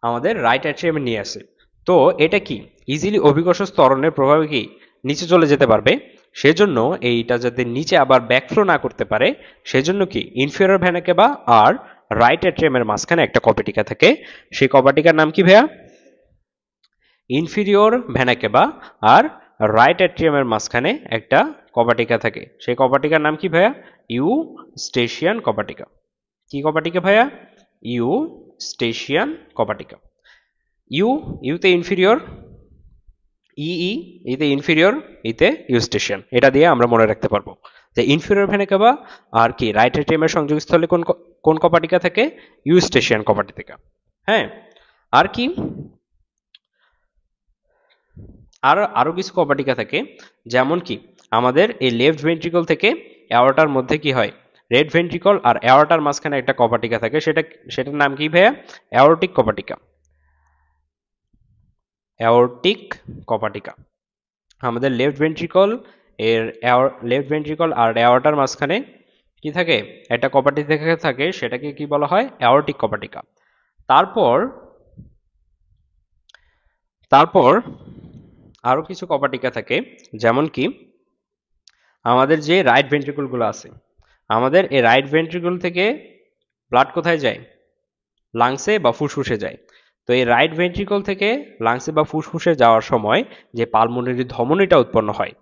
আমাদের রাইট অ্যাট্রিয়ামে নিয়ে আসে। তো এটা কি ইজিলি অভিকর্ষ ত্বরণের প্রভাবে কি নিচে চলে যেতে পারবে। সেজন্য এইটা যাতে নিচে আবার ব্যাকফ্লো না করতে পারে সেজন্য কি ইনফিরিয়র ভেনা কেভা আর রাইট অ্যাট্রিয়ামের মাঝখানে একটা কপাটিকা থাকে। সেই কপাটিকার নাম কি ভাইয়া? ইনফিরিয়র ভেনা কেভা আর রাইট অ্যাট্রিয়ামের মাঝখানে একটা কপাটিকা থাকে। সেই কপাটিকার নাম কি ভাইয়া? ইউস্টেশিয়ান কপাটিকা। কি কপাটিকা ভাইয়া? ইউস্টেশিয়ান কপাটিকা। ইউতে ইনফিরিয়র, ইতে ইনফিরিয়র, ইতে ইউস্টেশিয়ান। এটা দিয়ে আমরা মনে রাখতে পারবো যে ইনফিরিয়র ভেনা কেভা আর কি রাইট অ্যাট্রিয়ামের সংযোগস্থলে কোন কপাটিকা থাকে? ইউস্টেশিয়ান কপাটিকা। হ্যাঁ, আর কি আরো কিছু কপাটিকা থাকে, যেমন কি আমাদের এই লেফট ভেন্ট্রিকল থেকে অ্যাওর্টার মধ্যে কি হয়? রেড ভেন্ট্রিকল আর অ্যাওর্টার মাঝখানে একটা কপাটিকা থাকে, সেটার নাম কি ভাইয়া? অ্যাওর্টিক কপাটিকা। অ্যাওর্টিক কপাটিকা। আমাদের লেফট ভেন্ট্রিকল আর অ্যাওর্টার মাঝখানে কি থাকে? একটা কপাটিকা থাকে, সেটাকে কি বলা হয়? অ্যাওর্টিক কপাটিকা। তারপর তারপর আরো কিছু কপাটিকা থাকে, যেমন কি আমাদের যে রাইট ভেন্ট্রিকল গুলো আছে, আমাদের এই রাইট ভেন্ট্রিকল থেকে ব্লাড কোথায় যায়? লাংসে বা ফুসফুসে যায়। তো এই রাইট ভেন্ট্রিকল থেকে লাংসে বা ফুসফুসে যাওয়ার সময় যে পালমোনারি ধমনীটা উৎপন্ন হয়,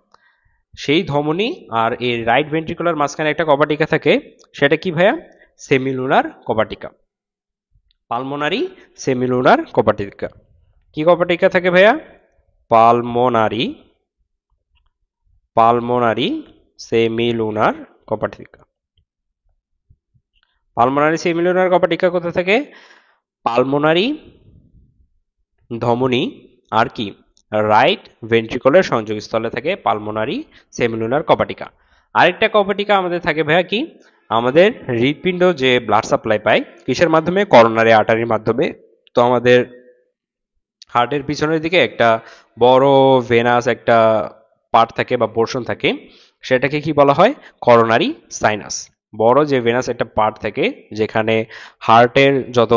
সেই ধমনী আর এই রাইট ভেন্ট্রিকুলার মাঝখানে একটা কপাটিকা থাকে, সেটা কি ভাইয়া? সেমিলুনার কপাটিকা। পালমোনারি সেমিলুনার কপাটিকা। কি কপাটিকা থাকে ভাইয়া? পালমোনারি পালমোনারি সেমিলুনার কপাটিকা। পালমোনারি সেমিলুনার কপাটিকা কোথা থেকে? পালমোনারি ধমনী আর কি রাইট ভেন্ট্রিকলের সংযোগস্থলে থাকে পালমোনারি সেমিলুনার কপাটিকা। আরেকটা কপাটিকা আমাদের থাকে ভাইয়া কি? আমাদের হৃৎপিণ্ড যে ব্লাড সাপ্লাই পায় কিসের মাধ্যমে? করোনারি আর্টারির মাধ্যমে। তো আমাদের হার্টের পিছনের দিকে একটা বড় ভেনাস একটা পার্ট থাকে বা পোর্শন থাকে, সেটাকে কি বলা হয়? Coronary sinus. বড় যে ভেনাস একটা পার্ট থাকে যেখানে হার্টের যত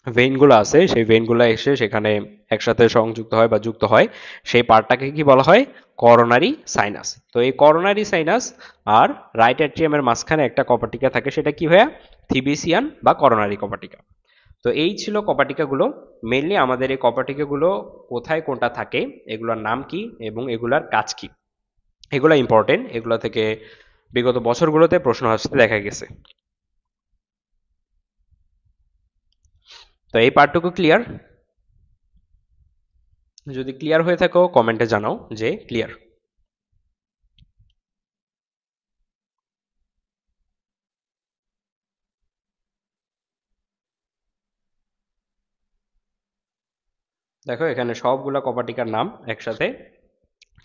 ভেইনগুলো আছে সেই ভেইনগুলো এসে সেখানে একসাথে সংযুক্ত হয় বা যুক্ত হয়, সেই পার্টটাকে কি বলা হয়? Coronary sinus. তো এই করোনারি সাইনাস আর রাইট অ্যাট্রিয়ামের মাঝখানে একটা কপাটিকা থাকে, সেটা কি ভাইয়া? থিবিসিয়ান বা করোনারি কপাটিকা। তো এই ছিল কপাটিকাগুলো। মেইনলি আমাদের এই কপাটিকাগুলো কোথায় কোনটা থাকে, এগুলোর নাম কি এবং এগুলার কাজ কি, এগুলো ইম্পর্টেন্ট। এগুলো থেকে বিগত বছরগুলোতে প্রশ্ন আসতে দেখা গেছে। তো এই পার্টটুকু ক্লিয়ার? যদি ক্লিয়ার হয়ে থাকো কমেন্টে জানাও যে ক্লিয়ার। দেখো এখানে সবগুলা কপাটিকার নাম একসাথে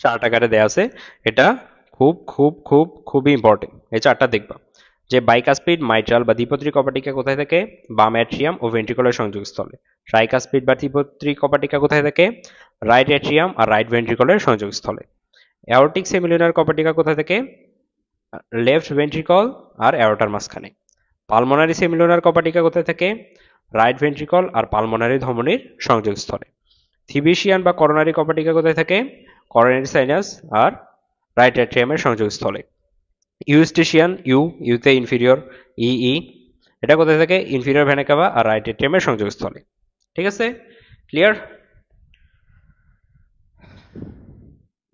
চার্ট আকারে দেয়া আছে। এটা খুব খুব খুব খুবই ইম্পর্টেন্ট, এই চারটা দেখবা। যে বাইকাসপিড মাইট্রাল বা দ্বিপত্রী কপাটিকা কোথায় থাকে? বাম অ্যাট্রিয়াম ও ভেন্ট্রিকুলার সংযোগস্থলে। ট্রাইকাসপিড বা ত্রিপত্রী কপাটিকা কোথায় থাকে? রাইট অ্যাট্রিয়াম আর রাইট ভেন্ট্রিকুলার সংযোগস্থলে। অ্যাওর্টিক সেমিলুনার কপাটিকা কোথায় থাকে? লেফট ভেন্ট্রিকল আর অ্যাওর্টার মাঝখানে। পালমোনারি সেমিলুনার কপাটিকা কোথায় থাকে? রাইট ভেন্ট্রিকল আর পালমোনারি ধমনীর সংযোগস্থলে। থিবিসিয়ান বা করোনারি কপাটিকা কোথায় থাকে? করোনারি সাইনাস আর রাইট অ্যাট্রিয়ামের সংযোগস্থলে। ইউস্টেশিয়ান ইউতে ইনফিরিয়র, ই এটা কোথায় থাকে? ইনফিরিয়র ভেনা কাভা আর রাইট অ্যাট্রিয়ামের সংযোগস্থলে। ঠিক আছে, ক্লিয়ার?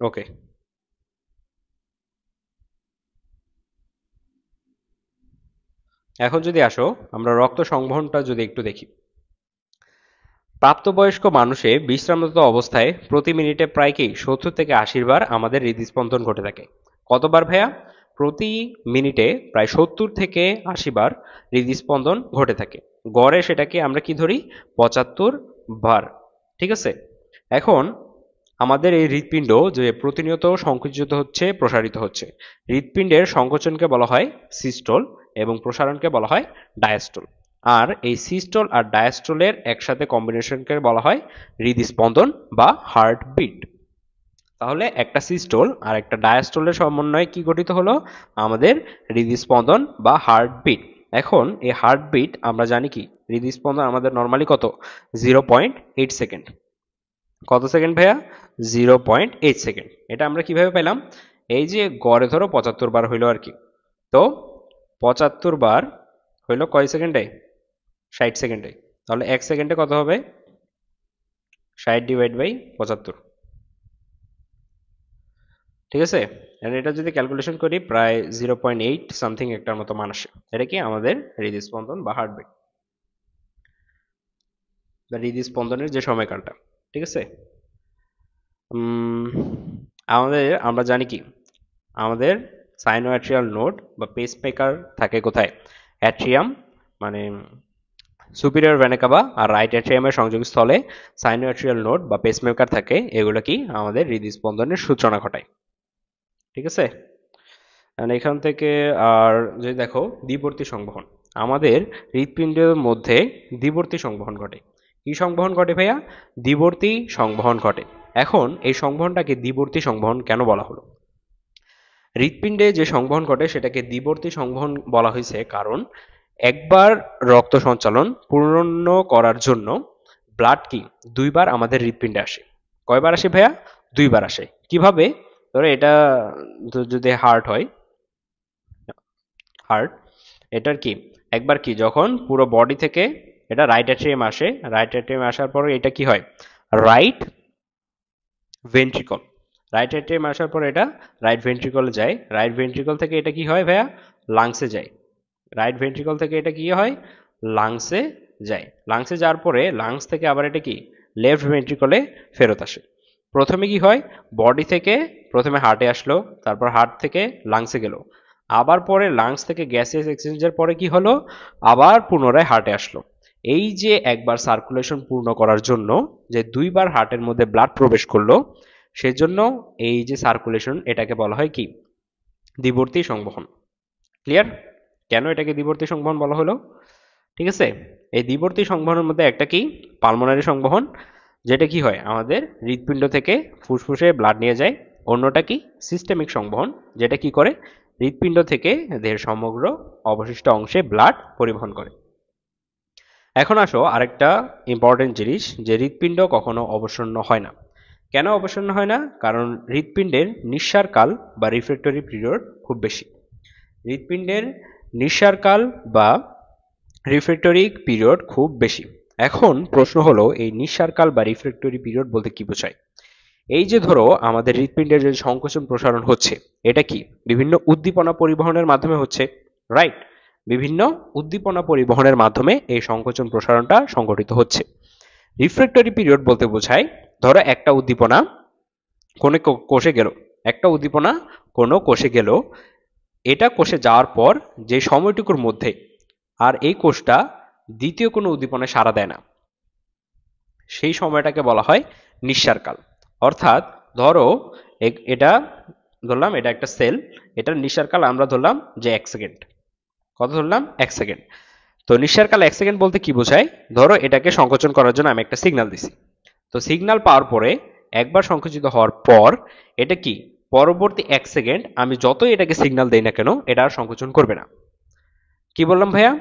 ওকে, এখন যদি আসো আমরা রক্ত সংবহনটা যদি একটু দেখি। প্রাপ্তবয়স্ক মানুষে বিশ্রামরত অবস্থায় প্রতি মিনিটে প্রায় কি 70 থেকে 80 বার আমাদের হৃদস্পন্দন ঘটে থাকে। কতবার ভাইয়া? প্রতি মিনিটে প্রায় 70 থেকে 80 বার হৃদস্পন্দন ঘটে থাকে। গড়ে সেটাকে আমরা কি ধরি? 75 বার। ঠিক আছে। এখন আমাদের এই হৃৎপিণ্ড যে প্রতিনিয়ত সংকুচিত হচ্ছে, প্রসারিত হচ্ছে। হৃৎপিণ্ডের সংকোচনকে বলা হয় সিস্টোল এবং প্রসারণকে বলা হয় ডায়াস্টোল। আর এই সিস্টোল আর ডায়াস্টোলের একসাথে কম্বিনেশনকে বলা হয় হৃদস্পন্দন বা হার্টবিট। তাহলে একটা সিস্টোল আর একটা ডায়াস্টোলের সমন্বয়ে কি গঠিত হলো? আমাদের হৃদস্পন্দন বা হার্টবিট। এখন এই হার্টবিট আমরা জানি কি, হৃদস্পন্দন আমাদের নর্মালি কত? 0.8 সেকেন্ড। কত সেকেন্ড ভাইয়া? 0.8 সেকেন্ড। এটা আমরা কিভাবে পেলাম? এই যে গড়ে ধরো 75 বার হইলো আর কি, তো 75 বার হইলো কয় সেকেন্ডে? 60 সেকেন্ডে। তাহলে 1 সেকেন্ডে কত হবে? 60 ডিভাইড বাই 75। ঠিক আছে। এটা যদি ক্যালকুলেশন করি প্রায় 0.8 সামথিং একটার মতো মান আসে। এটা কি আমাদের হৃদস্পন্দন বা হার্টবিট বা হৃদস্পন্দনের যে সময়কালটা। ঠিক আছে। আমরা জানি কি, আমাদের সাইনোঅ্যাট্রিয়াল নোড বা পেসমেকার থাকে কোথায়? অ্যাট্রিয়াম, মানে সুপিরিয়র ভেনা কাভা আর রাইট অ্যাট্রিয়ামের সংযোগস্থলে সাইনোঅ্যাট্রিয়াল নোড বা পেসমেকার থাকে। এগুলো কি আমাদের হৃদস্পন্দনের সূচনা ঘটায়। ঠিক আছে। এখান থেকে আর যদি দেখো দ্বিবর্তী সংবহন, আমাদের হৃৎপিণ্ডের মধ্যে দ্বিবর্তী সংবহন ঘটে। কি সংবহন ঘটে ভাইয়া? দ্বিবর্তী সংবহন ঘটে। এখন এই সংবহনটাকে দ্বিবর্তী সংবহন কেন বলা হলো? হৃৎপিণ্ডে যে সংবহন ঘটে সেটাকে দ্বিবর্তী সংবহন বলা হয়েছে কারণ একবার রক্ত সঞ্চালন পূর্ণ করার জন্য ব্লাড কি দুইবার আমাদের হৃৎপিণ্ডে আসে। কয়বার আসে ভাইয়া? দুইবার আসে। কিভাবে? ধরো এটা যদি হার্ট হয়, হার্ট এটার কি একবার কি যখন পুরো বডি থেকে এটা রাইট অ্যাট্রিয়াম আসে, রাইট অ্যাট্রিয়াম আসার পরে এটা কি হয়? Right ventricle. রাইট অ্যাট্রিয়াম আসার পর এটা রাইট ভেন্ট্রিকলে যায়। রাইট ভেন্ট্রিকল থেকে এটা কি হয় ভাইয়া? লাংসে যায়। রাইট ভেন্ট্রিকল থেকে এটা কি হয়? লাংসে যায়। লাংসে যাওয়ার পরে লাংস থেকে আবার এটা কি লেফট ভেন্ট্রিকলে ফেরত আসে। প্রথমে কি হয়? বডি থেকে প্রথমে হার্টে আসলো, তারপর হার্ট থেকে লাংসে গেল, আবার পরে লাংস থেকে গ্যাসিয়াস এক্সচেঞ্জের পরে কি হলো? আবার পুনরায় হার্টে আসলো। এই যে একবার সার্কুলেশন পূর্ণ করার জন্য যে দুইবার হার্টের মধ্যে ব্লাড প্রবেশ করলো, সেজন্য এই যে সার্কুলেশন এটাকে বলা হয় কি দ্বিবর্তী সংবহন। ক্লিয়ার? কেন এটাকে দ্বিবর্তী সংবহন বলা হলো? ঠিক আছে। এই দ্বিবর্তী সংবহনের মধ্যে একটা কি পালমোনারি সংবহন, যেটা কি হয় আমাদের হৃৎপিণ্ড থেকে ফুসফুসে ব্লাড নিয়ে যায়। অন্যটা কি সিস্টেমিক সংবহন, যেটা কি করে হৃৎপিণ্ড থেকে দেহের সমগ্র অবশিষ্ট অংশে ব্লাড পরিবহন করে। এখন আসো আরেকটা ইম্পর্টেন্ট জিনিস, যে হৃৎপিণ্ড কখনো অবসন্ন হয় না। কেন অবসন্ন হয় না? কারণ হৃৎপিণ্ডের নিঃসারকাল বা রিফ্রেক্টরি পিরিয়ড খুব বেশি। হৃৎপিণ্ডের নিঃসারকাল বা রিফ্রেক্টরি পিরিয়ড খুব বেশি। এখন প্রশ্ন হলো এই নিঃসারকাল বা রিফ্রেক্টরি পিরিয়ড বলতে কি বোঝায়? এই যে ধরো আমাদের হৃৎপিণ্ডের যে সংকোচন প্রসারণ হচ্ছে, এটা কি বিভিন্ন উদ্দীপনা পরিবহনের মাধ্যমে হচ্ছে, রাইট? বিভিন্ন উদ্দীপনা পরিবহনের মাধ্যমে এই সংকোচন প্রসারণটা সংঘটিত হচ্ছে। রিফ্রেক্টরি পিরিয়ড বলতে বোঝায় ধরো একটা উদ্দীপনা কোন কোষে গেল, একটা উদ্দীপনা কোনো কোষে গেল, এটা কোষে যাওয়ার পর যে সময়টুকুর মধ্যে আর এই কোষটা দ্বিতীয় কোনো উদ্দীপনায় সাড়া দেয় না, সেই সময়টাকে বলা হয় নিঃসারকাল। অর্থাৎ ধরো এটা ধরলাম এটা একটা সেল, এটার নিঃসারকাল আমরা ধরলাম যে 1 সেকেন্ড। কত ধরলাম? 1 সেকেন্ড। তো নিঃসারকাল 1 সেকেন্ড বলতে কি বোঝায়? ধরো এটাকে সংকোচন করার জন্য আমি একটা সিগন্যাল দিছি। তো সিগন্যাল পাওয়ার পরে একবার সংকুচিত হওয়ার পর এটা কি পরবর্তী 1 সেকেন্ড আমি যতই এটাকে সিগন্যাল দেই না কেন এটা আর সংকোচন করবে না। কি বললাম ভাইয়া?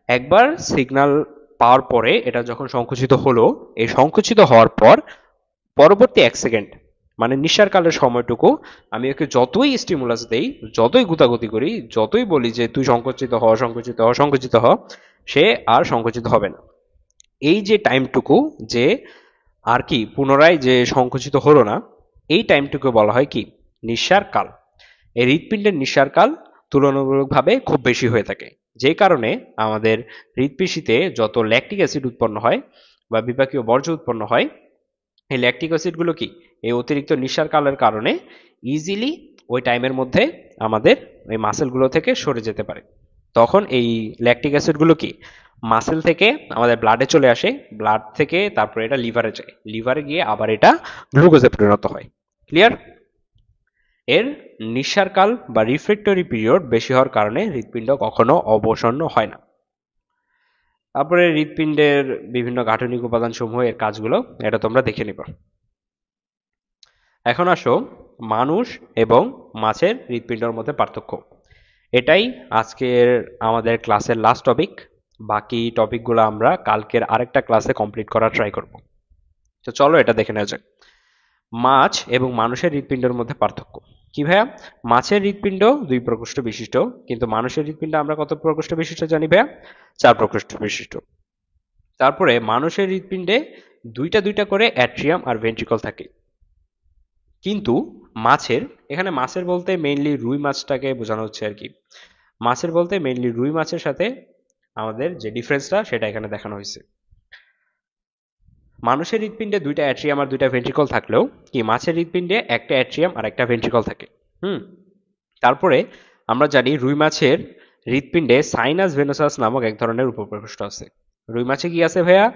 একবার সিগন্যাল পাওয়ার পরে এটা যখন সংকুচিত হলো, এই সংকুচিত হওয়ার পর পরবর্তী 1 সেকেন্ড মানে নিঃসারকালের সময়টুকু আমি ওকে যতই স্টিমুলাস দেই, যতই গুতাগুতি করি, যতই বলি যে তুই সংকুচিত হ, সংকুচিত হ, সংকুচিত হ, সে আর সংকুচিত হবে না। এই যে টাইমটুকু যে আর কি পুনরায় যে সংকুচিত হলো না, এই টাইমটুকু বলা হয় কি নিঃসারকাল। এই হৃৎপিণ্ডের নিঃসারকাল তুলনামূলকভাবে খুব বেশি হয়ে থাকে, যে কারণে আমাদের হৃৎপিণ্ডিতে যত ল্যাকটিক অ্যাসিড উৎপন্ন হয় বা বিপাকীয় বর্জ্য উৎপন্ন হয়, এই ল্যাকটিক অ্যাসিডগুলো কি এই অতিরিক্ত নিঃসার কালের কারণে ইজিলি ওই টাইমের মধ্যে আমাদের ওই মাসেলগুলো থেকে সরে যেতে পারে। তখন এই ল্যাকটিক অ্যাসিডগুলো কি মাসেল থেকে আমাদের ব্লাডে চলে আসে, ব্লাড থেকে তারপরে এটা লিভারে যায়, লিভারে গিয়ে আবার এটা গ্লুকোজে পরিণত হয়। ক্লিয়ার? এর নিঃসারকাল বা রিফ্রেক্টরি পিরিয়ড বেশি হওয়ার কারণে হৃৎপিণ্ড কখনো অবসন্ন হয় না। তারপরে হৃৎপিণ্ডের বিভিন্ন গাঠনিক উপাদান সমূহ এর কাজগুলো এটা তোমরা দেখে নিবা। এখন আসো মানুষ এবং মাছের হৃৎপিণ্ডের মধ্যে পার্থক্য। এটাই আজকের আমাদের ক্লাসের লাস্ট টপিক। বাকি টপিকগুলো আমরা কালকের আরেকটা ক্লাসে কমপ্লিট করার ট্রাই করব। তো চলো এটা দেখে নেওয়া যাক। মাছ এবং মানুষের হৃৎপিণ্ডের মধ্যে পার্থক্য কি ভাইয়া? মাছের হৃৎপিণ্ড 2 প্রকোষ্ঠ বিশিষ্ট, কিন্তু মানুষের হৃৎপিণ্ড আমরা কত প্রকোষ্ঠ বিশিষ্ট জানি ভাইয়া? 4 প্রকোষ্ঠ বিশিষ্ট। তারপরে মানুষের হৃৎপিণ্ডে দুইটা দুইটা করে অ্যাট্রিয়াম আর ভেন্ট্রিকল থাকে, কিন্তু মাছের, এখানে মাছের বলতে মেইনলি রুই মাছটাকে বোঝানো হচ্ছে আর কি। মাছের বলতে মেইনলি রুই মাছের সাথে আমাদের যে ডিফারেন্সটা সেটা এখানে দেখানো হয়েছে। মানুষের হৃৎপিণ্ডে দুইটা অ্যাট্রিয়াম আর দুইটা ভেন্ট্রিকল থাকলেও কি মাছের হৃৎপিণ্ডে একটা অ্যাট্রিয়াম আর একটা ভেন্ট্রিকল থাকে। তারপরে আমরা জানি রুই মাছের হৃৎপিণ্ডে সাইনাস ভেনোসাস নামক এক ধরনের উপপ্রকোষ্ঠ আছে। রুই মাছে কি আছে ভাইয়া?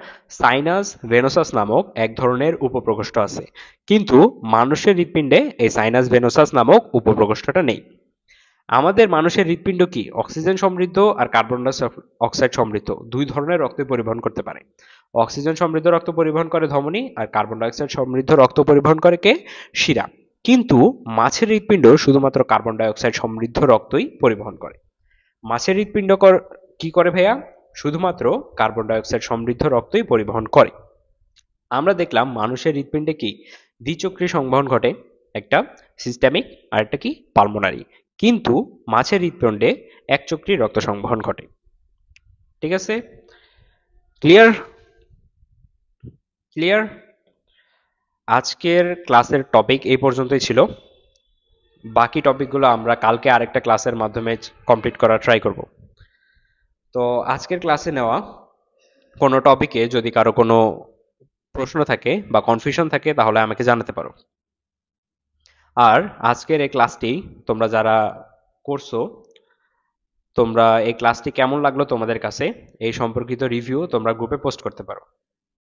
সাইনাস ভেনোসাস নামক এক ধরনের উপপ্রকোষ্ঠ আছে, কিন্তু মানুষের হৃৎপিণ্ডে এই সাইনাস ভেনোসাস নামক উপপ্রকোষ্ঠটা নেই। আমাদের মানুষের হৃৎপিণ্ড কি অক্সিজেন সমৃদ্ধ আর কার্বন ডাই অক্সাইড সমৃদ্ধ দুই ধরনের রক্ত পরিবহন করতে পারে। অক্সিজেন সমৃদ্ধ রক্ত পরিবহন করে ধমনী, আর কার্বন ডাই অক্সাইড সমৃদ্ধ রক্ত পরিবহন করে কে? শিরা। কিন্তু মাছের হৃৎপিণ্ড শুধুমাত্র কার্বন ডাই অক্সাইড সমৃদ্ধ রক্তই পরিবহন করে। মাছের হৃৎপিণ্ড কি করে ভাইয়া? শুধুমাত্র কার্বন ডাই অক্সাইড সমৃদ্ধ রক্তই পরিবহন করে। আমরা দেখলাম মানুষের হৃৎপিণ্ডে কি দ্বিচক্রী সংবহন ঘটে, একটা সিস্টেমিক আর একটা কি পালমোনারি, কিন্তু মাছের হৃৎপিণ্ডে একচক্রী রক্ত সংবহন ঘটে। ঠিক আছে? ক্লিয়ার? ক্লিয়ার? আজকের ক্লাসের টপিক এই পর্যন্তই ছিল। বাকি টপিকগুলো আমরা কালকে আরেকটা ক্লাসের মাধ্যমে কমপ্লিট করার ট্রাই করব। তো আজকের ক্লাসে নেওয়া কোনো টপিকে যদি কারো কোনো প্রশ্ন থাকে বা কনফিউশন থাকে তাহলে আমাকে জানাতে পারো। আর আজকের এই ক্লাসটি তোমরা যারা করছো, তোমরা এই ক্লাসটি কেমন লাগলো তোমাদের কাছে এই সম্পর্কিত রিভিউ তোমরা গ্রুপে পোস্ট করতে পারো।